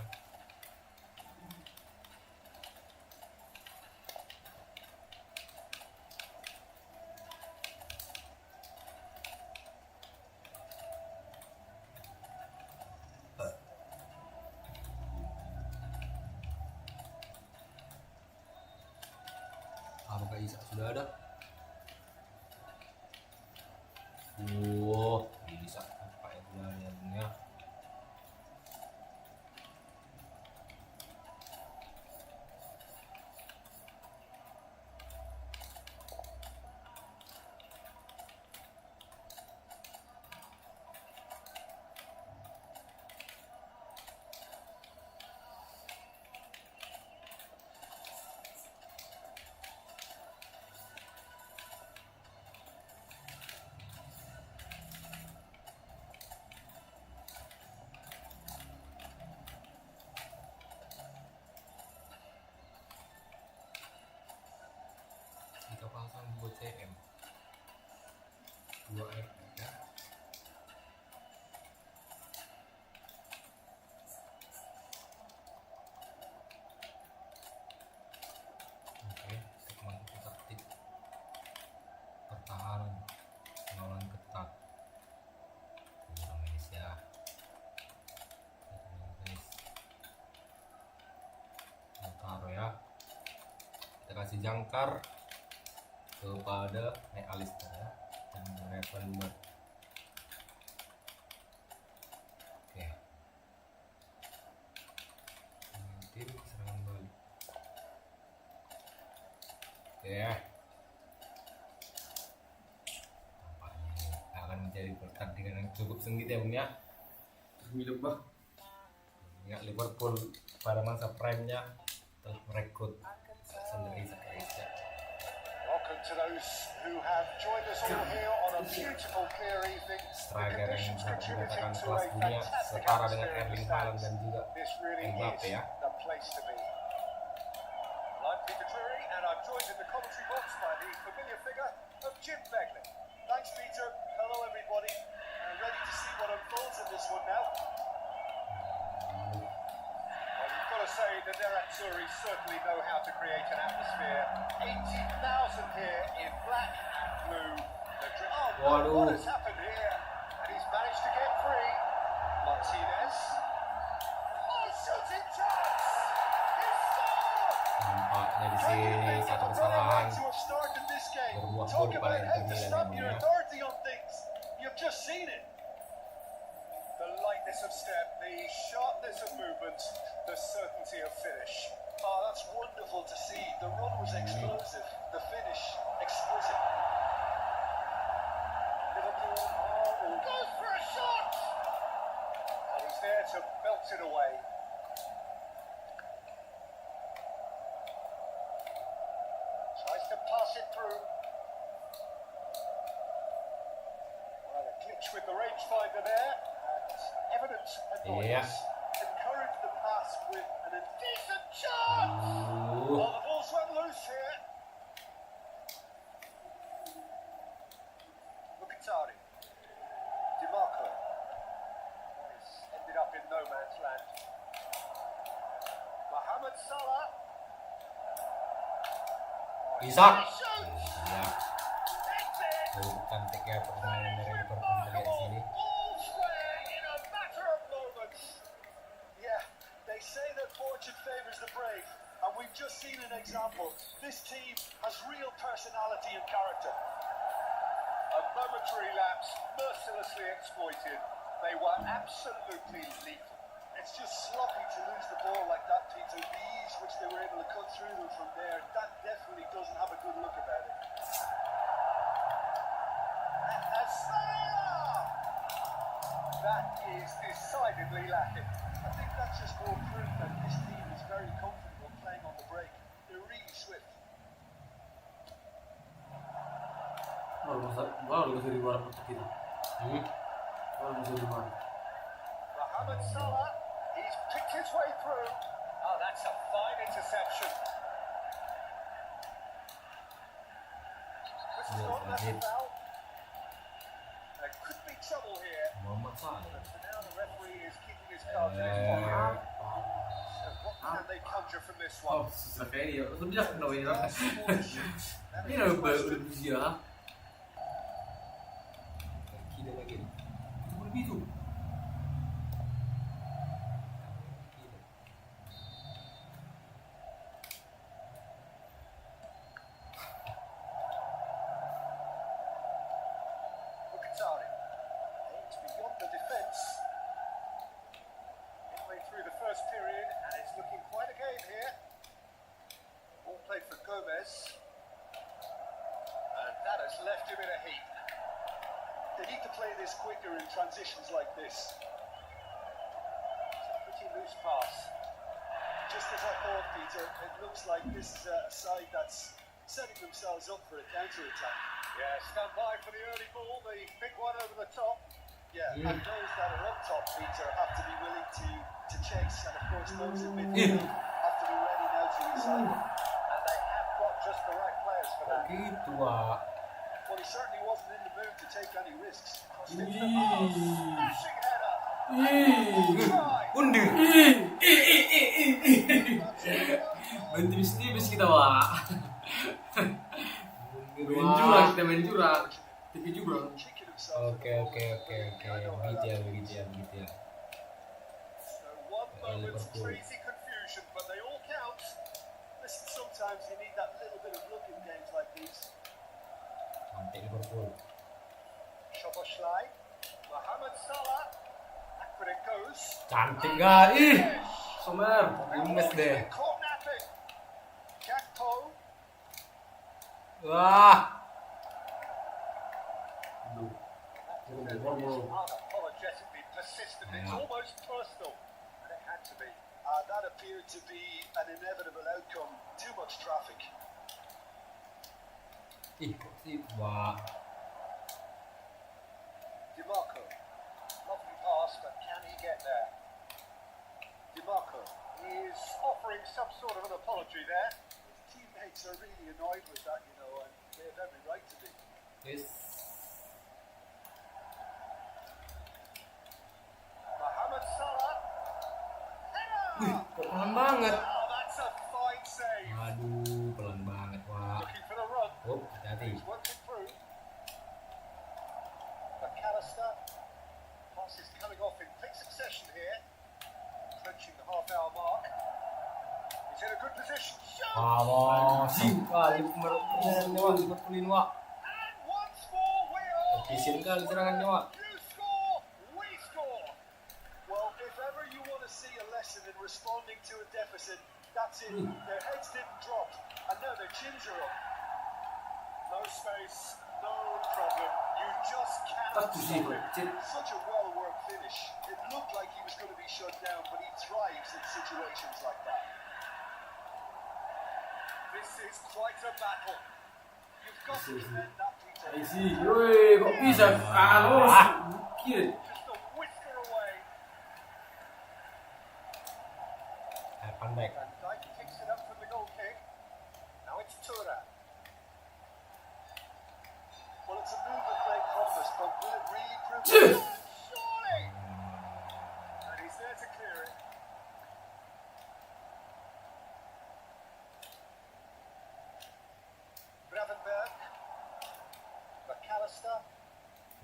Apakah Isak sudah ada? Wow, Isak apa ya bulannya? Kita pasang 2 CM 2 R ya. Oke, kita masuk ke taktik pertahanan melawan ketat Indonesia. Kita taruh ya, kita kasih jangkar kepada Alistair ya, dan Ravenberg. Oke. Tim serangan balik. Oke. Tampaknya ini akan menjadi pertandingan yang cukup sengit ya Bung ya. Termili bah. Ingat Liverpool pada masa prime-nya telah merekrut Alexander Isak. Welcome to those who have joined us all here on a beautiful clear evening. The Striker yang conditions contributing dikatakan to kelas a dunia fantastic setara dengan atmosphere in Erling the Haaland stands. dan juga This really Mbappe is ya. the place to be. Well, I'm Peter Drury and I'm joined in the commentary box by the familiar figure of Jim Begley. Thanks Peter, hello everybody. Ready to see what unfolds in this one now. Well, you've got to say that the Nerazzurri certainly know how to create an atmosphere. 80,000 here in black and blue. Oh, no, what has happened here? And he's managed to get free. Martinez. Oh, shooting chance! He scored! Nampaknya di Can you sini think satu of a better kesalahan way to have started this game? berbuah Talk gol about pada how to Inter Milan stop yang your mulia. authority just seen it. The lightness of step, the sharpness of movement, the certainty of finish. Oh, that's wonderful to see. The run was explosive, the finish exquisite. Liverpool goes for a shot! And he's there to belt it away. Tries to pass it through. Well, a glitch with the rangefinder there. And evident annoyance. Yeah. Encouraged the pass with an indecent chance. Well, the ball's run loose here. Mkhitaryan. DiMarco. He's ended up in no man's land. Mohamed Salah. Isak. Shoots. Ya, That's it. bukan tiga permainan dari Liverpool kita lihat di sini. All square in a matter of moments. Yeah, they say that fortune favours the brave, and we've just seen an example. This team has real personality and character. A momentary lapse, mercilessly exploited. They were absolutely lethal. It's just sloppy to lose the ball like that, Peter. The ease which they were able to cut through them from there, that definitely doesn't have a good look about it. And Salah! That is decidedly lacking. I think that's just more proof that this team is very comfortable playing on the break. They're really swift. Baru masih di luar kotak kita. Baru masih di luar. Mohamed Salah, he's picked his way through. Oh, that's a fine interception. This is not that's a foul. There could be trouble here. Muhammad Salah. So now the referee is keeping his cards in his pocket. So what can they conjure from this Oh, one? susah kayak dia. Lebih dah kenal ini. Ini That udah is udah dia. Kiri lagi. Lebih tu. Mkhitaryan aims beyond the defence. Midway through the first period, and it's looking quite a game here. Ball played for Gomez, and that has left him in a heap. They need to play this quicker in transitions like this. It's a pretty loose pass. Just as I thought, Peter, it looks like this is a side that's setting themselves up for a counter-attack. Yeah, stand by for the early ball, the big one over the top. Yeah, and those that are up top, Peter, have to be willing to chase, and of course those in midfield have to be ready now to recycle. And they have got just the right players for that. Gitu, Wak. Well, he certainly wasn't in the mood to take any risks. Crossed into the pass, smashing header. Try. Undur. Tipis-tipis kita, Wak. Main jurang, kita main jurang. Tipis jurang. Kicking himself. Oke. Begitu ya. So one moment's crazy confusion, but they all count. Listen, sometimes you need that little bit of luck in games like these. Mantik Liverpool. Szoboszlai, Mohamed Salah, back when it goes. Cantik gak? Ih, Somer. gemes deh. Caught napping. Gakpo. Wah, Unapologetically persistent. It's almost personal. And it had to be. That appeared to be an inevitable outcome. Too much traffic. ih kok sih, Wak. DiMarco. Lovely pass, but can he get there? DiMarco is offering some sort of an apology there. His teammates are really annoyed with that, you know, and they have every right to be. Yes. Mohamed Salah. Wih, Header! kok pelan banget. Oh, that's a fine save. Aduh, pelan banget, Wak. Looking for the run. Oh, hati-hati. He's working through. McAllister. Pass is coming off in quick succession here. Approaching the half-hour mark. He's in a good position. Shot! Vamos. Wah, Liverpool, Wak. And once more we are efisien kali serangannya, Wak. You score, we score. Well, if ever you want to see a lesson in responding to a deficit, that's it. Their heads didn't drop, and now their chins are up. No space, no problem. You just cannot That's stop easy, him. Such a well-worked finish. It looked like he was going to be shut down, but he thrives in situations like that. This is quite a battle. You've got to defend that, Peter. I see. Woi, kok bisa? Kalau mungkin. Just a whisker away. Pandai. Van Dijk kicks it up for the goal kick. Now it's Tura. Well, it's a move of great compass, but will it really prove it? Surely! And he's there to clear it. Gravenberg. McAllister.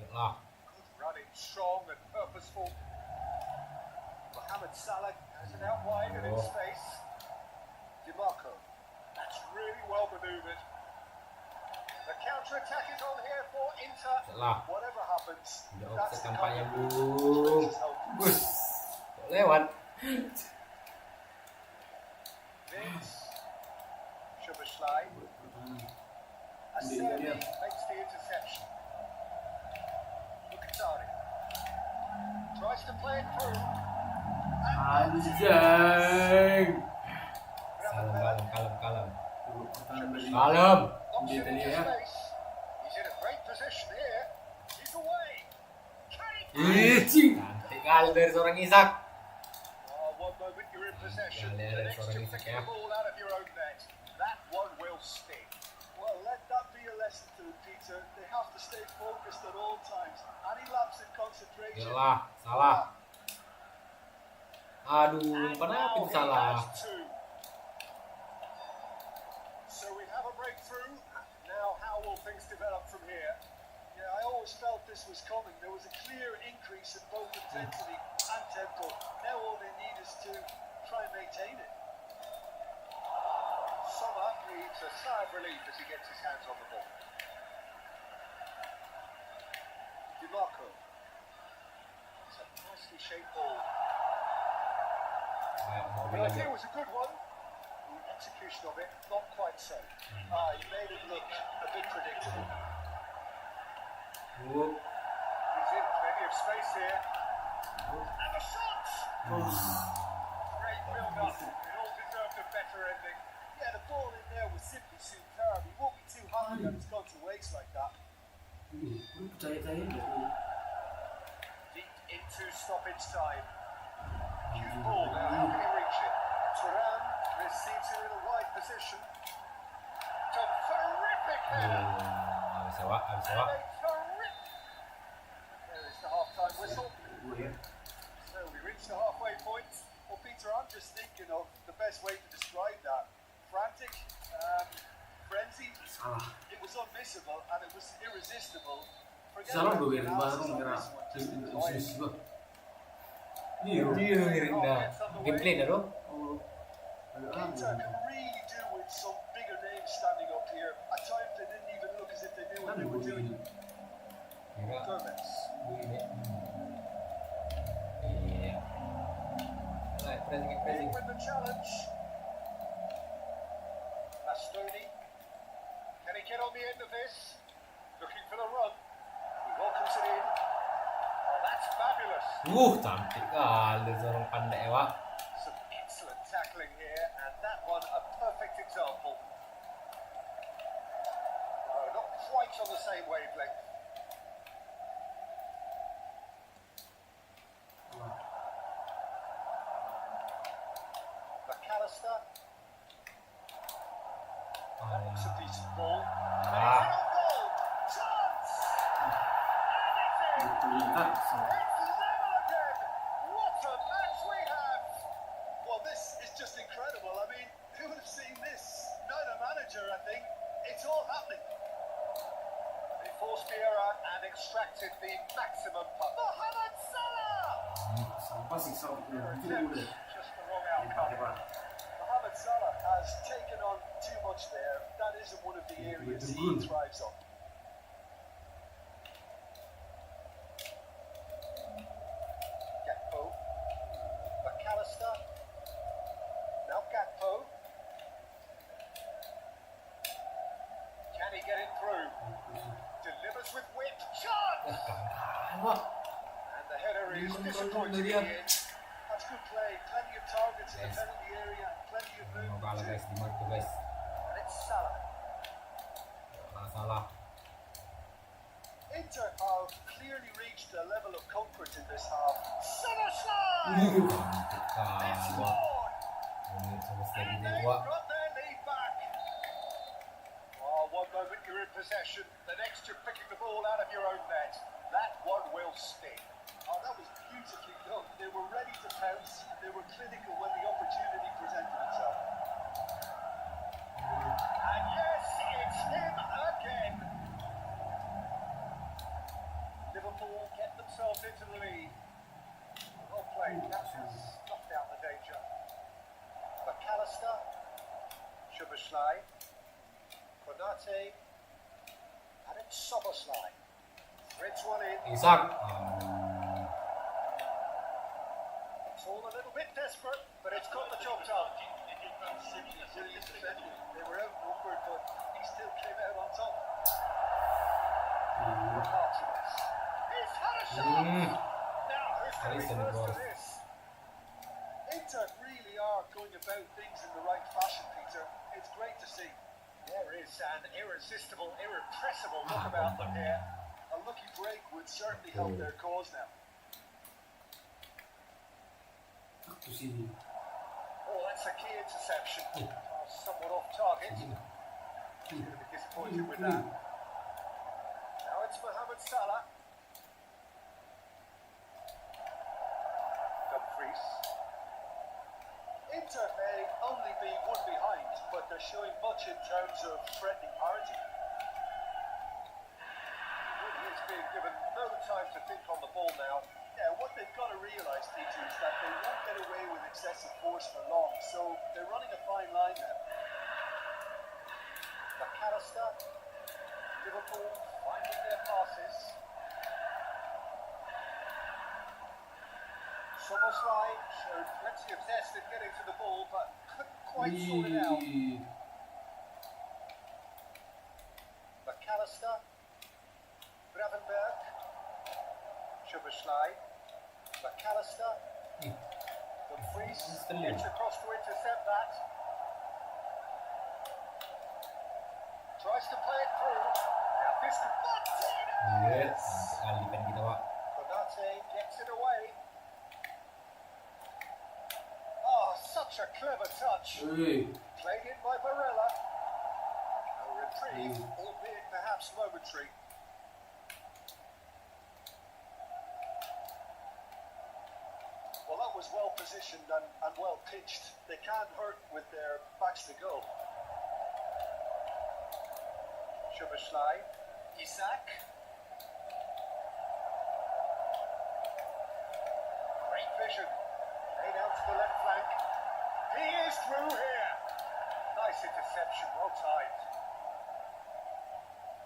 Yalah. Good running, strong and purposeful. Mohamed Salah has it out wide and in space. DiMarco. That's really well manoeuvred. The counter-attack is on here for Inter. Yalah. Whatever happens, Udah that's offset the tampaknya, kind of Bung. move which hope. Bus. Kok lewat. Vince. Szoboszlai. Acerbi makes the interception. Mkhitaryan tries to play it through. Anjing. Kalem. Pertahanan Kalem. Knocks Dia it tadi into ya. space. He's in a great position here. He's away. Can Anjing. Cantik kali dari seorang Isak. one moment you're in possession, Yeah, the that's next what I you're need to picking get. the ball out of your own net. That one will sting. Well, let that be a lesson to them, Peter. They have to stay focused at all times. Any lapse in concentration. Yalah, salah. Aduh, And kenapa now itu he salah? has two. So we have a breakthrough. Now, how will things develop from here? Yeah, I always felt this was coming. There was a clear increase in both intensity and tempo. Now all they need is to try and maintain it. Sommer needs a sigh of relief as he gets his hands on the ball. DiMarco. It's a nicely shaped ball. The idea was a good one. The execution of it, not quite so. He made it look a bit predictable. He's in plenty of space here. And the shot! Great build-up. It all deserved a better ending. Yeah, the ball in there was simply superb. He won't be too happy that it's gone to waste like that. Lu percaya Deep into stoppage time. Huge ball now. How can he reach it? Turan receives it in a wide position. It's a terrific header. Habis Wak. And a terrific. There is the half-time whistle. gue ya. So we reached the halfway point. Well, Peter, I'm just thinking of the best way to describe that. Frantic, frenzied. Salah. It was unmissable and it was irresistible. Forget Salah about gue the ya. analysis Baru on ngira. this one. Just enjoy it. Isi gue. Iya. Dia ngirim dah. Gameplay dah doh. Oh. Inter can really do with some bigger names standing up here. At times they didn't even look as if they knew what they were doing. Kira Gomez. begini. Iya. Nah, pressing. In with the challenge. Bastoni. Can he get on the end of this? Looking for the run. He welcomes it in. Oh, that's fabulous. Cantik kali seorang pandai Wak. Some excellent tackling here, and that one a perfect example. Not quite on the same wavelength. McAllister. That's a decent ball. And it's Ah. on goal. Chance! And it's in! Terlihat. It's level again! What a match we have! Well, this is just incredible. I mean, who would have seen this? Not a manager, I think. It's all happening. They forced Vieira and extracted the maximum punt. Mohamed Salah! Sampah sih sampah. Itu Attempt, udah. just the wrong outcome. Mohamed Salah has taken on too much there. That isn't one of the areas he thrives on. disappointing in the end. That's good play. Plenty of targets in the Yes. penalty area. Plenty of Mau movement kalah too. guys di Marco guys. And it's Salah. Salah. Inter have clearly reached a level of comfort in this half. Salah slide! Mantap It's kali. scored! Menit selesai And di they've dua. got their lead back. Oh, one moment you're in possession, the next you're picking the ball out of your own net. That one will sting. Oh, that was beautifully done. They were ready to pounce, and they were clinical when the opportunity presented itself. And yes, it's him again. Liverpool get themselves into the lead. Well played. That has snuffed out the danger. McAllister, Szoboszlai, Konate, and it's Szoboszlai. Threads one in. Isak. It's all a little bit desperate, but it's got the job done. They were outnumbered, but he still came out on top. Martinez. He's had a shot! Now, who's going to be Alisson first to was. this? Inter really are going about things in the right fashion, Peter. It's great to see. There is an irresistible, irrepressible look about them here. A lucky break would certainly help their cause now. Aku sini. Oh, that's a key interception. Somewhat off target. He's going to be disappointed with that. Now it's Mohamed Salah. Dumfries. Inter may only be one behind, but they're showing much in terms of threatening parity. He is being given no time to think on the ball now. Yeah, what they've got to realise, Peter, is that they won't get away with excessive force for long, so they're running a fine line now. McAllister, Liverpool finding their passes. Szoboszlai showed plenty of zest in getting to the ball, but couldn't quite sort it out. McAllister, Gravenberg, Szoboszlai, McAllister, Dumfries gets across to intercept that. Tries to play it through. Now this could Yes. Mantap kali kan kita Pak. Konate gets it away. Oh, such a clever touch. Hei. Played in by Barella. A reprieve, albeit perhaps momentary. Well, that was well positioned and well pitched. They can't hurt with their backs to go. Szoboszlai, Isak. Great vision. Laid out to the left flank. He is through here. Nice interception, well timed.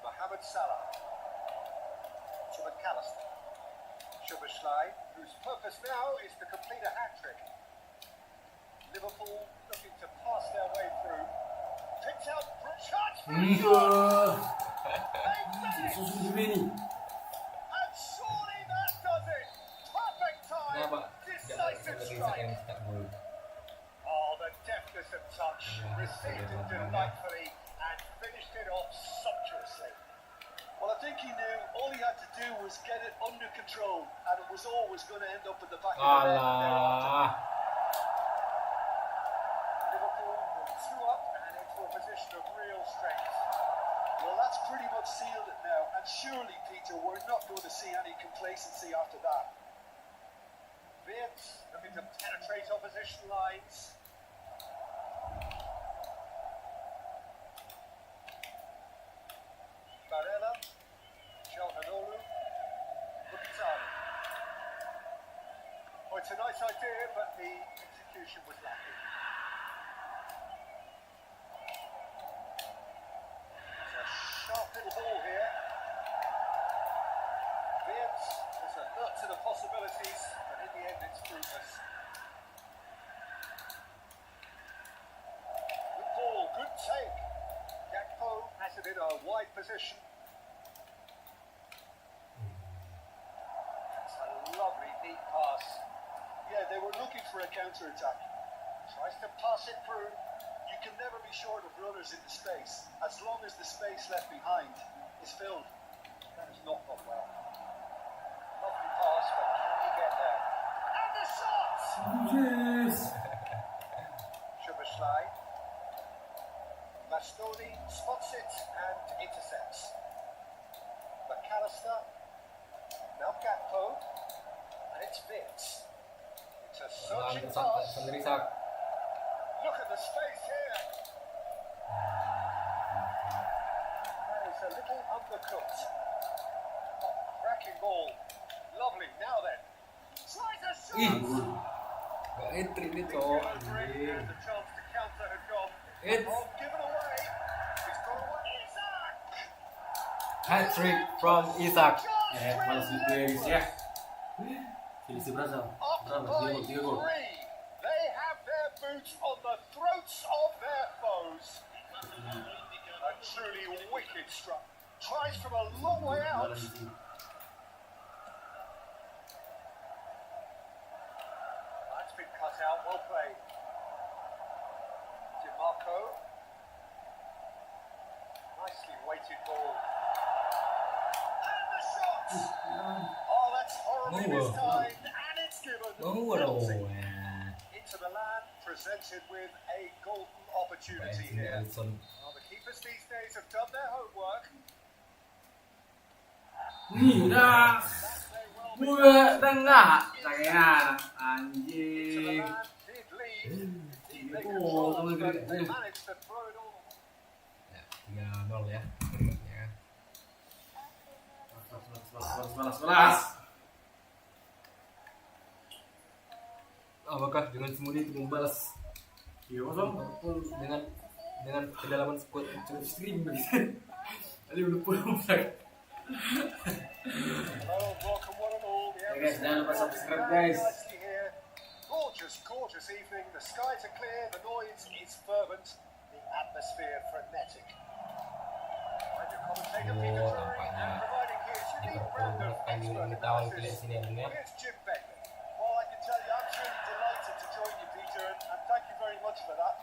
Mohamed Salah to McAllister. Szoboszlai, whose purpose now is to complete a hat-trick. Liverpool looking to pass their way through. Picked out shot. Susu ini. And surely that does it. Perfect time. Kenapa? Decisive Isak strike. yang cetak gol. Oh, the deftness of touch. Received it delightfully and finished it off sumptuously. Well, I think he knew all he had to do was get it under control, and it was always going to end up in the back of the net thereafter. Alah. Liverpool with 2 up and into a position of real strength. Well, that's pretty much sealed it now, and surely, Peter, we're not going to see any complacency after that. Wirtz looking to penetrate opposition lines. Barella, Calhanoglu, Mkhitaryan. Oh, it's a nice idea, but the execution was lacking. It's a sharp little ball here. Wirtz is alert to the possibilities, but in the end it's fruitless. Good ball, good take. Gakpo has it in a wide position. It's a lovely deep pass counter attack. Tries to pass it through. You can never be short of runners into space, as long as the space left behind is filled. That has not gone well. Lovely pass, but can he get there? And the shot! Szoboszlai. Bastoni spots it and intercepts. McAllister. Now Gakpo. And it's Vince. It's a searching pass. Sendiri Isak. Look at the space here. That is a little undercooked. Cracking ball. Lovely. Now then. Tries a Ih, shot. gak entry nih Big cowok. yellow ring, and the chance to counter had gone. It's Oh, given away. It's gone away. Isak. hat trick from Isak. Malas juga ya guys ya. Selisih berapa? Up Berapa? by 3 gol. 3. They have their boots on the throats of their foes. A truly wicked strike. Tries from a long way out. Malas di sini. That's been cut out. Well played. DiMarco. Nicely weighted ball. And the shot. Oh, that's horrible this No. time. And it's given. Penalty. Into the land, presented with a golden opportunity here. Alisson. Well, the keepers these days have done their homework. Nih, dah. That may well be Gue tengah. Sayang. into the Anjing. land, did lead. Indeed, they Oh, controlled, sama but they dia. managed to throw it all. Ya, 3-0 ya. Ya. Balas. Apakah dengan semudi itu membalas Iya, kosong. Liverpool dengan kedalaman squad yang cukup stream begitu? Tadi udah pulang. Well, welcome one and all. The Hey guys, jangan lupa atmosphere subscribe, is very guys. nicely here. Gorgeous, gorgeous evening. The skies are clear. The noise is fervent. The atmosphere frenetic. I'm your commentator, Peter Oh, Drury, nampaknya and providing his unique Liverpool brand of menekan di expert tahun pilih analysis. sini ya. Here's Jim Beckley. Well, I can tell you, I'm truly delighted to join you, Peter, and thank you very much for that.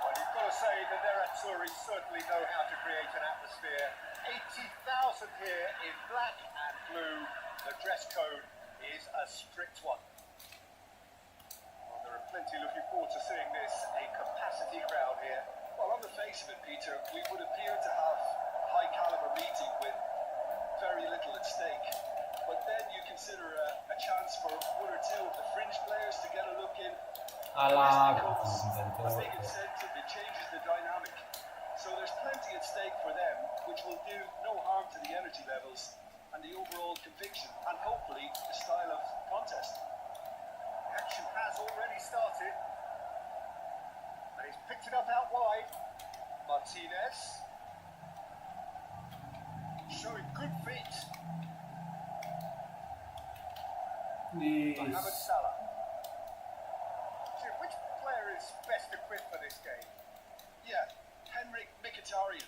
Well, you've got to say that their Azzurri certainly know how to create an atmosphere. 80,000 here in black and blue. The dress code is a strict one. Well, there are plenty looking forward to seeing this. A capacity crowd here. Well, on the face of it, Peter, we would appear to have a high caliber meeting with very little at stake. But then you consider a chance for one or two of the fringe players to get a look in. Alah, A big incentive, it changes the dynamic. So there's plenty at stake for them, which will do no harm to the energy levels and the overall conviction, and hopefully the style of contest. Action has already started, and he's picked it up out wide. Martinez showing good feet. Mohamed Nis. Salah. Jim, which player is best equipped for this game? Yeah, Henrik Mkhitaryan.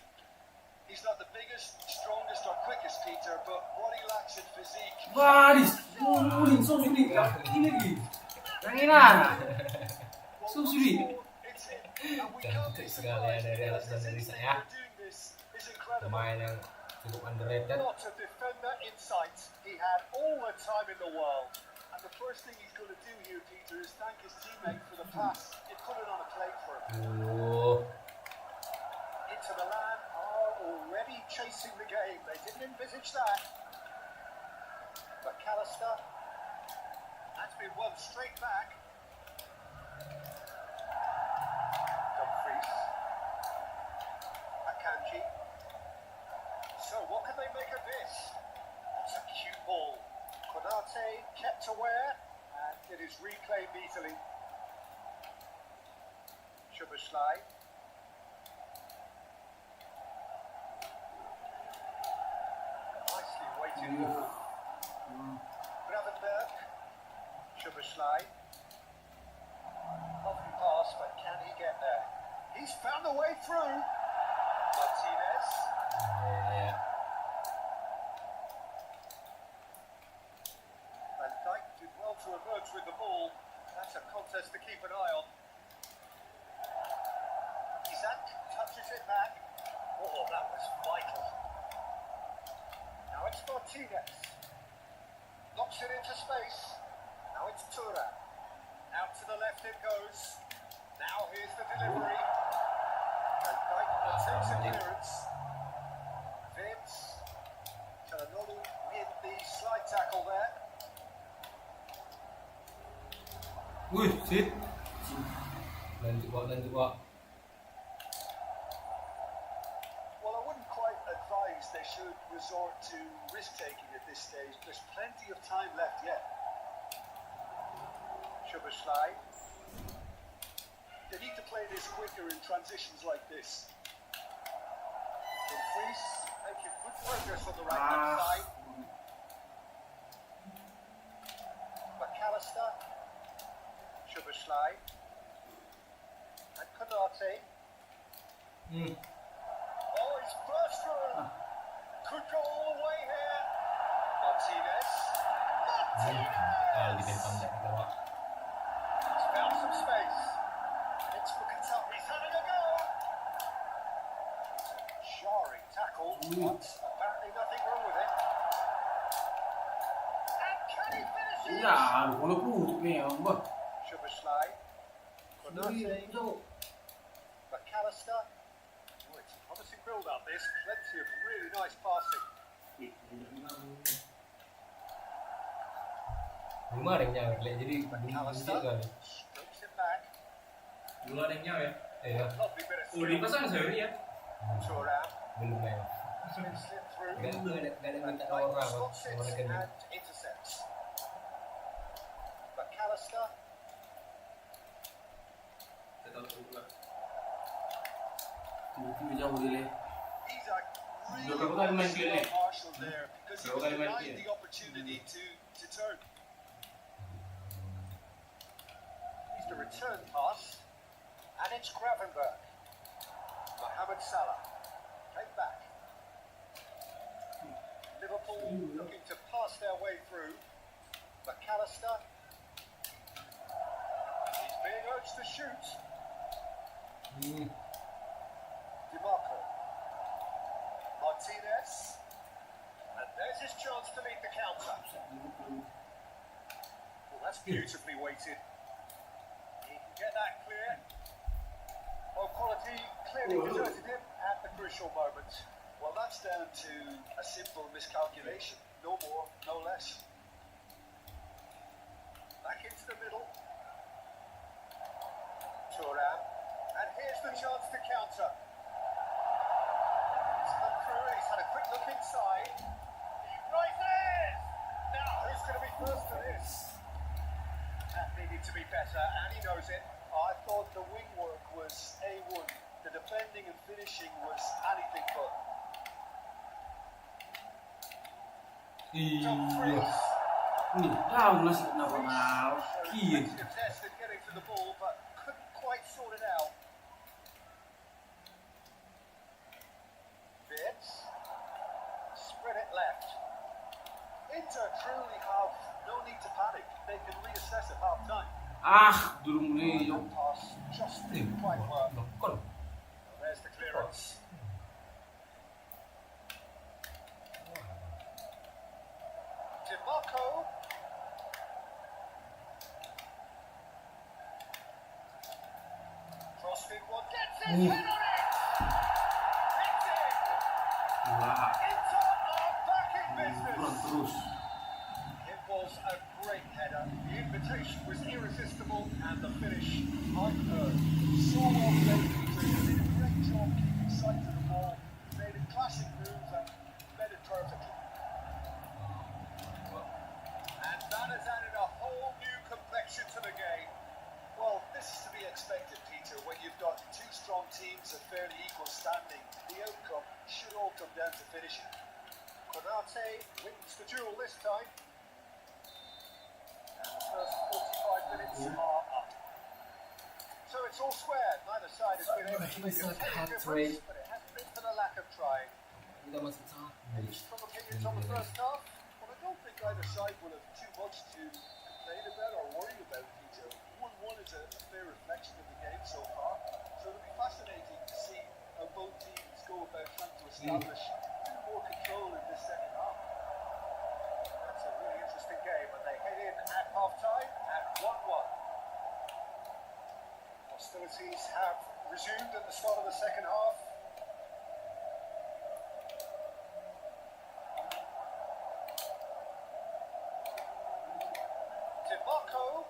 He's not the biggest, strongest, or quickest, Peter, but what he lacks in physique. Baris. Mulin, so sulit. Ini lagi. Yang ini. So sulit. It's him. And we can't be Cantik sekali ya dari atas dan surprised. dari His saya. instinct for doing this is incredible. Pemain yang cukup underrated. Not a defender in sight. He had all the time in the world. And the first thing he's going to do here, Peter, is thank his teammate for the pass. He put it on a plate for him. Into the land are already chasing the game. They didn't envisage that. McAllister. That's been won straight back. Dumfries. Akanji. So what can they make of this? That's a cute ball. Konate kept aware, and it is reclaimed easily. Szoboszlai. Nicely weighted ball. Gravenberg. Szoboszlai. Lovely pass, but can he get there? He's found a way through. Martinez. Ya. Van Dijk did well to emerge with the ball. clearance. Now here's the delivery. And Dyke takes a clearance. Vince Calhanoglu with the slide tackle there. Wih, sit. Lanjut Wak. Well, I wouldn't quite advise they should resort to risk-taking at this stage. There's plenty of time left yet. Szoboszlai. They need to play this quicker in transitions like this. Dumfries making good progress on the right-hand side. McAllister. Szoboszlai. And Konate. Oh, he's burst through. Could go all the way here. Martinez. Di bentang kita Wak. He's found some space. And it's Mukatawa. He's having a go. Jarring tackle, but apparently nothing wrong with it. And can he finish it? Ya, kalau putus memang bah. Szoboszlai. Konate. McAllister. Oh, it's a promising build-up this. Plenty of really nice passing. Rumah ada yang nyawer, jadi McAllister kan. strokes it back. Dulu ada yang nyawa ya. Iya, Lovely bit of Oh, dipasang sehari ya. Thuram. belum ya. Slip through. Gak ada minta Dyke orang spots it mereka ni. and intercepts. McAllister. Saya tahu pula. Tiba-tiba jauh dia leh. He's a really Berapa kali main nice clear ni? Marshall there because he Berapa was kali main denied clear? the opportunity to turn. He's the return pass, and it's Gravenberg. Mohamed Salah, take back. Liverpool looking to pass their way through. McAllister. He's being urged to shoot. DiMarco. Martinez. And there's his chance to lead the counter. Well, that's beautifully weighted. He can get that clear. Well, quality clearly deserted him at the crucial moment. Well, that's down to a simple miscalculation. No more, no less. Back into the middle. Thuram. And here's the chance to counter. He's come through and he's had a quick look inside. He rises! Now, who's going to be first to this? That needed to be better, and he knows it. I thought the wing work was A1. The defending and finishing was anything but. Dumfries. Ni, dah nasib nak mau. Kian. Contested getting to the ball, but couldn't quite sort it out. Vince. Spread it left. Inter truly have no need to panic. They can reassess at half time. Ah, durung ni. That pass just didn't quite work. Lokal. There's the clearance. DiMarco. Crossfield one gets his head on it. It's in. Wah, Inter are back in kurang business. terus. It was a great header. The invitation was irresistible and the finish unearned. So well played, Peter. They did a great job keeping sight of the ball. Made a classic move and met it perfectly. And that has added a whole new complexion to the game. Well, this is to be expected, Peter. When you've got two strong teams of fairly equal standing, the outcome should all come down to finishing. Konate wins the duel this time. And the first 45 minutes are up. So it's all square. Neither side has been able to make a difference, but it hasn't been for the lack of trying. Kita masih sangat. Any strong opinions on the first half? Well, I don't think either side will have too much to complain about or worry about, Peter. 1-1 is a fair reflection of the game so far. So it'll be fascinating to see how both teams go about trying to establish more control in this second half. That's a really interesting game, and they head in at half time at 1-1. hostilities have resumed at the start of the second half. DiMarco,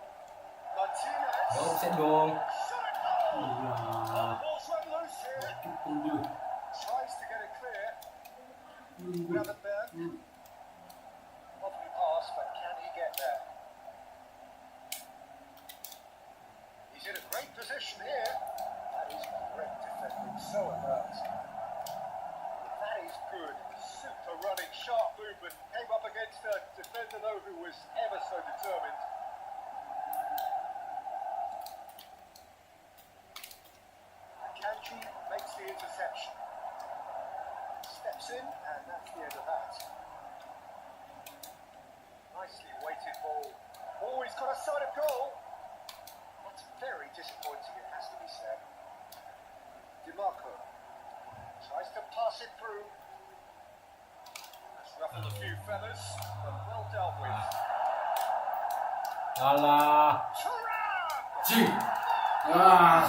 Martinez, Offset dong. shot it goal! Iya. The ball's run loose here. Tunggu. Tries to get it clear. Gravenberg. Lovely pass, but can he get there? He's in a great position here. That is great defending, so alert. That is good. Super running, sharp movement. Came up against a defender though who was ever so determined. Akanji makes the interception. Steps in, and that's the end of that. Nicely weighted ball. Oh, he's got a side of goal. That's very disappointing, it has to be said. DiMarco tries to pass it through. That's ruffled a few feathers, but well dealt with. Alah. Thuram! Ah.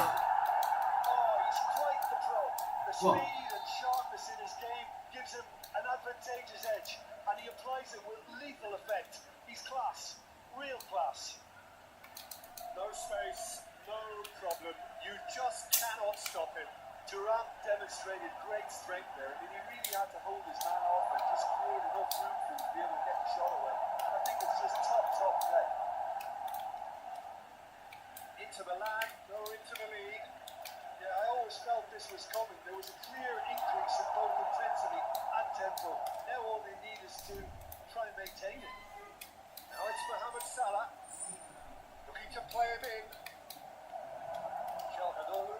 Oh, he's quite the pro. The Whoa. speed and sharpness in his game gives him an advantageous edge, and he applies it with lethal effect. He's class, real class. No space, no problem. You just cannot stop him. Thuram demonstrated great strength there. I mean, he really had to hold his man off and just create enough room for him to be able to get the shot away. I think it's just top play. Into Milan, no into the league. Yeah, I always felt this was coming. There was a clear increase in both intensity and tempo. Now all they need is to try and maintain it. Now it's Mohamed Salah, looking to play him in. Calhanoglu.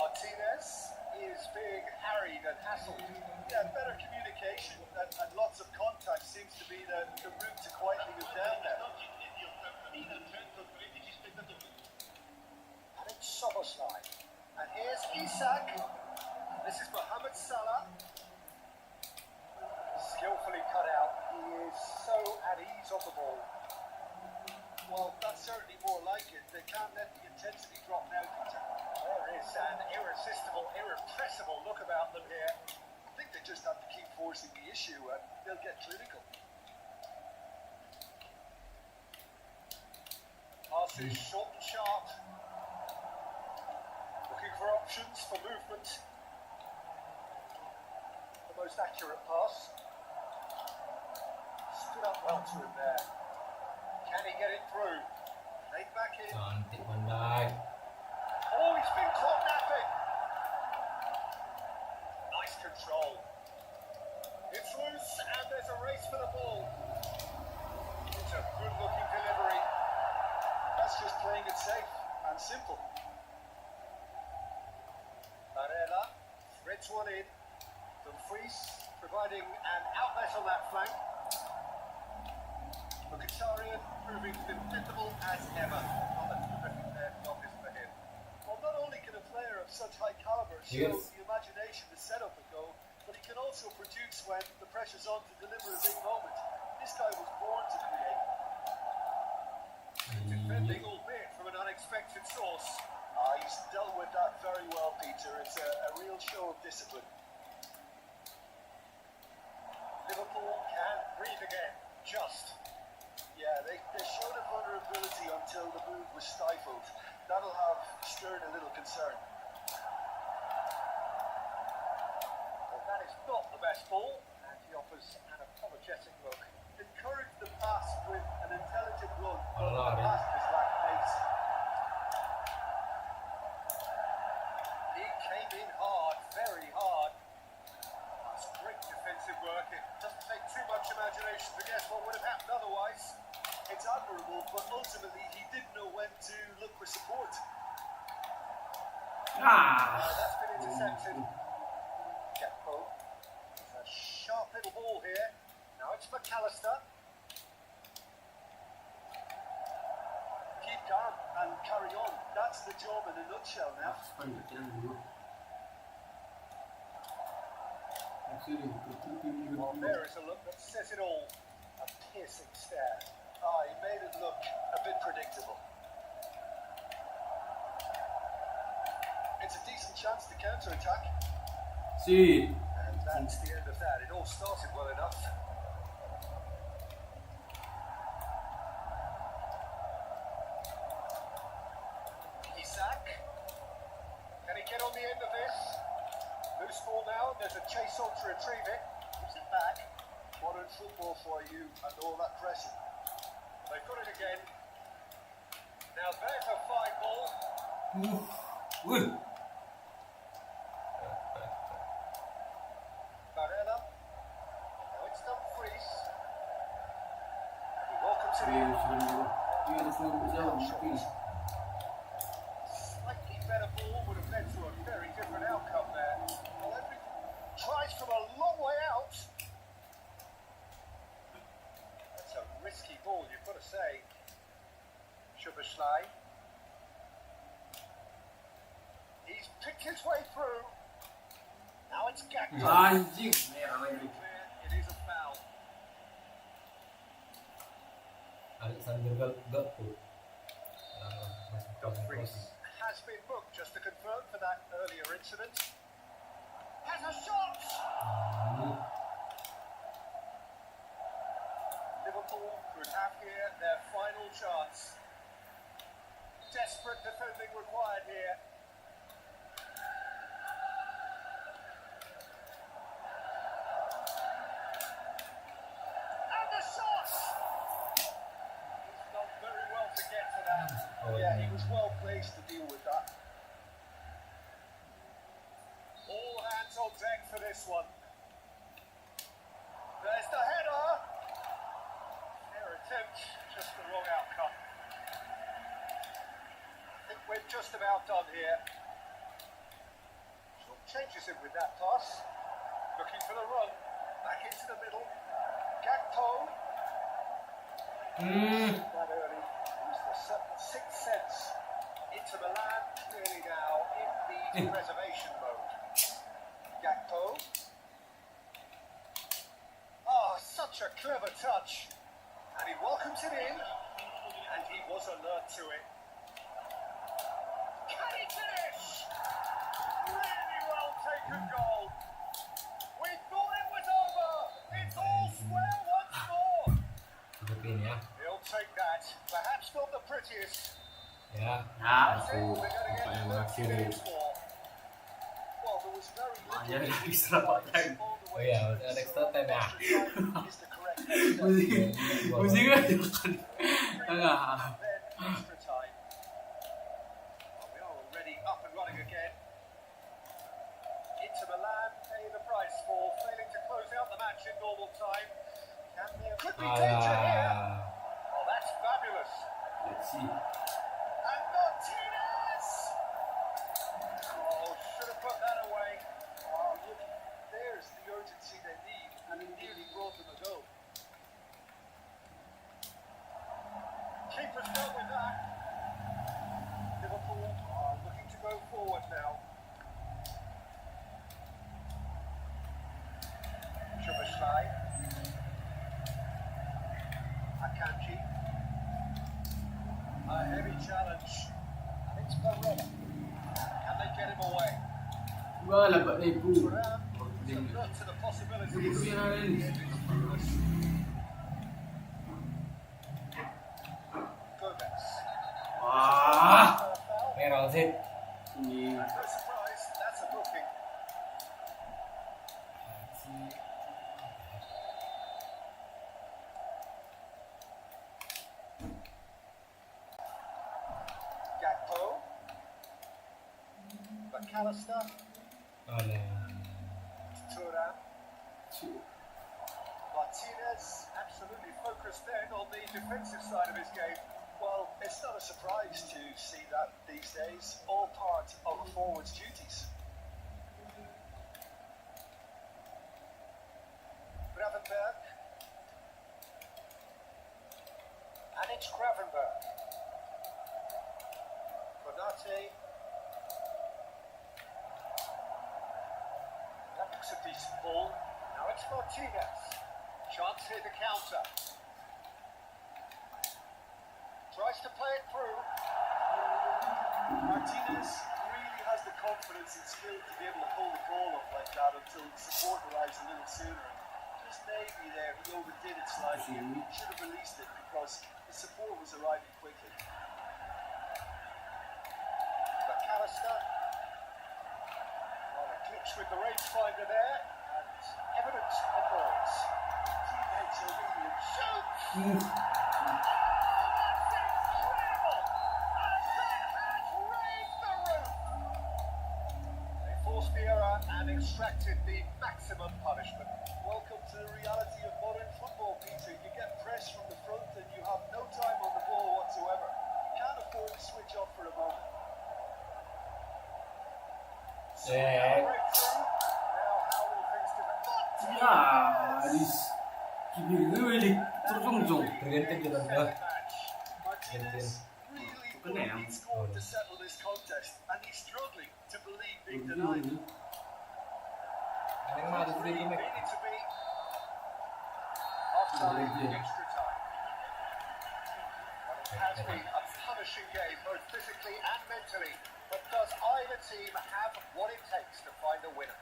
Martinez is being harried and hassled. Yeah, better communication and lots of contact seems to be the route to quieting him down now. And it's Szoboszlai. And here's Isak. This is Mohamed Salah. Skillfully cut out. He is so at ease on the ball. Well, that's certainly more like it. They can't let the intensity drop now, Peter. There is an irresistible, irrepressible look about them here. I think they just have to keep forcing the issue and they'll get clinical. Pass is short and sharp. Looking for options for movement. The most accurate pass. Stood up well to him there. Can he get it through? Played back in. Cantik pandai. Oh, he's been caught napping. Nice control. It's loose and there's a race for the ball. It's a good looking delivery. That's just playing it safe and simple. Barella threads one in. Dumfries providing an outlet on that flank. Mkhitaryan proving invincible as ever. Not a terrific there, obvious for him. Well, not only can a player of such high caliber show Yes. the imagination to set up a goal, but he can also produce when the pressure's on to deliver a big moment. This guy was born to create. Defending, albeit from an unexpected source. He's dealt with that very well, Peter. It's a real show of discipline. Liverpool can breathe again. Just. Yeah, they showed a vulnerability until the move was stifled. That'll have stirred a little concern. Well, that is not the best ball, and he offers an apologetic look. Encouraged the pass with an intelligent run, but the pass just lacked pace. He came in hard, very hard. That's great defensive work. It doesn't take too much imagination to guess what would have happened otherwise. It's admirable, but ultimately he didn't know when to look for support. That's been intercepted. Gakpo. It's a sharp little ball here. Now it's McAllister. Keep calm and carry on. That's the job in a nutshell now. Well, there is a look that says it all. A piercing stare. He made it look a bit predictable. chance to counter-attack. Si. And that's the end of that. It all started well enough. Isak. Can he get on the end of this? Loose ball now. There's a chase on to retrieve it. Gives it back. Modern football for you and all that pressing. They've got it again. Now there's a fine ball. Wih. Barella. Now it's Dumfries. He welcomes it in. Iya, sudah jauh. Slightly better ball would have led to a very different outcome there. Well, everything tries from a long way out. That's a risky ball, you've got to say. Szoboszlai. He's picked his way through. Now it's Gakpo. Anjing. Clear, it is a foul. Alexander Gakpo. Dumfries has been booked, just to confirm, for that earlier incident. Has a shot! Liverpool could have here their final chance. Desperate defending required here. And the shot! He's done very well to get to that. Yeah, he was well placed to deal with that. All hands on deck for this one. There's the header. Fair attempt, just the wrong outcome. I think we're just about done here. Short changes in with that pass. Looking for the run. Back into the middle. Gakpo. That early. Used the sixth sense. Into Milan. Clearly now in the preservation mode. Gakpo. Oh, such a clever touch. And he welcomes it in. And he was alert to it. Can he finish? Really well taken goal. We thought it was over. It's all square once more. Ikutin ya. He'll take that. Perhaps not the prettiest. Ya. Nah, That's it. aku We're going to apa yang get 30 mengakhiri. minutes more. Well, there was very little. Aja habis berapa time? Oh iya, masih ada extra time ya. Is the correct next step. Pusing kan? Tengah. Then extra time. Well, we are already up and running again. Inter Milan pay the price for failing to close out the match in normal time. Could be danger here. Alah. Oh, that's fabulous. Let's see. And Martinez! Oh, should have put that away. Oh, look, there's the urgency they need, and it nearly brought them a goal. Keeper's dealt with that. Liverpool are looking to go forward now. Szoboszlai. Akanji. A heavy challenge. And it's Barella. Can they get him away? Wala ba na ibu? Thuram is alert to the possibilities. Ibu yan rin. Gomez. Wah. Foul. Merah sih. Ini. No surprise, that's a booking. Gakpo. McAllister. Alah. Thuram. Martinez absolutely focused then on the defensive side of his game. Well, it's not a surprise to see that these days, all part of a forward's duties. Gravenberg. And it's Gravenberg. Konate. That looks a decent ball. Now it's Martinez. Chance here to counter. Tries to play it through. Martinez really has the confidence and skill to be able to pull the ball up like that until support arrives a little sooner. Just maybe there he overdid it slightly and should have released it because the support was arriving quickly. McAllister. Well, a clips with the rangefinder there and evidence of balls. Teammates are really and shoots. That's incredible! And that has raised the roof. They forced the error and extracted the maximum punishment. Welcome to the reality of modern football, Peter. You get pressed from the front and you have no time on the ball whatsoever. You can't afford to switch off for a moment. Eh, Breakthrough. Now how will things develop? Ya, Aris. Gini really terjungjung. Tergantung jalan ke. Martinez really Bukan ya? need score to settle this contest, and he's struggling to believe being denied. Ada yang maju free Needed kick. to be half-time Yeah. extra time. Well, it has been a punishing game, both physically and mentally. But does either team have what it takes to find a winner?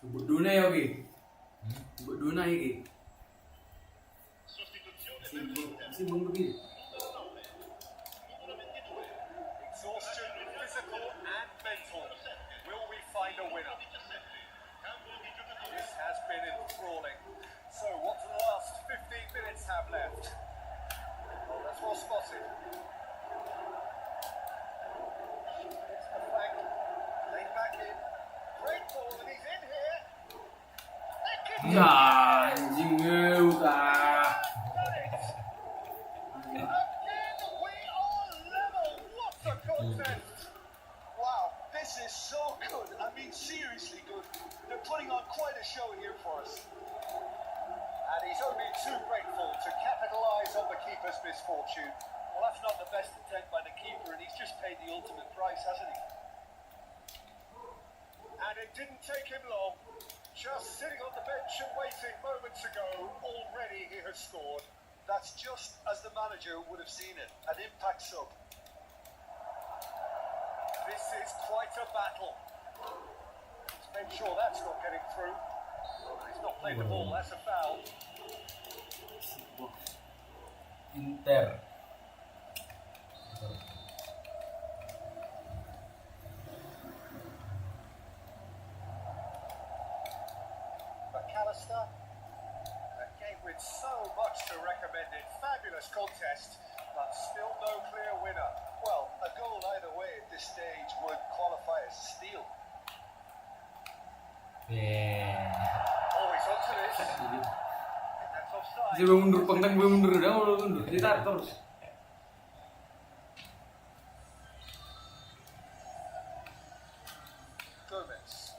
Sebut dunia ya, Oke. Sebut dunia ya, Oke. Sibuk begini. Exhaustion, physical and mental. Will we find a winner? This has been enthralling. So what do the last 15 minutes have left? Well, that's well spotted. It's the flank. Laid back in. Great ball and he's in here. Ya, anjing udah. Again, we are level. What a contest! Wow, this is so good. I mean, seriously good. They're putting on quite a show here for us. And he's only too grateful to capitalise on the keeper's misfortune. Well, that's not the best attempt by the keeper, and he's just paid the ultimate price, hasn't he? And it didn't take him long. Just sitting on the bench and waiting moments ago, already he has scored. That's just as the manager would have seen it, an impact sub. This is quite a battle. Let's make sure that's not getting through. He's not played the ball, that's a foul. Inter. McAllister, a game with so much to recommend it. Fabulous contest, but still no clear winner. Well, a goal either way at this stage would qualify as a steal. Yeah. Always onto this. I think that's offside. Dia mundur, pengtang gue mundur, dia mau mundur, ditarik terus. Gomez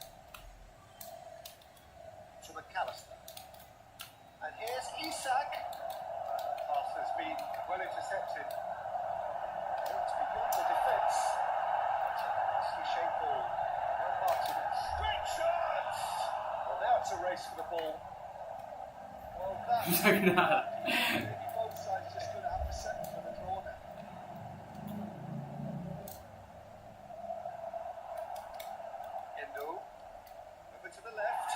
to McAllister. And here's Isak. Pass has been well intercepted. It's beyond the defence. It's a nicely shaped ball. Well Martinez. Great shot! Well, now it's a race for the ball. Well, that Bisa kena. maybe both sides just going to have to settle for the draw now. Endo. Over to the left.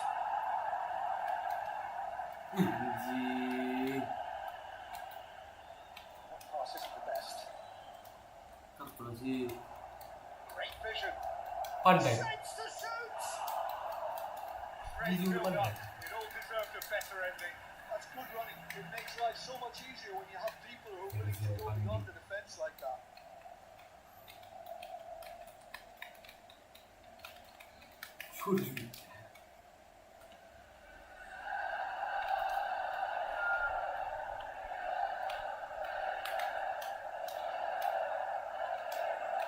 Anjing. That pass isn't the best. Kalkulasi. Great vision. Pandai. Shapes to shoot. Great Jujur build up. pandai. It all deserved a better ending. That's good running. It makes life so much easier when you have people who are willing to go beyond the defence like that.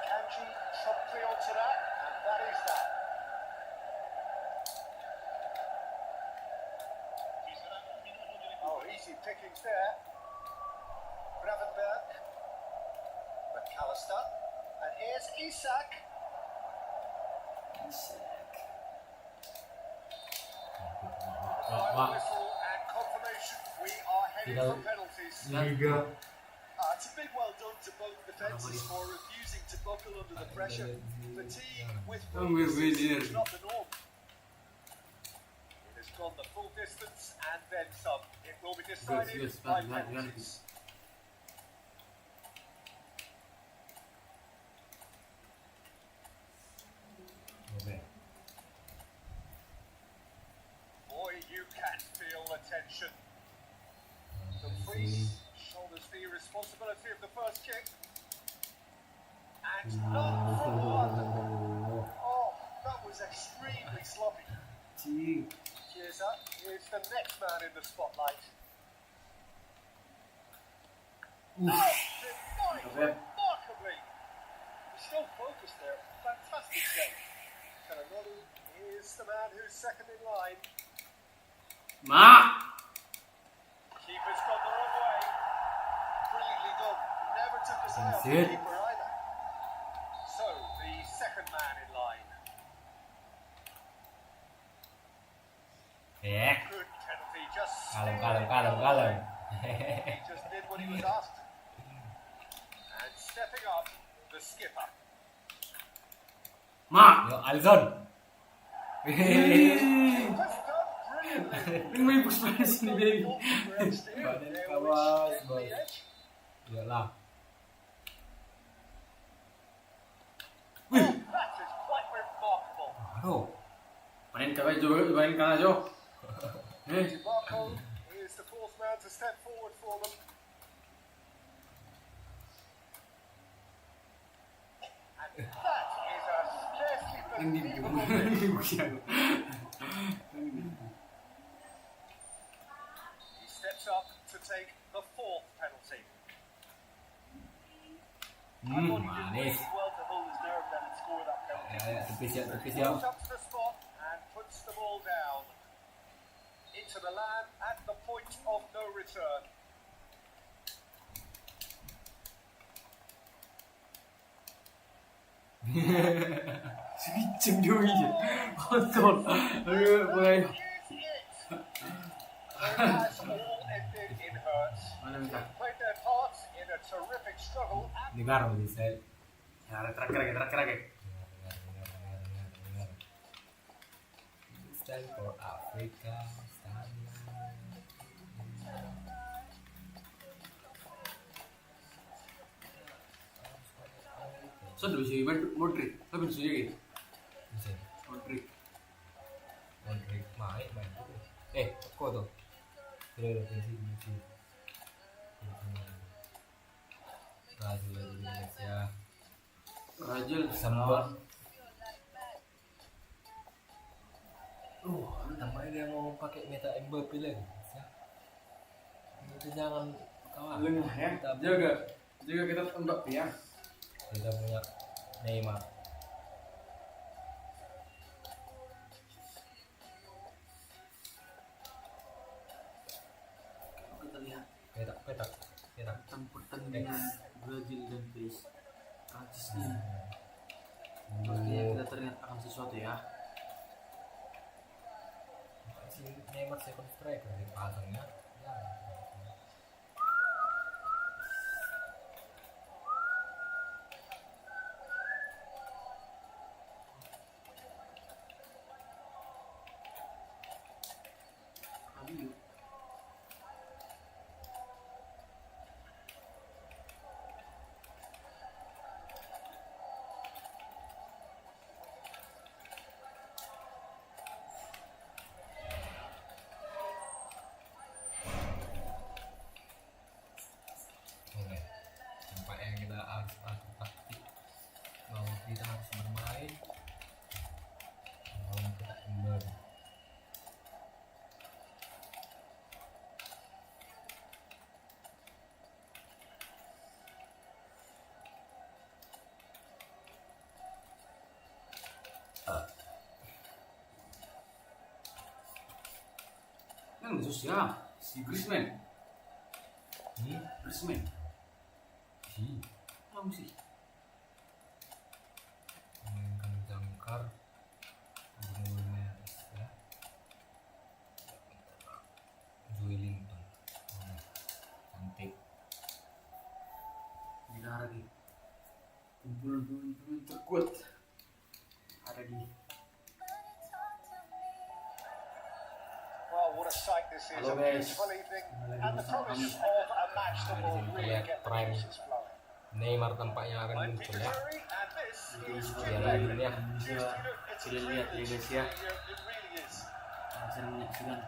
Kanji something onto that, and that is that. Oh, easy pickings there. Gravenberg, McAllister, and here's Isak. Final whistle and confirmation. We are heading for penalties. Liga. It's a big well done to both defences for refusing to buckle under the pressure. Fatigue with weakness is not the norm. It has gone the full distance and then some. It will be decided by penalties. Boy, you can feel the tension. The priest shoulders the responsibility of the first kick. And none for one. Oh, that was extremely sloppy. Chiesa is the next man in the spotlight. Remarkably. He's still focused there. Fantastic save. Cananoli is the man who's second in line. Keeper's gone the wrong way. Brilliantly done. Never took his eye off the keeper either. So, the second man in line. Yeah. Good penalty. Just Kalem. He just did what he was asked. And stepping up, the skipper. Yo, Alisson. Keeper's done brilliantly. Ini main push panas nih, baby. Kawas, bos. Iyalah. That is quite remarkable. Aduh. Main kalah Jo, main kalah Jo. DiMarco is the fourth man to step forward for them. And that is a scarcely believable miss. He steps up to take the fourth penalty. I thought he did Manis. really well to hold his nerve then and score that penalty. Ya, tepis ya. Goes up to the spot and puts the ball down into the land at the point of no return. Switching dia aja. Kotor. Aduh, mulai. Here's it. It has all ended in hurts. Mana minta? Played their part in a terrific struggle and Dengar nih saya. Ya, terakhir lagi. Stand for Africa. Stand. So dulu sih Modric, tapi sudah gitu. Bisa. Modric. Main tuh. Kok tuh? Sudah pensi. Brazil dari Indonesia. Rajul Sambon. Tampaknya dia mau pakai meta Mbappe lagi. Itu jangan kawan. lengah ya. Jaga kita tembak ya. Kita punya Neymar. Kalau kita lihat Petak. tentang pertandingan Brazil dan Prancis ini, pastinya kita teringat akan sesuatu ya. Si Neymar second striker dipasangnya. Aduh. Kan Jesus ya, si Griezmann. Griezmann. Apa sih? Mainkan jangkar Bruno Neves ya. Joelinton. Cantik. Gila lagi. Kumpulan pemain terkuat ada di. Well, what a sight this is. Hello, A guys. beautiful evening and the promise of a match that will really get the Prime. juices flowing. Neymar tampaknya akan I'm muncul Peter ya. Drury, and this is Piala Dunia. It's a Sudah lihat ya privilege guys to ya. be here. It really is. Saya menyaksikan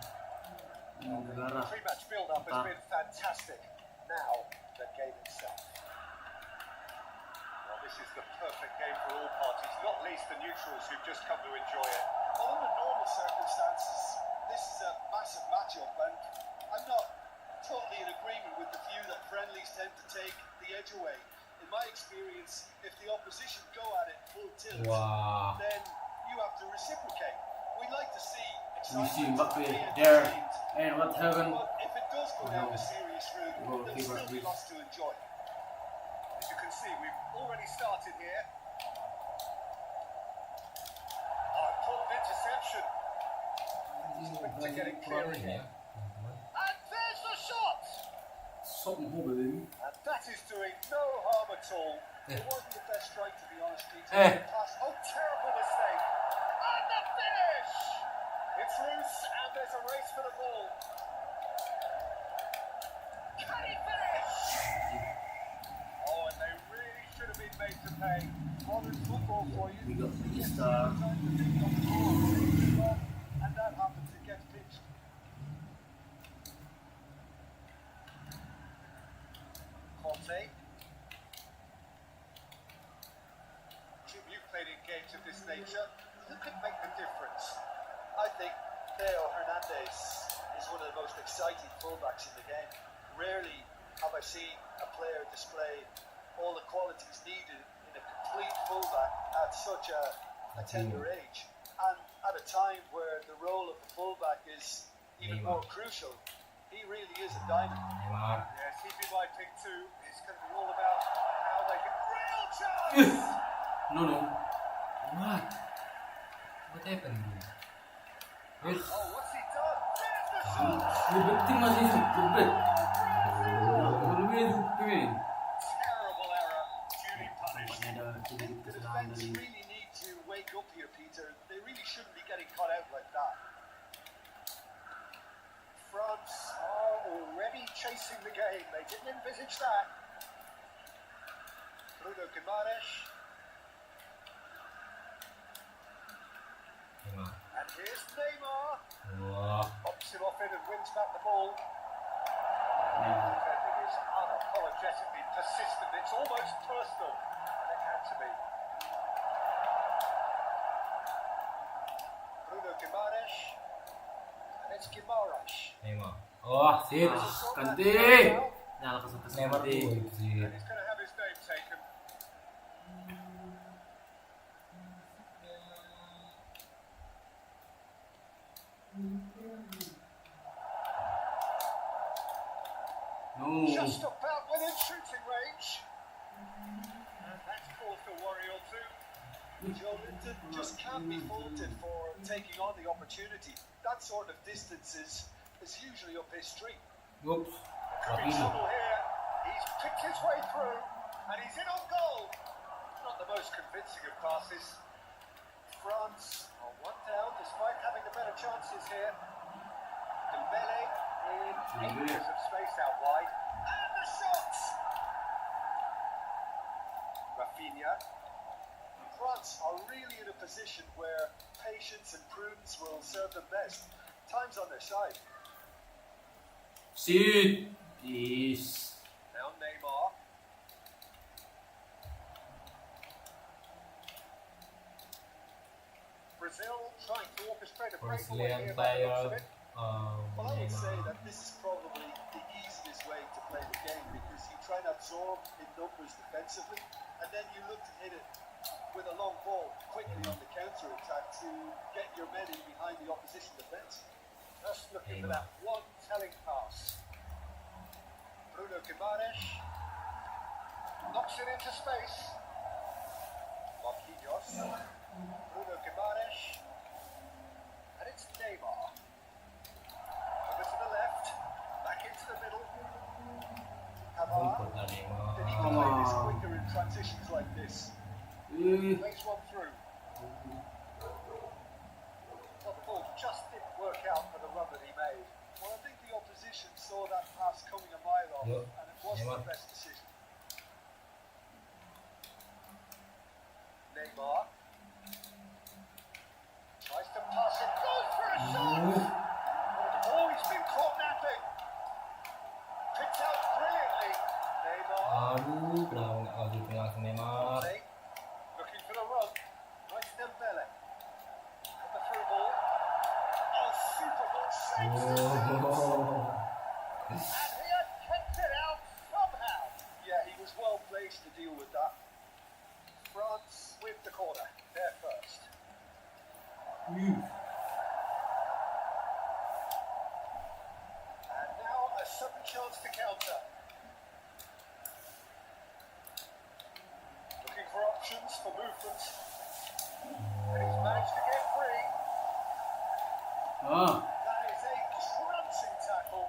negara. Pre-match build-up has been fantastic. Now, the game itself. Well, this is the perfect game for all parties, not least the neutrals who've just come to enjoy it. Well, under normal circumstances, this is a massive matchup, and I'm not totally in agreement with the view that friendlies tend to take the edge away. In my experience, if the opposition go at it full tilt, Wah, then you have to reciprocate. We'd like to see We see excitement Mbappe be there, entertained, and what happened? but if it does go down No. the serious route, Goal there'll keeper, still be please. lots to enjoy. As you can see, we've already started here. Important interception. To get it clear kurang ini again. ya, teman-teman. And there's the shot! Sok mobil. And that is doing no harm at all. It wasn't the best strike, to be honest, Peter. Eh. Pass. Oh, terrible mistake. And the finish! It's loose and there's a race for the ball. Can he finish? Oh, and they really should have been made to pay. Modern football for you. We got Yes, Iniesta. sometimes the thing comes wrong, and that happens. It gets pitched. Conte. Jim, you've played in games of this nature. Who could make the difference? I think Theo Hernandez is one of the most exciting fullbacks in the game. Rarely have I seen a player display all the qualities needed in a complete fullback at such a tender age, and at a time where the role of the fullback is even Neymar. more crucial. He really is a diamond. Neymar. Yes, he'd be my pick too. It's going to be all about how they can. Real chance! No. What? What happened? Oh, what's he done? There's the shot! Lebih tim masih lebih. Lebih tim. Terrible error. Duly punished. Ada sedikit The kesalahan defence dari. really need to wake up here, Peter. They really shouldn't be getting caught out like that. France are already chasing the game. They didn't envisage that. Bruno Guimaraes. Neymar. And here's Neymar. Wah, Pops him off it and wins back the ball. Neymar. Defending is unapologetically persistent. It's almost personal. And it had to be. Bruno Guimaraes. And it's Guimaraes. Neymar. Wah, sip. Kanti. Nyala ke Neymar Kanti. tuh, sip. And he's going to have his name taken. No. Just about within shooting range. And that's cause for worry or two. Joe Linton just can't be faulted for taking on the opportunity. That sort of distance is usually up his street. Oops. Could be trouble here. He's picked his way through, and he's in on goal. Not the most convincing of passes. France are one down, despite having the better chances here. Dembele in acres of space out wide, and the shot. Rafinha. France are really in a position where patience and prudence will serve them best. Time's on their side. Sit. Is. Now Neymar. Brazil trying to orchestrate a breakaway Brazilian here by the looks of player. it. Well, I would say Neymar. that this is probably the easiest way to play the game because you try and absorb in numbers defensively, and then you look to hit it with a long ball quickly on the counter attack to get your men in behind the opposition defence. Just looking for that one telling pass. Bruno Guimaraes knocks it into space. Marquinhos. Bruno Guimaraes. And it's Neymar. Over to the left. Back into the middle. Pavard. Rumput lah Neymar. They need to play this quicker in transitions like this. Plays one through. Well, the ball just didn't work out for the run that he made. Well, I think the opposition saw that pass coming a mile off, Yo, and it wasn't Neymar. the best decision. Neymar tries to pass it, goes for a shot! Oh, he's been caught napping. Picked out brilliantly. Neymar. Aduh, kenapa nggak maju ke langsung Neymar? Conte, looking for the run. Right to Dembele. And the through ball. Oh, super ball saves the Oh. and he had kept it out somehow. Yeah, he was well placed to deal with that. France with the corner. There first. And now a sudden chance to counter. Looking for options for movement. And he's managed to get free. Ah, That is a crunching tackle.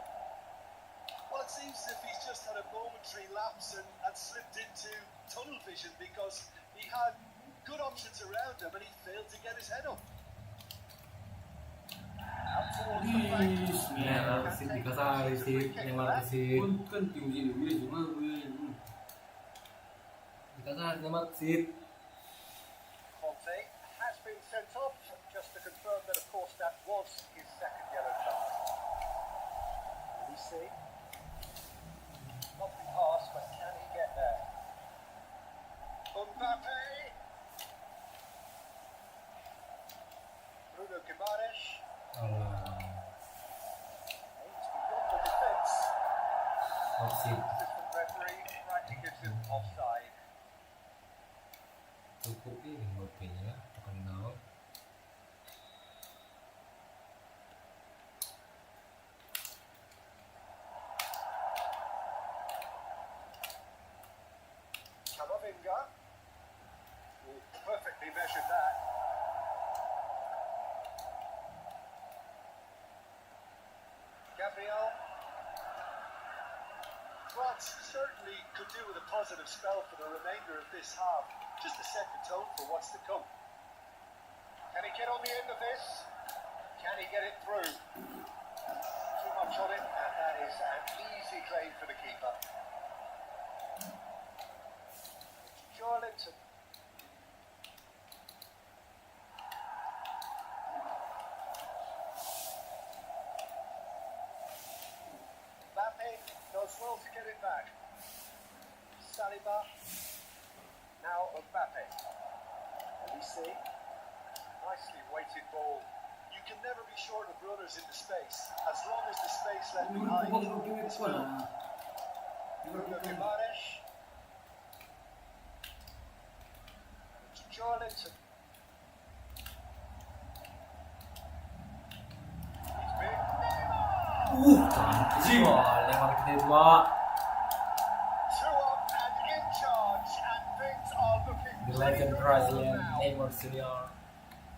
Well, it seems as if he's just had a momentary lapse and slipped into tunnel vision because he had good options around him and he failed to get his head up. Out towards the flank. Neymar sih dikasar sih, Neymar sih. pun kan tinggi dia cuma gue. Dikasar Neymar sih. Conte has been sent off, just to confirm that, of course, that was his second yellow card. We see. Lovely pass, but can he get there? Mbappe. Bruno Guimaraes. Alah, Aims beyond the defence. offside. Assistant referee rightly gives him offside. Cukup ini Mbappe-nya, terkenal. Camavinga. Oh, perfectly measured that. Gabriel. France certainly could do with a positive spell for the remainder of this half, just to set the tone for what's to come. Can he get on the end of this? Can he get it through? Too much on it, and that is an easy claim for the keeper. Joelinton. Mbappe does well to get it back. Saliba. Now Mbappe. Elise. Nicely weighted ball. You can never be short of runners into space, as long as the space left behind is filled. Bruno Guimaraes. Joelinton. He's been Neymar. Cantik. Wah, Neymar kedua. Two up and in charge, and things are looking The legend pretty Brazilian good now. Neymar Senior.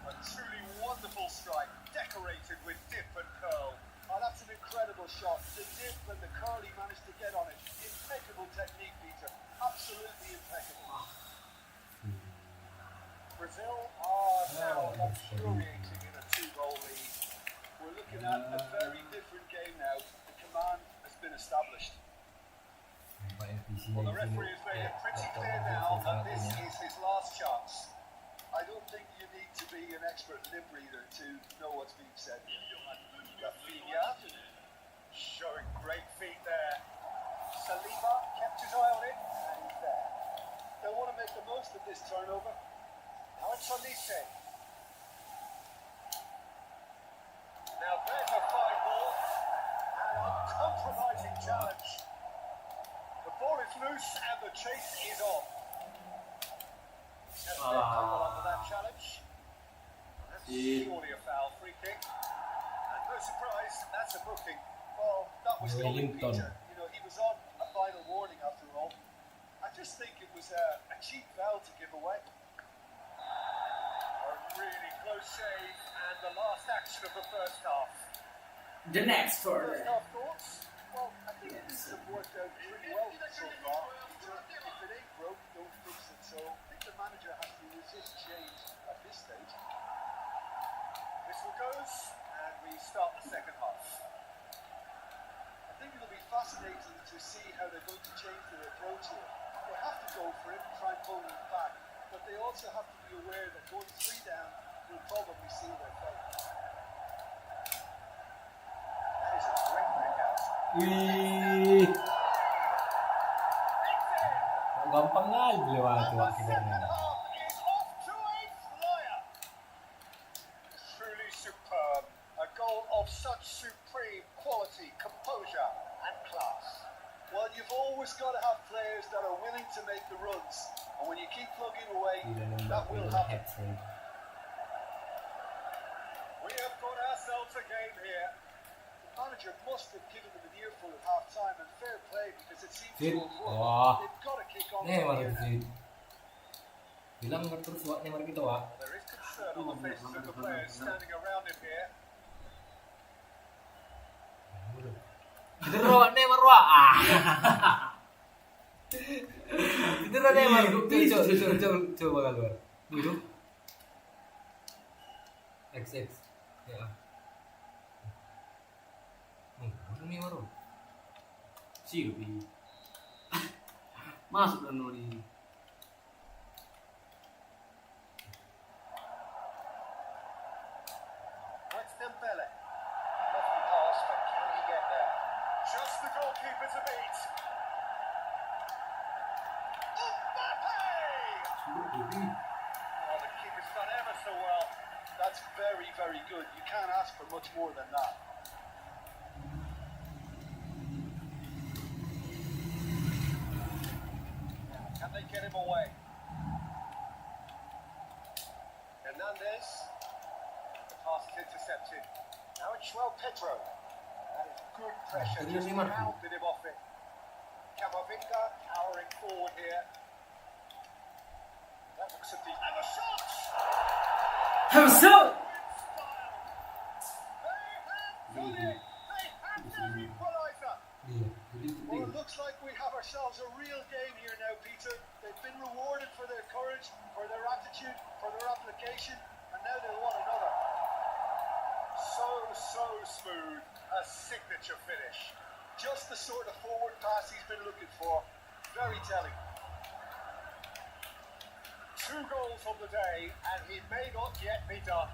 A truly wonderful strike, decorated with dip and curl. Oh, that's an incredible shot. The dip and the curl he managed to get on it. Impeccable technique, Peter. Absolutely impeccable. Brazil are now luxuriating in a 2-goal lead. We're looking at a very different game now. The command has been established. Nampak NPC Well, the yang referee has made it pretty clear now that this is his last chance. I don't think you need to be an expert lip reader to know what's being said. Rafinha showing great feet there. Saliba kept his eye on it, and he's there. They'll want to make the most of this turnover. Now it's Olise. Now there's a fine ball. An uncompromising challenge. The ball is loose and the chase is on. Has been couple under that challenge. That's surely a foul. Free kick. And no surprise, that's a booking. Well, that was coming, Wellington. Peter. You know, he was on a final warning after all. I just think it was a cheap foul to give away. A really close save, and the last action of the first half. The next First for half thoughts? Well, I think things have worked out pretty well so far. Peter, if it ain't broke, don't fix it. So I think the manager has to resist change at this stage. Whistle goes, and we start the second half. I think it'll be fascinating to see how they're going to change their approach here. They have to go for it and try and pull them back, but they also have to be aware that going 3 down will probably seal their fate. That is a great pick out. Wih. Gampang kali dilewati And the wak second kipernya. half is off to a flyer. Truly superb. A goal of such supreme quality, composure, and class. Well, you've always got to have players that are willing to make the runs. And when you keep plugging away, Gila that nembak will dengan happen. hat-trick. We have got ourselves a game here. The manager must have given them an earful at half time, and fair play because it seems Fit. to have worked. Wah. They've got to kick on Neymar from here now. sih. Bilang nggak terus wak Neymar gitu wak. There is concern on the faces of the players standing around him here. Gitu wak Neymar wak. Ah. Gitu Neymar. Coba keluar. Gitu. XX. Ya. Neymar. Sirup ini. Masuk dan Noni. That's Dembele. Lovely pass, but can he get there? Just the goalkeeper to beat. Mbappe! Oh, the keeper's done ever so well. That's very, very good. You can't ask for much more than that. Can they get him away? Hernandez. The pass is intercepted. Now it's João Pedro. That is good pressure. Ini Just Neymar. rounded him off it. Camavinga powering forward here. That looks at the... And the shot! Hamza. They have their equaliser. Iya. Jadi Well, it looks like we have ourselves a real game here now, Peter. They've been rewarded for their courage, for their attitude, for their application, and now they want another. So smooth. A signature finish. Just the sort of forward pass he's been looking for. Very telling. 2 goals on the day, and he may not yet be done.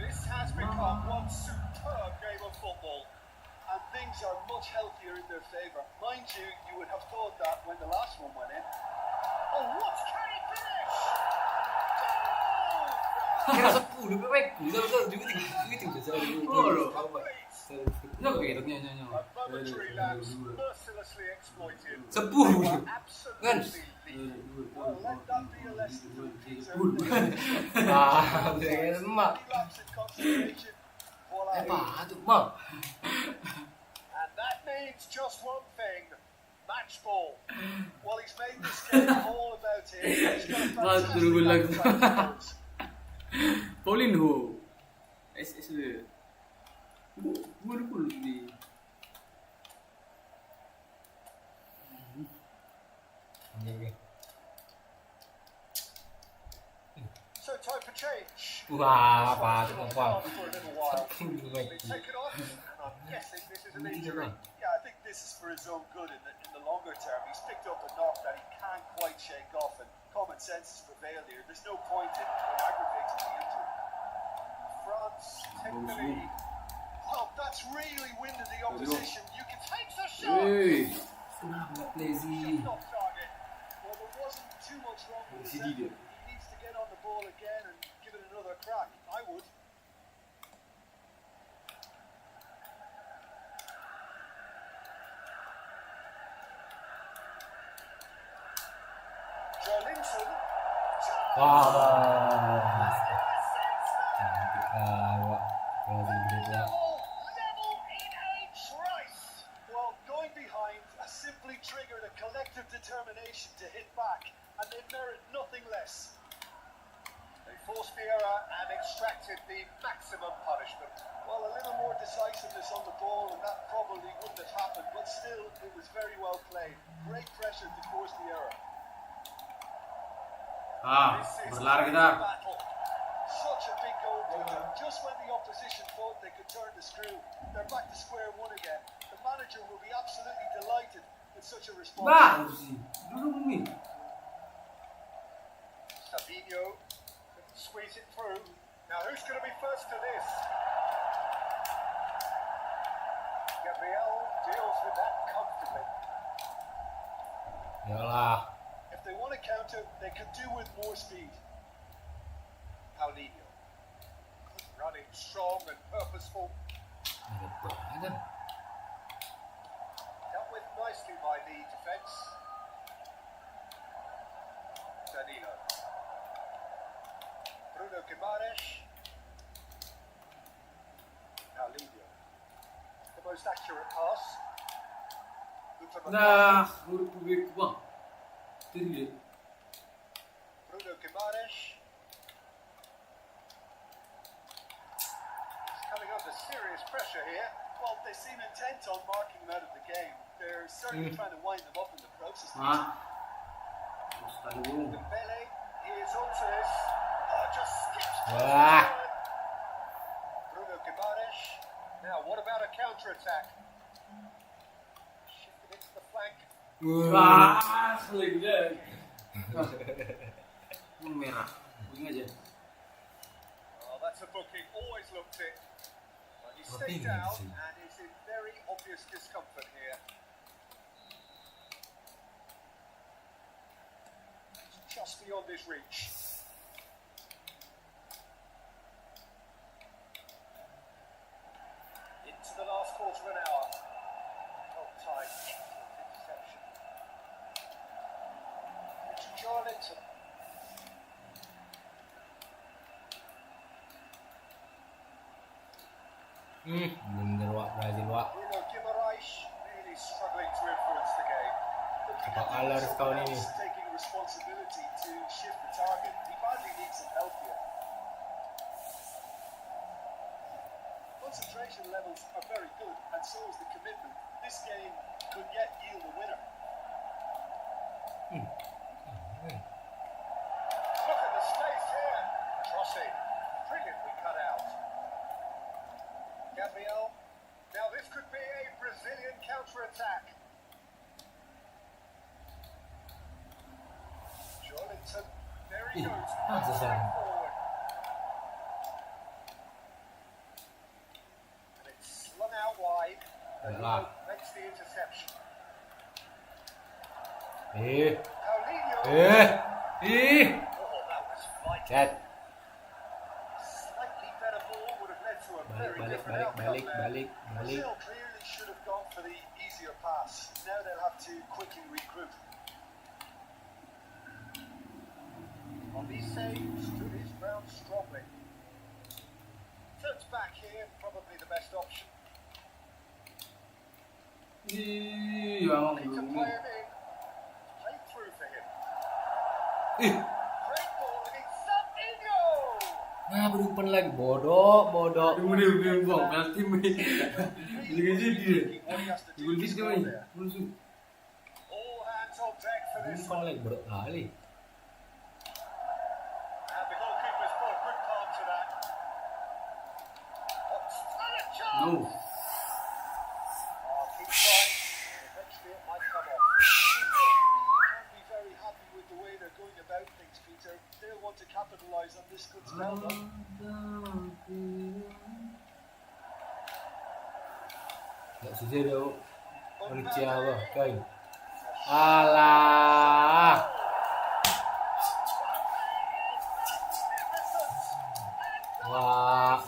This has become one superb game of football, and things are much healthier in their favour. Mind you, you would have thought that when the last one went in. Oh, what can he finish? Goal! kira 10 pek. Betul juga No, kayak gitu nyanyi. A momentary lapse mercilessly exploited. 10. Absolutely lethal. Well, let that be a lesson to Peter. Ah, dengan emak. Relapse in concentration. Voila. Apa tuh, Mak? And that means just one thing. Match ball. Well, he's made this game all about him. He's got a Mas, fantastic turun lagi. background. Paulinho. SS. Gol di. Oke. So time for change. Wah, apa tuh, Pak? For a little while. Baik. They take it off, and I'm guessing this is an injury. Yeah, I think this is for his own good in the longer term. He's picked up a knock that he can't quite shake off, and common sense has prevailed here. There's no point in aggravating the injury. France take the lead. Well, that's really winded the opposition. You can take the shot. Hey. Sangat lazy. Just off target. Well, there wasn't too much wrong with the second. He needs to get on the ball again and give it another crack. I would. Joelinton. Wah. Cantik. Wak. Brazil gede tua. Level in a trice. Well, going behind has simply triggered a collective determination to hit back, and they merit nothing less. They forced Vieira and extracted the maximum punishment. Well, a little more decisiveness on the ball, and that probably wouldn't have happened, but still, it was very well played. Great pressure to force Vieira. This is Berlari a kita. battle. Such a big goal, Peter. Just when the opposition thought they could turn the screw, they're back to square one again. The manager will be absolutely delighted with such a response. Bah, itu sih. Duduk nih. Fabinho couldn't squeeze it through. Now who's going to be first to this? Gabriel deals with that comfortably. Yalah. If they want to counter, they could do with more speed. Paulinho. Running strong and purposeful. Ada banget. Dealt with nicely by the defence. Danilo. Bruno Guimaraes. Paulinho. The most accurate pass. Luther Nah, huruf publik bang. Tinggi. Bruno Guimaraes. He's coming under serious pressure here. Well, they seem intent on marking him out of the game. They're certainly trying to wind them up in the process. Ah. Terus tadi belum. Dembele, here's Alvarez. Oh, just skips past Wah. the line. Bruno Guimaraes. Now, what about a counter-attack? Shifted into the flank. Ah, selek deh. Merah. Pusing aja. Oh, that's a booking. Always looked it. But he Booking, stayed down see. and is in very obvious discomfort here. It's just beyond his reach. Into the last quarter of an hour. Top time. Excellent interception. Richard Joelinton. Bener Wak, Brazil Wak. Bruno Guimaraes really struggling to influence the game. Looking Apa at kalah the setahun else ini? taking responsibility to shift the target. He badly needs some help here. Concentration levels are very good, and so is the commitment. This game could yet yield a winner. Look at the space here. Crossing. Brilliantly cut out. Gabriel. Now this could be a Brazilian counter-attack. Joelinton. There he goes. Masa Straight sana? forward. And it's slung out wide. Yalah. Makes the interception. Paulinho. Oh, that was vital. Chat. Slightly better ball would have led to a very different outcome Balik. there. Brazil clearly should have gone for the easier pass. Now they'll have to quickly regroup. Olise stood his ground strongly. Turns back here, probably the best option. Iya, Need to belum. play him in. Play through for him. Ih, Great ball, and it's Fabinho! Nah, berumpan lagi. Bodoh. kemudian bang, nanti main. Jangan jadi. What he has to do Gol to bis score kami. there. Musuh. All hands on deck for this Berumpan one. lagi berkali. And the goalkeeper's put a good palm to that. Oh, still a chance! No. Oh, keep trying. Eventually it might come off. Brazil can't be very happy with the way they're going about things, Peter. They'll want to capitalise on this good spell, though. Gak setuju dong. Manusia apa? Kain. Alah. Wah.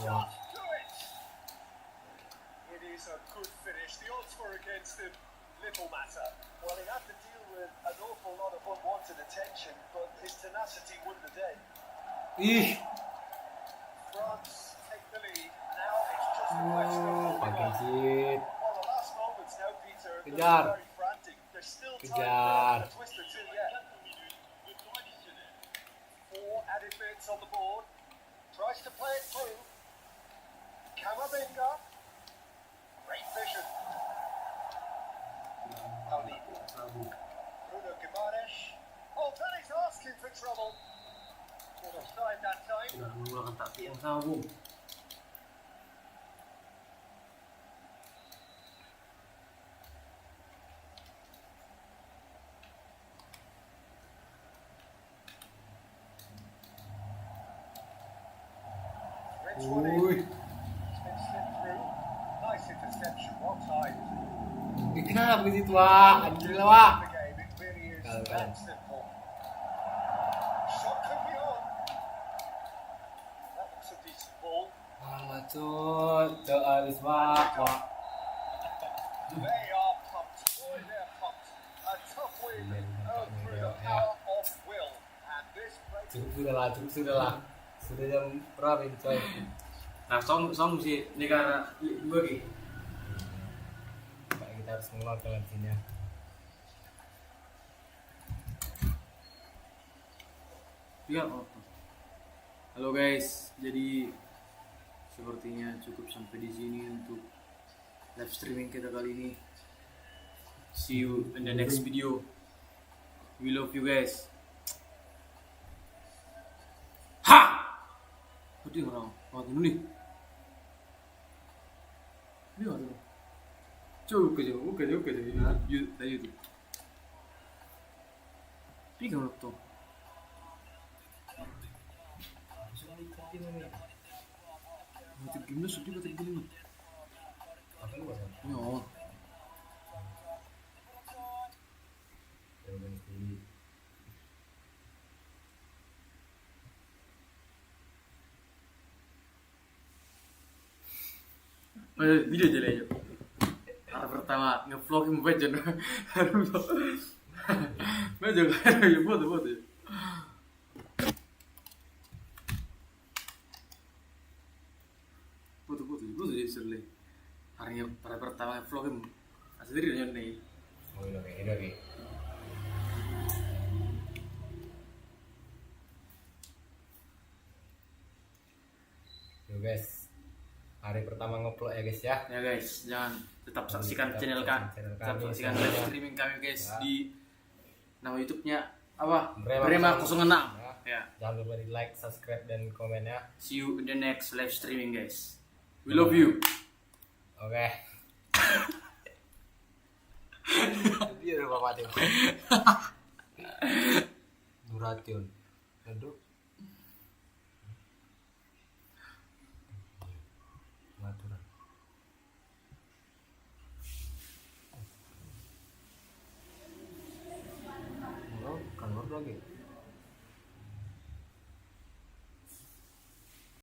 It is a good finish. The odds were against him. Little matter. Well, he had to deal with an awful lot of unwanted attention, but his tenacity won the day. Ih. France take Makin cheat. Well, the last moments now, Peter, they're Kejar. very frantic. There's still time Kejar. for a twist or two yet. 4 added minutes on the board. Tries to play it through. Camavinga. Great vision. Ali. Bruno Gimares. Oh, that is asking for trouble. Well, offside that time. Udah menggunakan taktik yang sama, Bung. Rich one in. Wih, It's been slipped through. Nice interception. Well timed. kenapa gitu Wak? Alhamdulillah Wak. The game, it really is Kalau that kan. simple. Shot could be on. That looks a decent ball. Alah cut, habis Wak. They are pumped. Boy, they're pumped. A tough win through the power of will. And this break. Cukup sudah lah. Sudah jam berapa ini coy? Nah, song sih negara gue gitu. Pak, kita harus mengeluarkan kelansinya. Iya, apa? Halo guys, jadi sepertinya cukup sampai di sini untuk live streaming kita kali ini. See you in the next video. We love you guys. Ha! Tadi orang waktu ini. Ini ada. Coba kerja. Tadi itu. Tiga waktu. Batik gimana sedih batik gini? Apa lu bahasa? Ya, Ya udah mesti. video aja lah ya. Hari pertama ngevlog yang baca nih. Baca kan ya foto. Foto jadi seru. Hari pertama ngevlog yang asli dari nih. Oh iya oke. Yo guys, hari pertama ngeplok ya guys ya. Ya guys, jangan tetap saksikan channel kami, tetap kami, saksikan channel live kami. streaming kami guys Ya. di nama YouTube-nya apa? Brema Brema 06. Ya. Ya. Jangan lupa di like, subscribe dan komen ya. See you in the next live streaming guys. We love you. Oke. Dia udah bapak mati. Duration. Aduh. Maturan. Oh, kan lagi.